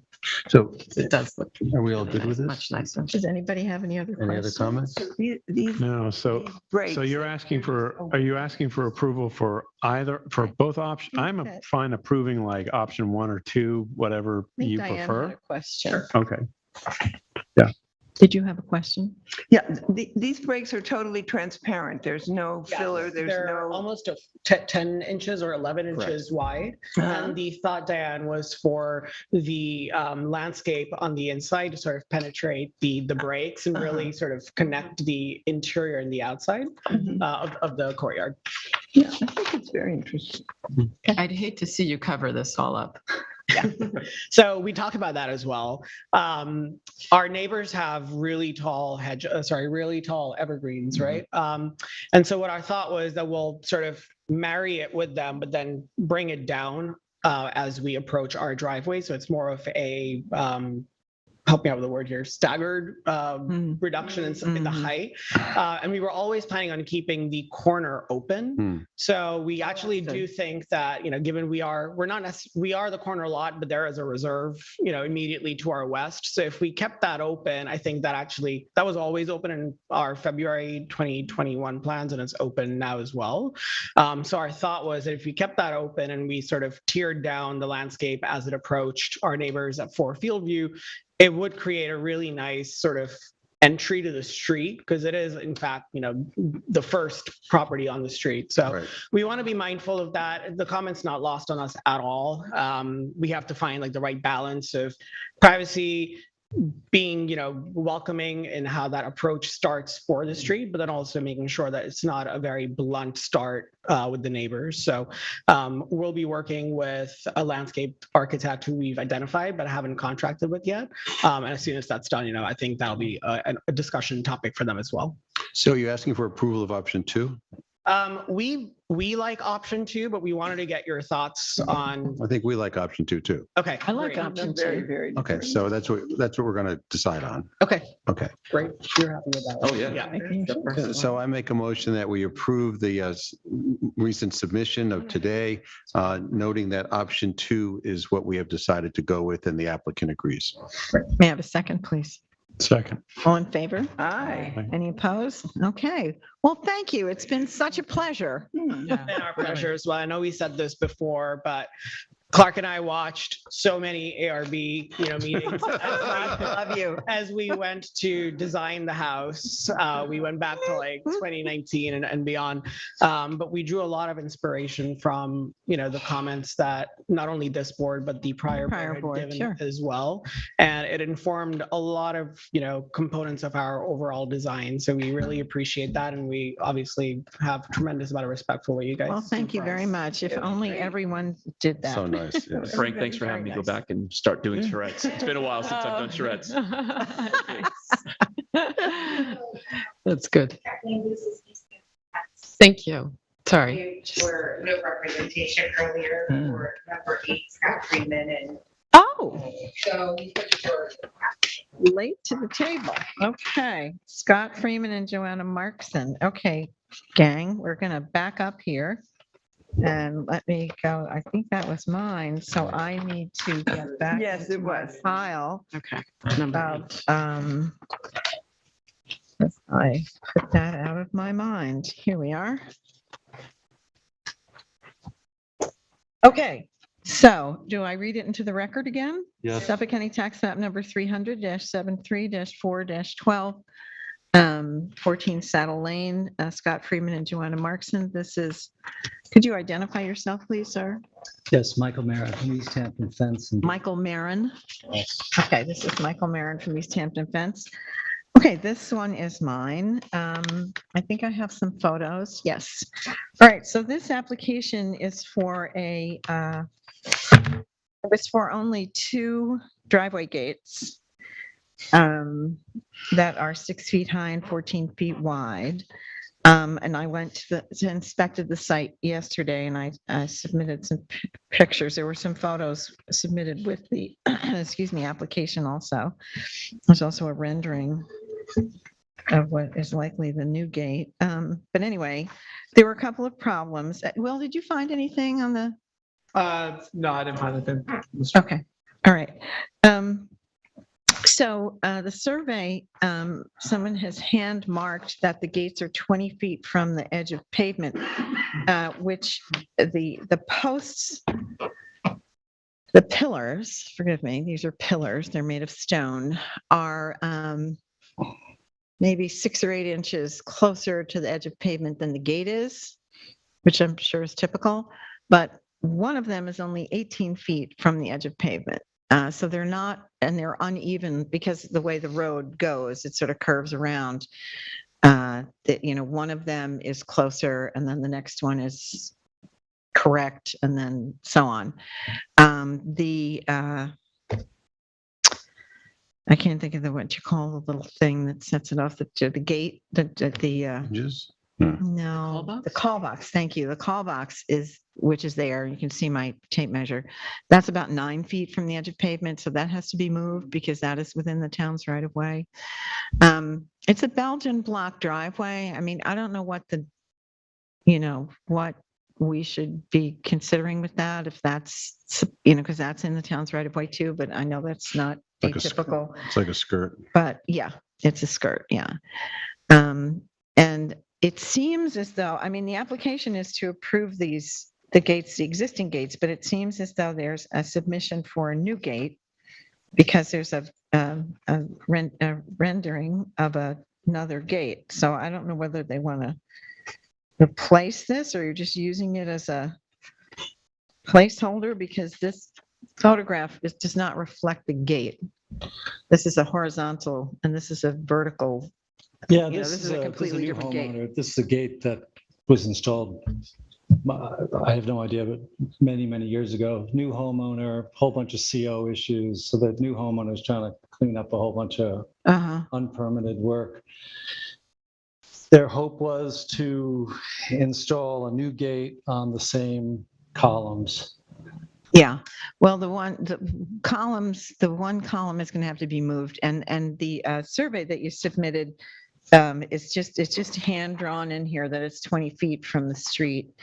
So It does look are we all good with this? much nicer. Does anybody have any other questions? Any other comments? These No, so breaks. you're asking are you asking for approval for both options? I'm Okay. fine approving like option 1 or 2, whatever I think you Diane had prefer. a question. Okay. Did you have a question? Yeah, these breaks are totally transparent. There's no filler, there's They're no. almost 10 inches or 11 inches wide. And the thought, Diane, was for the landscape on the inside to sort of penetrate the breaks and really sort of connect the interior and the outside of the courtyard. Yeah, I think it's very interesting. I'd hate to see you cover this all up. Yeah. So we talked about that as well. Our neighbors have really tall really tall evergreens, right? And so what our thought was that we'll sort of marry it with them, but then bring it down as we approach our driveway. So it's more of a help me out with the word here, staggered reduction in the height. And we were always planning on keeping the corner open. So we actually do think that, given we are the corner lot, but there is a reserve, immediately to our west. So if we kept that open, I think that was always open in our February 2021 plans, and it's open now as well. So our thought was that if we kept that open and we sort of tiered down the landscape as it approached our neighbors at 4 Fieldview, it would create a really nice sort of entry to the street, because it is, in fact, the first property on the street. So we want to be mindful of that. The comment's not lost on us at all. We have to find the right balance of privacy, being, welcoming in how that approach starts for the street, but then also making sure that it's not a very blunt start with the neighbors. So we'll be working with a landscape architect who we've identified but haven't contracted with yet. And as soon as that's done, I think that'll be a discussion topic for them as well. So you're asking for approval of option 2? We like option 2, but we wanted to get your thoughts on. I think we like option 2 too. Okay, I like great. option Very, 2. very Okay, different. so that's what we're going to decide on. Okay, Okay. great. You're happy with that? Oh, one? yeah. So I make a motion that we approve the recent submission of today, noting that option 2 is what we have decided to go with and the applicant agrees. May I have a second, please? Second. All in favor? Aye. Any opposed? Okay. Well, thank you. It's been such a pleasure. And our pleasure as well. I know we said this before, but Clark and I watched so many ARB, meetings. Love you. As we went to design the house, we went back to like 2019 and beyond. But we drew a lot of inspiration from, the comments that not only this board, but the prior board had given as well. And it informed a lot of, components of our overall design. So we really appreciate that. And we obviously have tremendous amount of respect for what you guys Well, thank do you for very us. much. If only everyone did that. So nice. Yes. Frank, thanks for having me go back and start doing charrettes. It's been a while since I've done charrettes. That's good. Thank you. Sorry. For no representation earlier for number 8, Scott Freeman, and Oh, so we put your late to the table. Okay. Scott Freeman and Joanna Markson. Okay, gang, we're going to back up here. And let me go. I think that was mine. So I need to get back. Yes, it was. File. Okay. About, I put that out of my mind. Here we are. Okay. So do I read it into the record again? Yes. Suffolk County Tax Map number 300-73-4-12. 14 Saddle Lane, Scott Freeman and Joanna Markson. Could you identify yourself, please, sir? Yes, Michael Marin from East Hampton Fence. Michael Marin. Yes. Okay, this is Michael Marin from East Hampton Fence. Okay, this one is mine. I think I have some photos. Yes. All right, so this application is for it was for only 2 driveway gates that are 6 feet high and 14 feet wide. And I went to inspected the site yesterday, and I submitted some pictures. There were some photos submitted with the application also. There's also a rendering of what is likely the new gate. But anyway, there were a couple of problems. Will, did you find anything on the? No, I didn't find anything. Okay. All right. So the survey, someone has hand marked that the gates are 20 feet from the edge of pavement, which the posts, the pillars, forgive me, these are pillars, they're made of stone, are maybe 6 or 8 inches closer to the edge of pavement than the gate is, which I'm sure is typical, but one of them is only 18 feet from the edge of pavement. So they're not, and they're uneven because the way the road goes, it sort of curves around. One of them is closer, and then the next one is correct, and then so on. I can't think of what you call the little thing that sets it off the gate. Just No, the call box. Thank you. The call box which is there. You can see my tape measure. That's about 9 feet from the edge of pavement. So that has to be moved because that is within the town's right of way. It's a Belgian block driveway. I mean, I don't know what what we should be considering with that, if that's, because that's in the town's right of way too, but I know that's not atypical. It's like a skirt. But yeah, it's a skirt. Yeah. And it seems as though, the application is to approve the existing gates, but it seems as though there's a submission for a new gate because there's a rendering of another gate. So I don't know whether they want to replace this or you're just using it as a placeholder, because this photograph does not reflect the gate. This is a horizontal and this is a vertical. Yeah, this is a completely new different gate. homeowner. This is a gate that was installed, I have no idea, but many, many years ago. New homeowner, whole bunch of CO issues. So the new homeowner is trying to clean up a whole bunch of unpermitted work. their hope was to install a new gate on the same columns. Yeah, well, the one column is going to have to be moved, and the survey that you submitted it's just hand drawn in here that it's 20 feet from the street.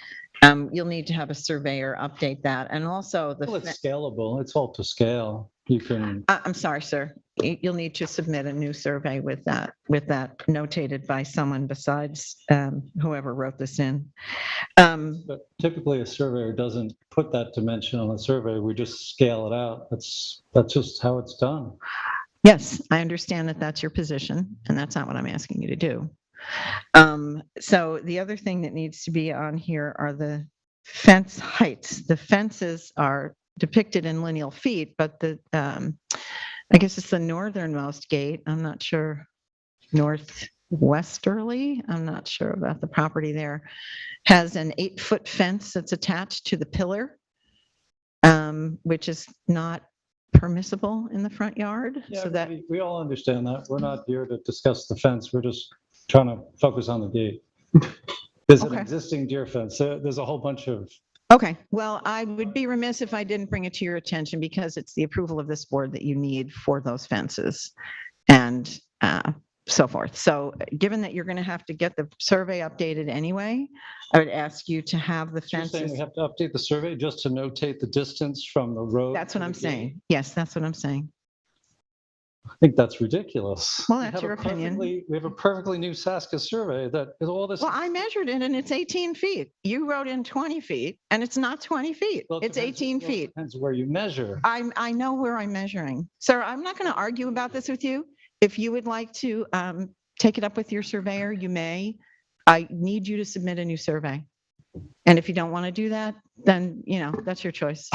You'll need to have a surveyor update that, and also Well, it's scalable. It's all to scale. You can. I'm sorry, sir. You'll need to submit a new survey with that notated by someone besides whoever wrote this in. But typically, a surveyor doesn't put that dimension on the survey. We just scale it out. That's just how it's done. Yes, I understand that that's your position, and that's not what I'm asking you to do. So the other thing that needs to be on here are the fence heights. The fences are depicted in lineal feet, but I guess it's the northernmost gate. I'm not sure. Northwesterly, I'm not sure about the property there, has an 8-foot fence that's attached to the pillar, which is not permissible in the front yard. Yeah, so that we all understand that. We're not here to discuss the fence. We're just trying to focus on the gate. There's an existing deer fence. There's a whole bunch of. Okay, well, I would be remiss if I didn't bring it to your attention because it's the approval of this board that you need for those fences and so forth. So given that you're going to have to get the survey updated anyway, I would ask you to have the You're saying fences. we have to update the survey just to notate the distance from the road? That's what I'm saying. Yes, that's what I'm saying. I think that's ridiculous. Well, that's your opinion. We have a perfectly new Saska survey that is all this. Well, I measured it and it's 18 feet. You wrote in 20 feet and it's not 20 feet. Well, It's 18 feet. Depends where you measure. I know where I'm measuring. Sir, I'm not going to argue about this with you. If you would like to take it up with your surveyor, you may. I need you to submit a new survey. And if you don't want to do that, then, that's your choice.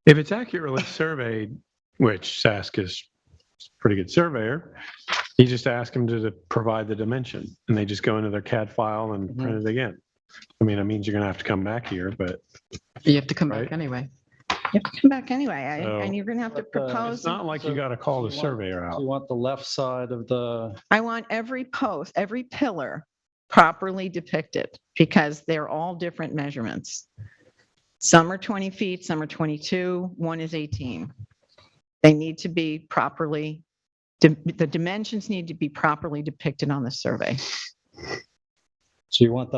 If it's accurately surveyed, which Sask is a pretty good surveyor, you just ask them to provide the dimension and they just go into their CAD file and print it again. I mean, it means you're going to have to come back here, but. You have to come back anyway. You have to come back anyway, So, and you're going to have to propose. It's not like you got to call the surveyor out. You want the left side of the. I want every post, every pillar properly depicted because they're all different measurements. Some are 20 feet, some are 22, one is 18. They need to be properly, the dimensions need to be properly depicted on the survey. So you want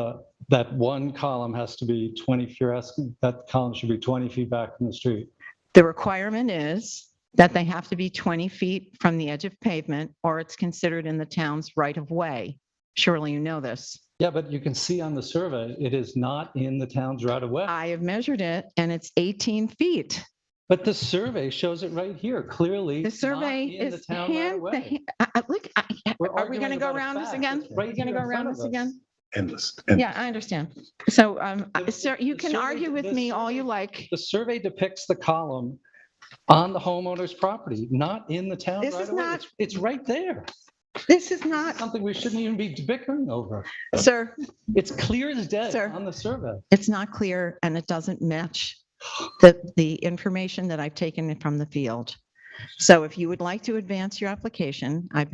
that one column has to be 20, if you're asking, that column should be 20 feet back from the street. The requirement is that they have to be 20 feet from the edge of pavement or it's considered in the town's right of way. Surely you know this. Yeah, but you can see on the survey, it is not in the town's right of way. I have measured it and it's 18 feet. But the survey shows it right here, clearly. The survey not in is the town right away. Look, are we going to go around this again? Are we going to go around this again? Endless. Yeah, I understand. So, sir, you can argue with me all you like. The survey depicts the column on the homeowner's property, not in the town This right is away. not- It's right there. This is not, Something we shouldn't even be bickering over. sir, It's clear as day Sir. on the survey. it's not clear and it doesn't match the information that I've taken from the field. So if you would like to advance your application, I've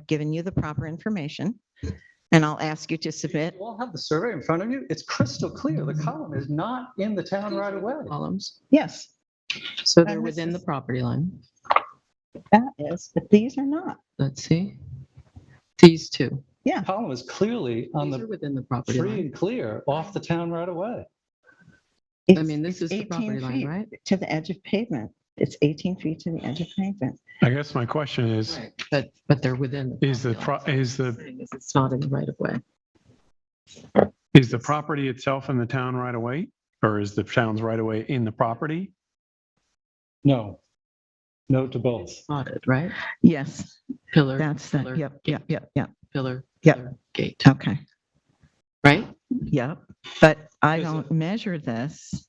given you the proper information and I'll ask you to submit. You all have the survey in front of you. It's crystal clear. The column is not in the town right away. Columns. Yes, So they're And this within the is- property line. that is, but these are not. Let's see. These two. Yeah. The column is clearly on These are the within the property free line. and clear off the town right away. I mean, this is the 18 property line, feet right? to the edge of pavement. It's 18 feet to the edge of pavement. I guess my question is, But they're within. is the, property line. Saying is It's not in the right of way. is the property itself in the town right away? Or is the town's right away in the property? No. No to both. Spotted, right? Yes, Pillar. that's pillar, yep, Pillar. Yep. pillar, Gate, okay, right? yep. But I Is don't measure this.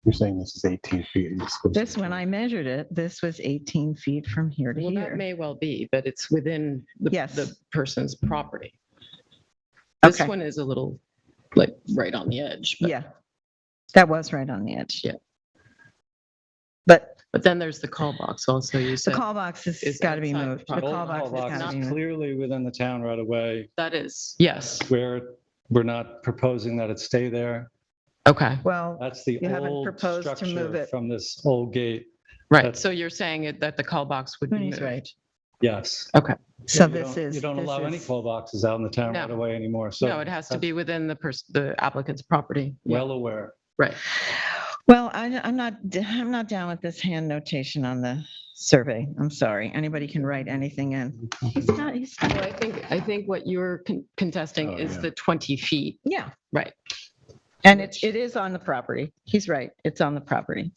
You're saying this is 18 feet. and this goes- This, when I measured it, this was 18 feet from here to Well, that here. may well be, but it's within Yes. the person's property. This Okay. one is a little like right on the edge. But Yeah, that was right on the edge. Yeah. But But then there's the call box also, you The said. call box has Is got to be outside the moved. The property. call box has got to Box be is moved. clearly within the town right away. That is, yes. We're not proposing that it stay there. Okay, Well, That's the you haven't old proposed to move structure it. from this old gate. right. That's- So you're saying that the call box would be Cooney's moved? right. Yes. Okay. So You this don't- is. You don't this allow any is- call boxes out in the town No. right away anymore. So No, it has to be within the applicant's property. Yeah. well aware. Right. Well, I'm not down with this hand notation on the survey. I'm sorry. Anybody can write anything in. He's not, Well, I think what you're contesting Oh, is yeah. the 20 feet. yeah. Right. And it is on the property. He's right. It's on the property.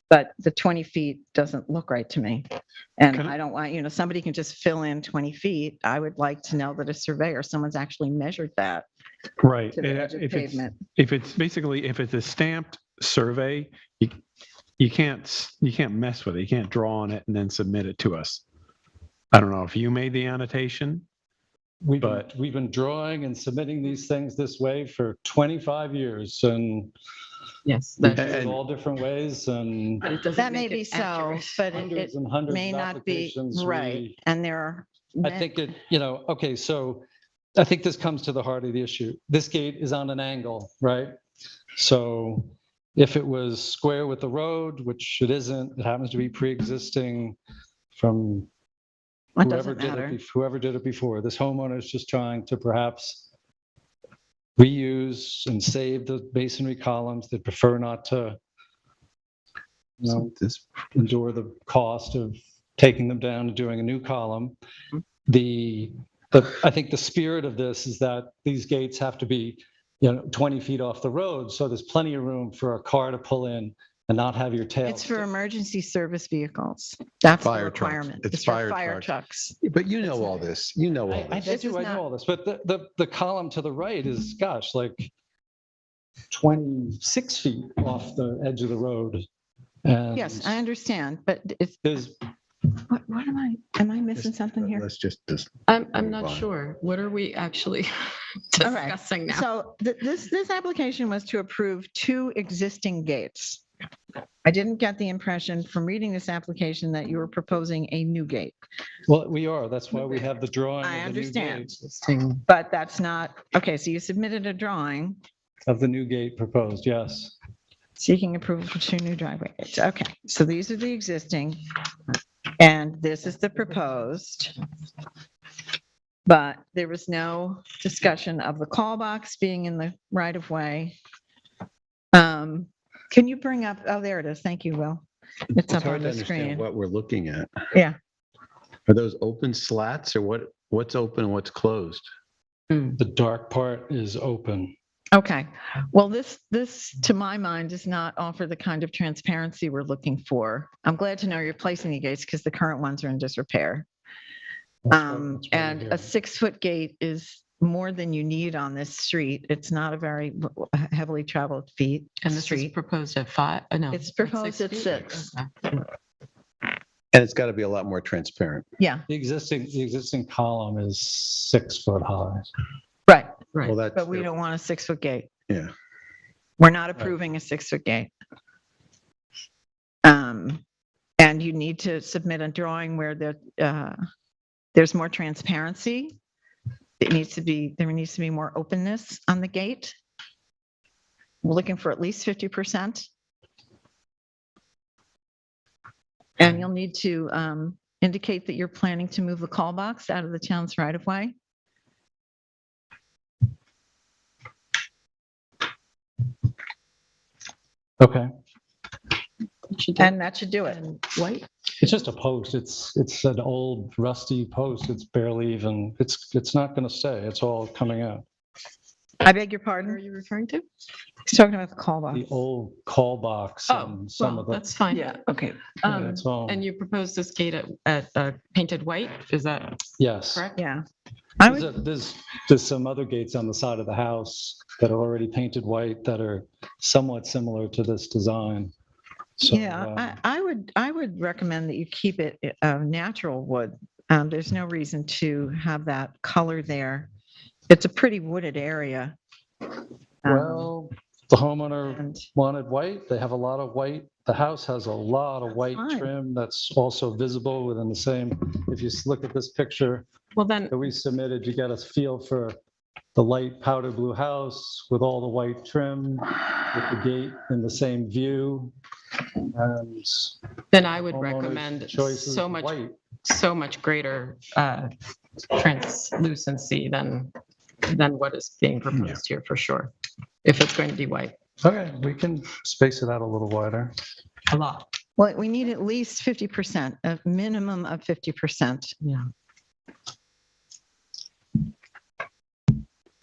But the 20 feet doesn't look right to me. And Can I don't want, somebody can just fill in 20 feet. I would like to know that a surveyor, someone's actually measured that Right. to the edge of If it's, pavement. if it's a stamped survey, you can't mess with it. You can't draw on it and then submit it to us. I don't know if you made the annotation. We've But- been drawing and submitting these things this way for 25 years, and Yes. we That, do it all different ways, and but it doesn't That may make be it so, accurate. but it hundreds and hundreds may of not be applications. right. And there are. I think it, okay, so I think this comes to the heart of the issue. This gate is on an angle, right? So if it was square with the road, which it isn't, it happens to be pre-existing from It whoever doesn't did matter. it, whoever did it before. This homeowner is just trying to perhaps reuse and save the masonry columns. They prefer not to, endure the cost of taking them down and doing a new column. I think the spirit of this is that these gates have to be, 20 feet off the road, so there's plenty of room for a car to pull in and not have your tail. It's for emergency service vehicles. That's the Fire trucks. requirement. It's for fire fire trucks. trucks. But you know all this. You know all I this. do, is I know not- all this, but the column to the right is, gosh, like 26 feet off the edge of the road. And Yes, I understand, but it's, there's what am I missing something here? Let's just I'm move not on. sure. What are we actually All right. discussing now? So this application was to approve 2 existing gates. I didn't get the impression from reading this application that you were proposing a new gate, Well, we are. That's why we have the drawing. I of the new understand. gate- but that's not, okay, so you submitted a drawing Of the new gate proposed, yes. seeking approval for 2 new driveway gates. Okay, so these are the existing, and this is the proposed. But there was no discussion of the call box being in the right of way. Can you bring up, oh, there it is. Thank you, Will. It's up hard on to the understand screen. what we're looking at. Yeah. Are those open slats or what's open and what's closed? The dark part is open. Okay, well, this, to my mind, does not offer the kind of transparency we're looking for. I'm glad to know you're placing the gates because the current ones are in disrepair. And a 6-foot gate is more than you need on this street. It's not a very heavily traveled And this is street. proposed at 5, no. It's proposed at feet? 6. Okay. And it's got to be a lot more transparent. Yeah, The existing column is 6 foot high. right. Right. Well, that's, But we don't want a 6-foot gate. yeah. We're not approving a 6-foot gate. And you need to submit a drawing where there's more transparency. There needs to be more openness on the gate. We're looking for at least 50%. And you'll need to indicate that you're planning to move the call box out of the town's right of way. Okay. And that should do it. White? It's just a post. It's an old rusty post. It's barely even, it's not going to stay. It's all coming out. I beg your What are pardon? you referring to? He's talking about the call box. The old call box Oh, and some well, of the. that's fine. Yeah, okay. That's all. And you proposed this gate at painted white, is that Yes. correct? Yeah. I would, There's some other gates on the side of the house that are already painted white that are somewhat similar to this design. So, yeah, I would recommend that you keep it natural wood. There's no reason to have that color there. It's a pretty wooded area. Well, The homeowner wanted white. They have a lot of white. The house has a lot of white trim that's also visible within the same. If you look at this picture Well, then, that we submitted, you get a feel for the light powder blue house with all the white trim, with the gate in the same view. And then I would homeowners' recommend choices so much, white. so much greater translucency than what is being proposed here for sure, if it's going to be white. Okay, we can space it out a little wider. A lot. Well, we need at least 50%, a minimum of 50%. Yeah.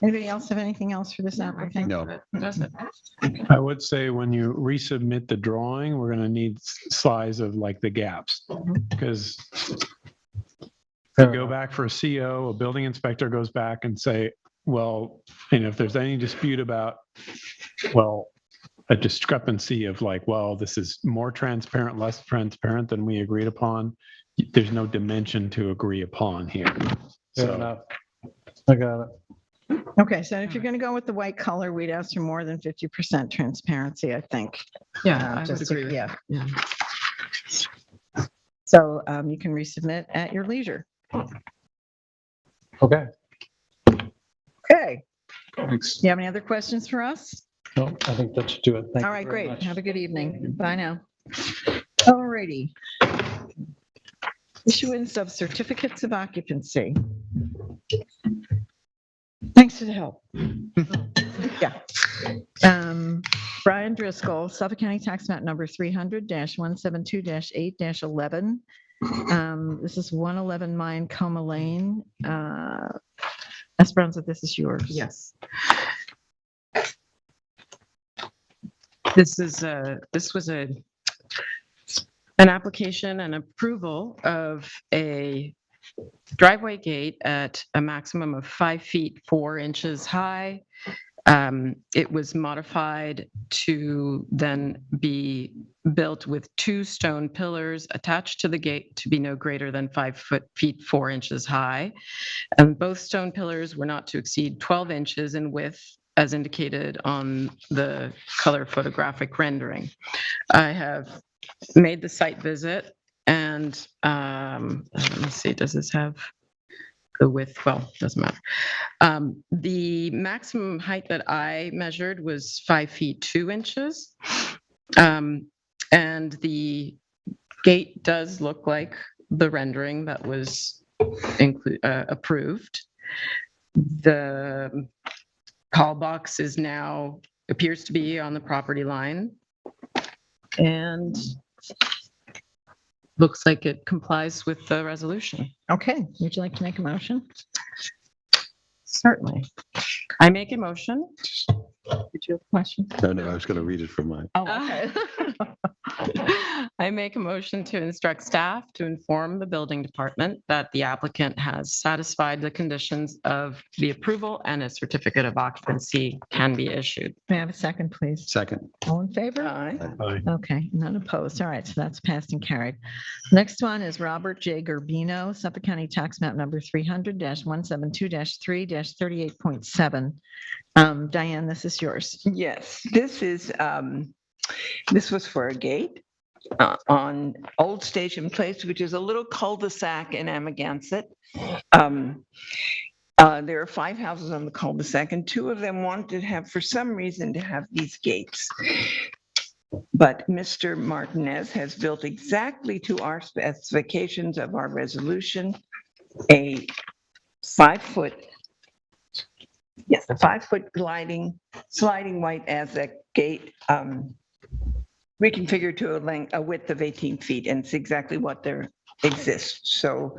Anybody else have anything else for this applicant? No. That's it. I would say when you resubmit the drawing, we're going to need size of like the gaps. Because you go back for a CO, a building inspector goes back and say, well, if there's any dispute about, well, a discrepancy of like, well, this is more transparent, less transparent than we agreed upon. There's no dimension to agree upon here. Fair enough. I got it. Okay, so if you're going to go with the white color, we'd ask for more than 50% transparency, I think. Yeah, I would Just agree with yeah. Yeah. So you can resubmit at your leisure. Okay. Okay. Thanks. Do you have any other questions for us? No, I think that should do it. Thank All you right, very great. much. Have a good evening. Bye now. All righty. Issuance of certificates of occupancy. Thanks for the help. Yeah. Brian Driscoll, Suffolk County Tax Map number 300-172-8-11. This is 111 Mine Coma Lane. Esperanza, this is yours. Yes. This was an application and approval of a driveway gate at a maximum of 5 feet 4 inches high. It was modified to then be built with 2 stone pillars attached to the gate to be no greater than 5 feet 4 inches high. And both stone pillars were not to exceed 12 inches in width, as indicated on the color photographic rendering. I have made the site visit and let me see, does this have the width? Well, doesn't matter. The maximum height that I measured was 5 feet 2 inches. And the gate does look like the rendering that was approved. The call box is now, appears to be on the property line. And looks like it complies with the resolution. Okay, would you like to make a motion? Certainly. I make a motion. Did you have a question? No, I was going to read it from mine. Oh, okay. I make a motion to instruct staff to inform the building department that the applicant has satisfied the conditions of the approval and a certificate of occupancy can be issued. May I have a second, please? Second. All in favor? Aye. Aye. Okay, none opposed. All right, so that's passed and carried. Next one is Robert J. Gerbino, Suffolk County Tax Map number 300-172-3-38.7. Diane, this is yours. Yes, this was for a gate on Old Station Place, which is a little cul-de-sac in Amagansett. There are 5 houses on the cul-de-sac, and 2 of them wanted to have, for some reason, to have these gates. But Mr. Martinez has built exactly to our specifications of our resolution, a 5-foot, yes, a 5-foot sliding white Aztec gate, reconfigured to a width of 18 feet, and it's exactly what there exists. So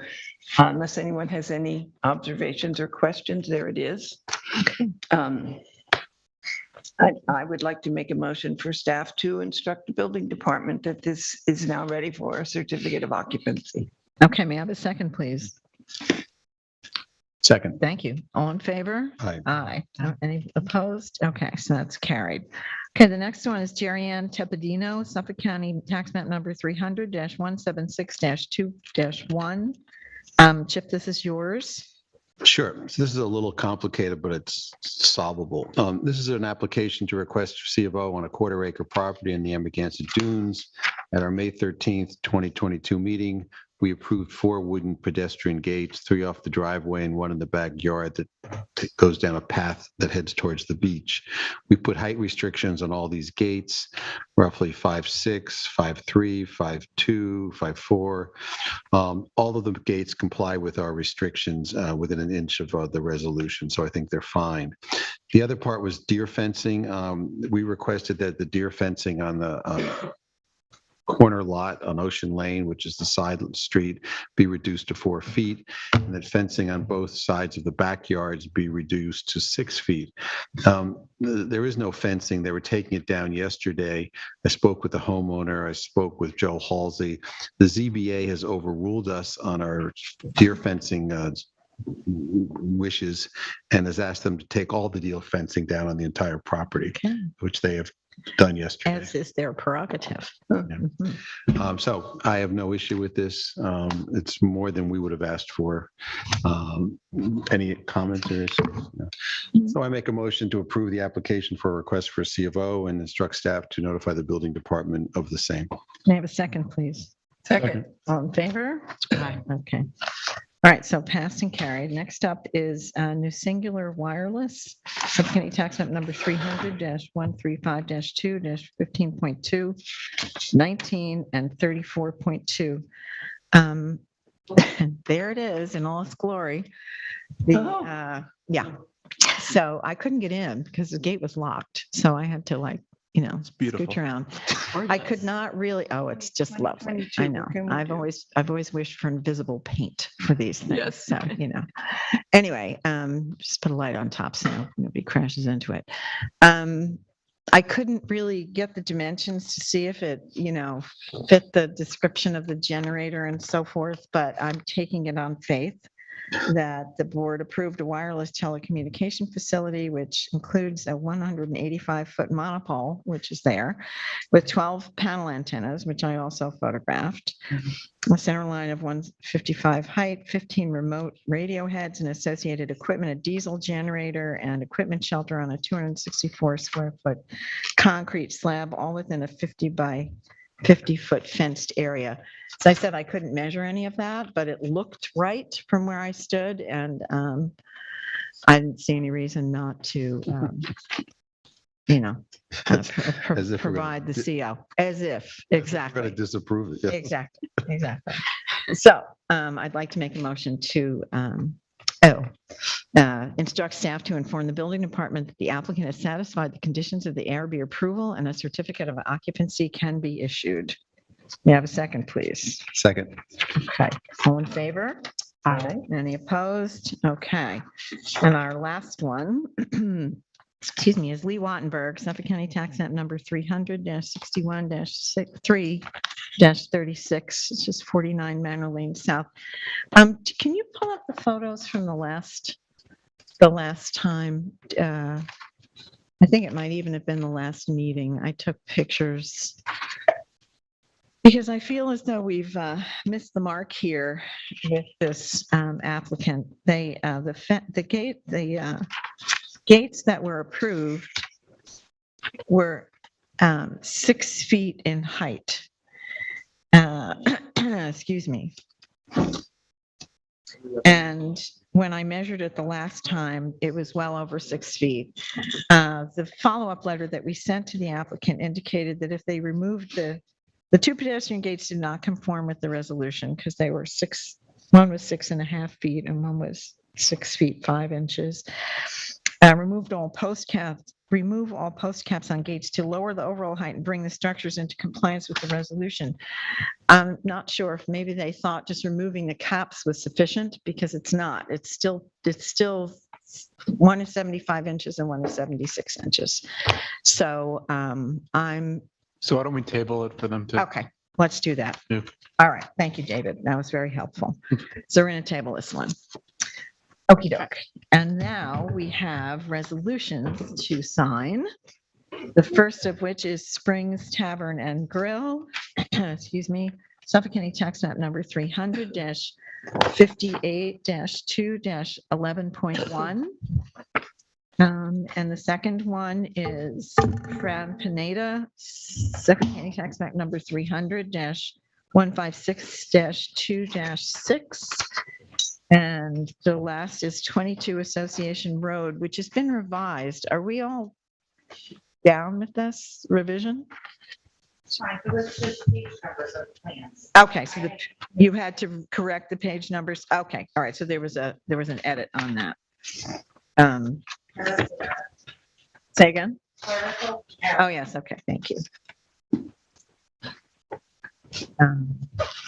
unless anyone has any observations or questions, there it is. I would like to make a motion for staff to instruct the building department that this is now ready for a certificate of occupancy. Okay, may I have a second, please? Second. Thank you. All in favor? Aye. Aye. Any opposed? Okay, so that's carried. Okay, the next one is Jerry Ann Tepidino, Suffolk County Tax Map number 300-176-2-1. Chip, this is yours. Sure. So this is a little complicated, but it's solvable. This is an application to request C of O on a quarter-acre property in the Amagansett Dunes. At our May 13th, 2022 meeting, we approved 4 wooden pedestrian gates, 3 off the driveway and 1 in the backyard that goes down a path that heads towards the beach. We put height restrictions on all these gates, roughly 5'6", 5'3", 5'2", 5'4". All of the gates comply with our restrictions within an inch of the resolution, so I think they're fine. The other part was deer fencing. We requested that the deer fencing on the corner lot on Ocean Lane, which is the side street, be reduced to 4 feet, and that fencing on both sides of the backyards be reduced to 6 feet. There is no fencing. They were taking it down yesterday. I spoke with the homeowner. I spoke with Joe Halsey. The ZBA has overruled us on our deer fencing wishes and has asked them to take all the deer fencing down on the entire property, which they have done yesterday. As is their prerogative. So I have no issue with this. It's more than we would have asked for. Any comments or issues? No. So I make a motion to approve the application for a request for a C of O and instruct staff to notify the building department of the same. May I have a second, please? Second. All in favor? Aye. Okay. All right, so passed and carried. Next up is New Singular Wireless, Subcommittee Tax Map number 300-135-2-15.2, 19, and 34.2. There it is in all its glory. Yeah. So I couldn't get in because the gate was locked. So I had to scooch around. I could not really. Oh, it's just lovely. I know. I've always wished for invisible paint for these things. Yes. So Anyway, just put a light on top so nobody crashes into it. I couldn't really get the dimensions to see if it, fit the description of the generator and so forth, but I'm taking it on faith that the board approved a wireless telecommunication facility, which includes a 185-foot monopole, which is there, with 12 panel antennas, which I also photographed, a center line of 155 height, 15 remote radio heads and associated equipment, a diesel generator, and equipment shelter on a 264 square foot concrete slab, all within a 50 by 50-foot fenced area. So I said I couldn't measure any of that, but it looked right from where I stood, and I didn't see any reason not to, provide the CO. As if, exactly. Going to disapprove it. Yeah. Exactly. So I'd like to make a motion to instruct staff to inform the building department that the applicant has satisfied the conditions of the ARB approval and a certificate of occupancy can be issued. May I have a second, please? Second. Okay. All in favor? Aye. Any opposed? Okay. And our last one, excuse me, is Lee Wattenberg, Suffolk County Tax Map number 300-61-3-36. It's just 49 Manor Lane South. Can you pull up the photos from the last time? I think it might even have been the last meeting. I took pictures because I feel as though we've missed the mark here with this applicant. The gates that were approved were 6 feet in height. Excuse me. And when I measured it the last time, it was well over 6 feet. The follow-up letter that we sent to the applicant indicated that if they removed the 2 pedestrian gates did not conform with the resolution because they were one was 6.5 feet and one was 6 feet 5 inches. Remove all post caps on gates to lower the overall height and bring the structures into compliance with the resolution. I'm not sure if maybe they thought just removing the caps was sufficient because it's not. It's still one is 75 inches and one is 76 inches. So So why don't we table it for them to? Okay, let's do that. Yep. All right, thank you, David. That was very helpful. So we're going to table this one. Okie doke. And now we have resolutions to sign. The first of which is Springs Tavern and Grill, excuse me, Suffolk County Tax Map number 300-135-2 58-2-11.1. And the second one is Fran Pineda, Second County Tax Map number 300-156-2-6. And the last is 22 Association Road, which has been revised. Are we all down with this revision? Fine, so let's just page numbers of the plans. Okay, so you had to correct the page numbers. Okay, all right. So there was an edit on that. Say again? Oh, yes. Okay, thank you.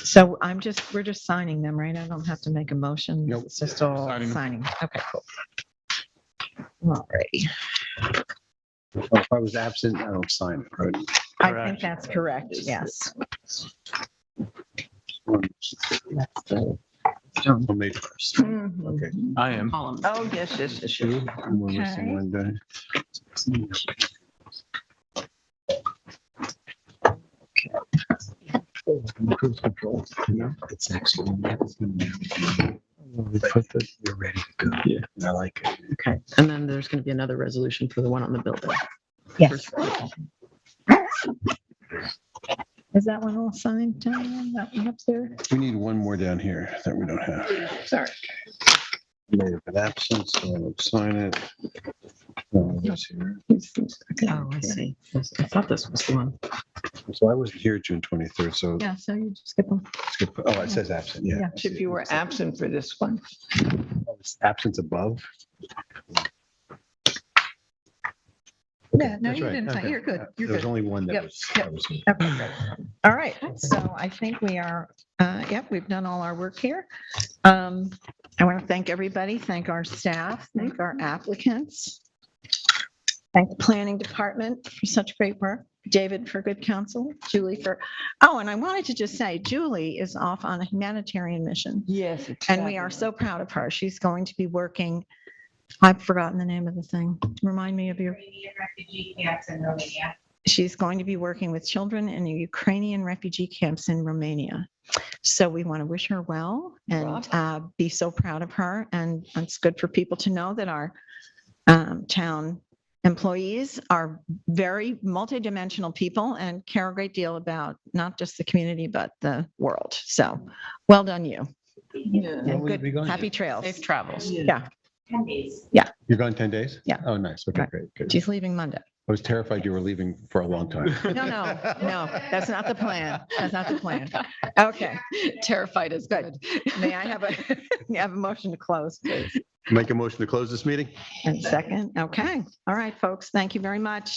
So we're just signing them, right? I don't have to make a motion. Nope. It's just all signing. Okay, cool. All righty. Oh, if I was absent, I don't sign it, right? I think that's correct, yes. On May 1st. Okay. I am. Oh, yes. We're missing one day. Cruise control. No, it's actually. We put the, you're ready to go. Yeah, I like it. Okay, and then there's going to be another resolution for the one on the building. Yes. Is that one all signed, Diane? That one up there? We need one more down here that we don't have. Sorry. May have been absent, so I'll sign it. This here. Oh, I see. I thought this was the one. So I wasn't here June 23rd, so. Yeah, so you just skip them. Oh, it says absent, yeah. If you were absent for this one. Oh, it's absence above. Yeah, no, That's you right. didn't sign. Okay. You're good. You're There was good. only one that Yep, was. yep. that was- Okay, great. All right, so I think we are, we've done all our work here. I want to thank everybody, thank our staff, thank our applicants. Thank the planning department for such great work, David for good counsel, Julie for, and I wanted to just say, Julie is off on a humanitarian mission. Yes. And we are so proud of her. She's going to be working, I've forgotten the name of the thing. Remind me of your. Ukrainian refugee camps in Romania. She's going to be working with children in the Ukrainian refugee camps in Romania. So we want to wish her well and be so proud of her. And it's good for people to know that our town employees are very multidimensional people and care a great deal about not just the community, but the world. So well done you. And good, happy trails. Safe travels. Yeah. 10 days. Yeah. You're going 10 days? Yeah. Oh, nice. Okay, Right. great. Good. She's leaving Monday. I was terrified you were leaving for a long time. No, that's not the plan. That's not the plan. Okay. Terrified is good. May I have a motion to close, please? Make a motion to close this meeting? And second, okay. All right, folks, thank you very much.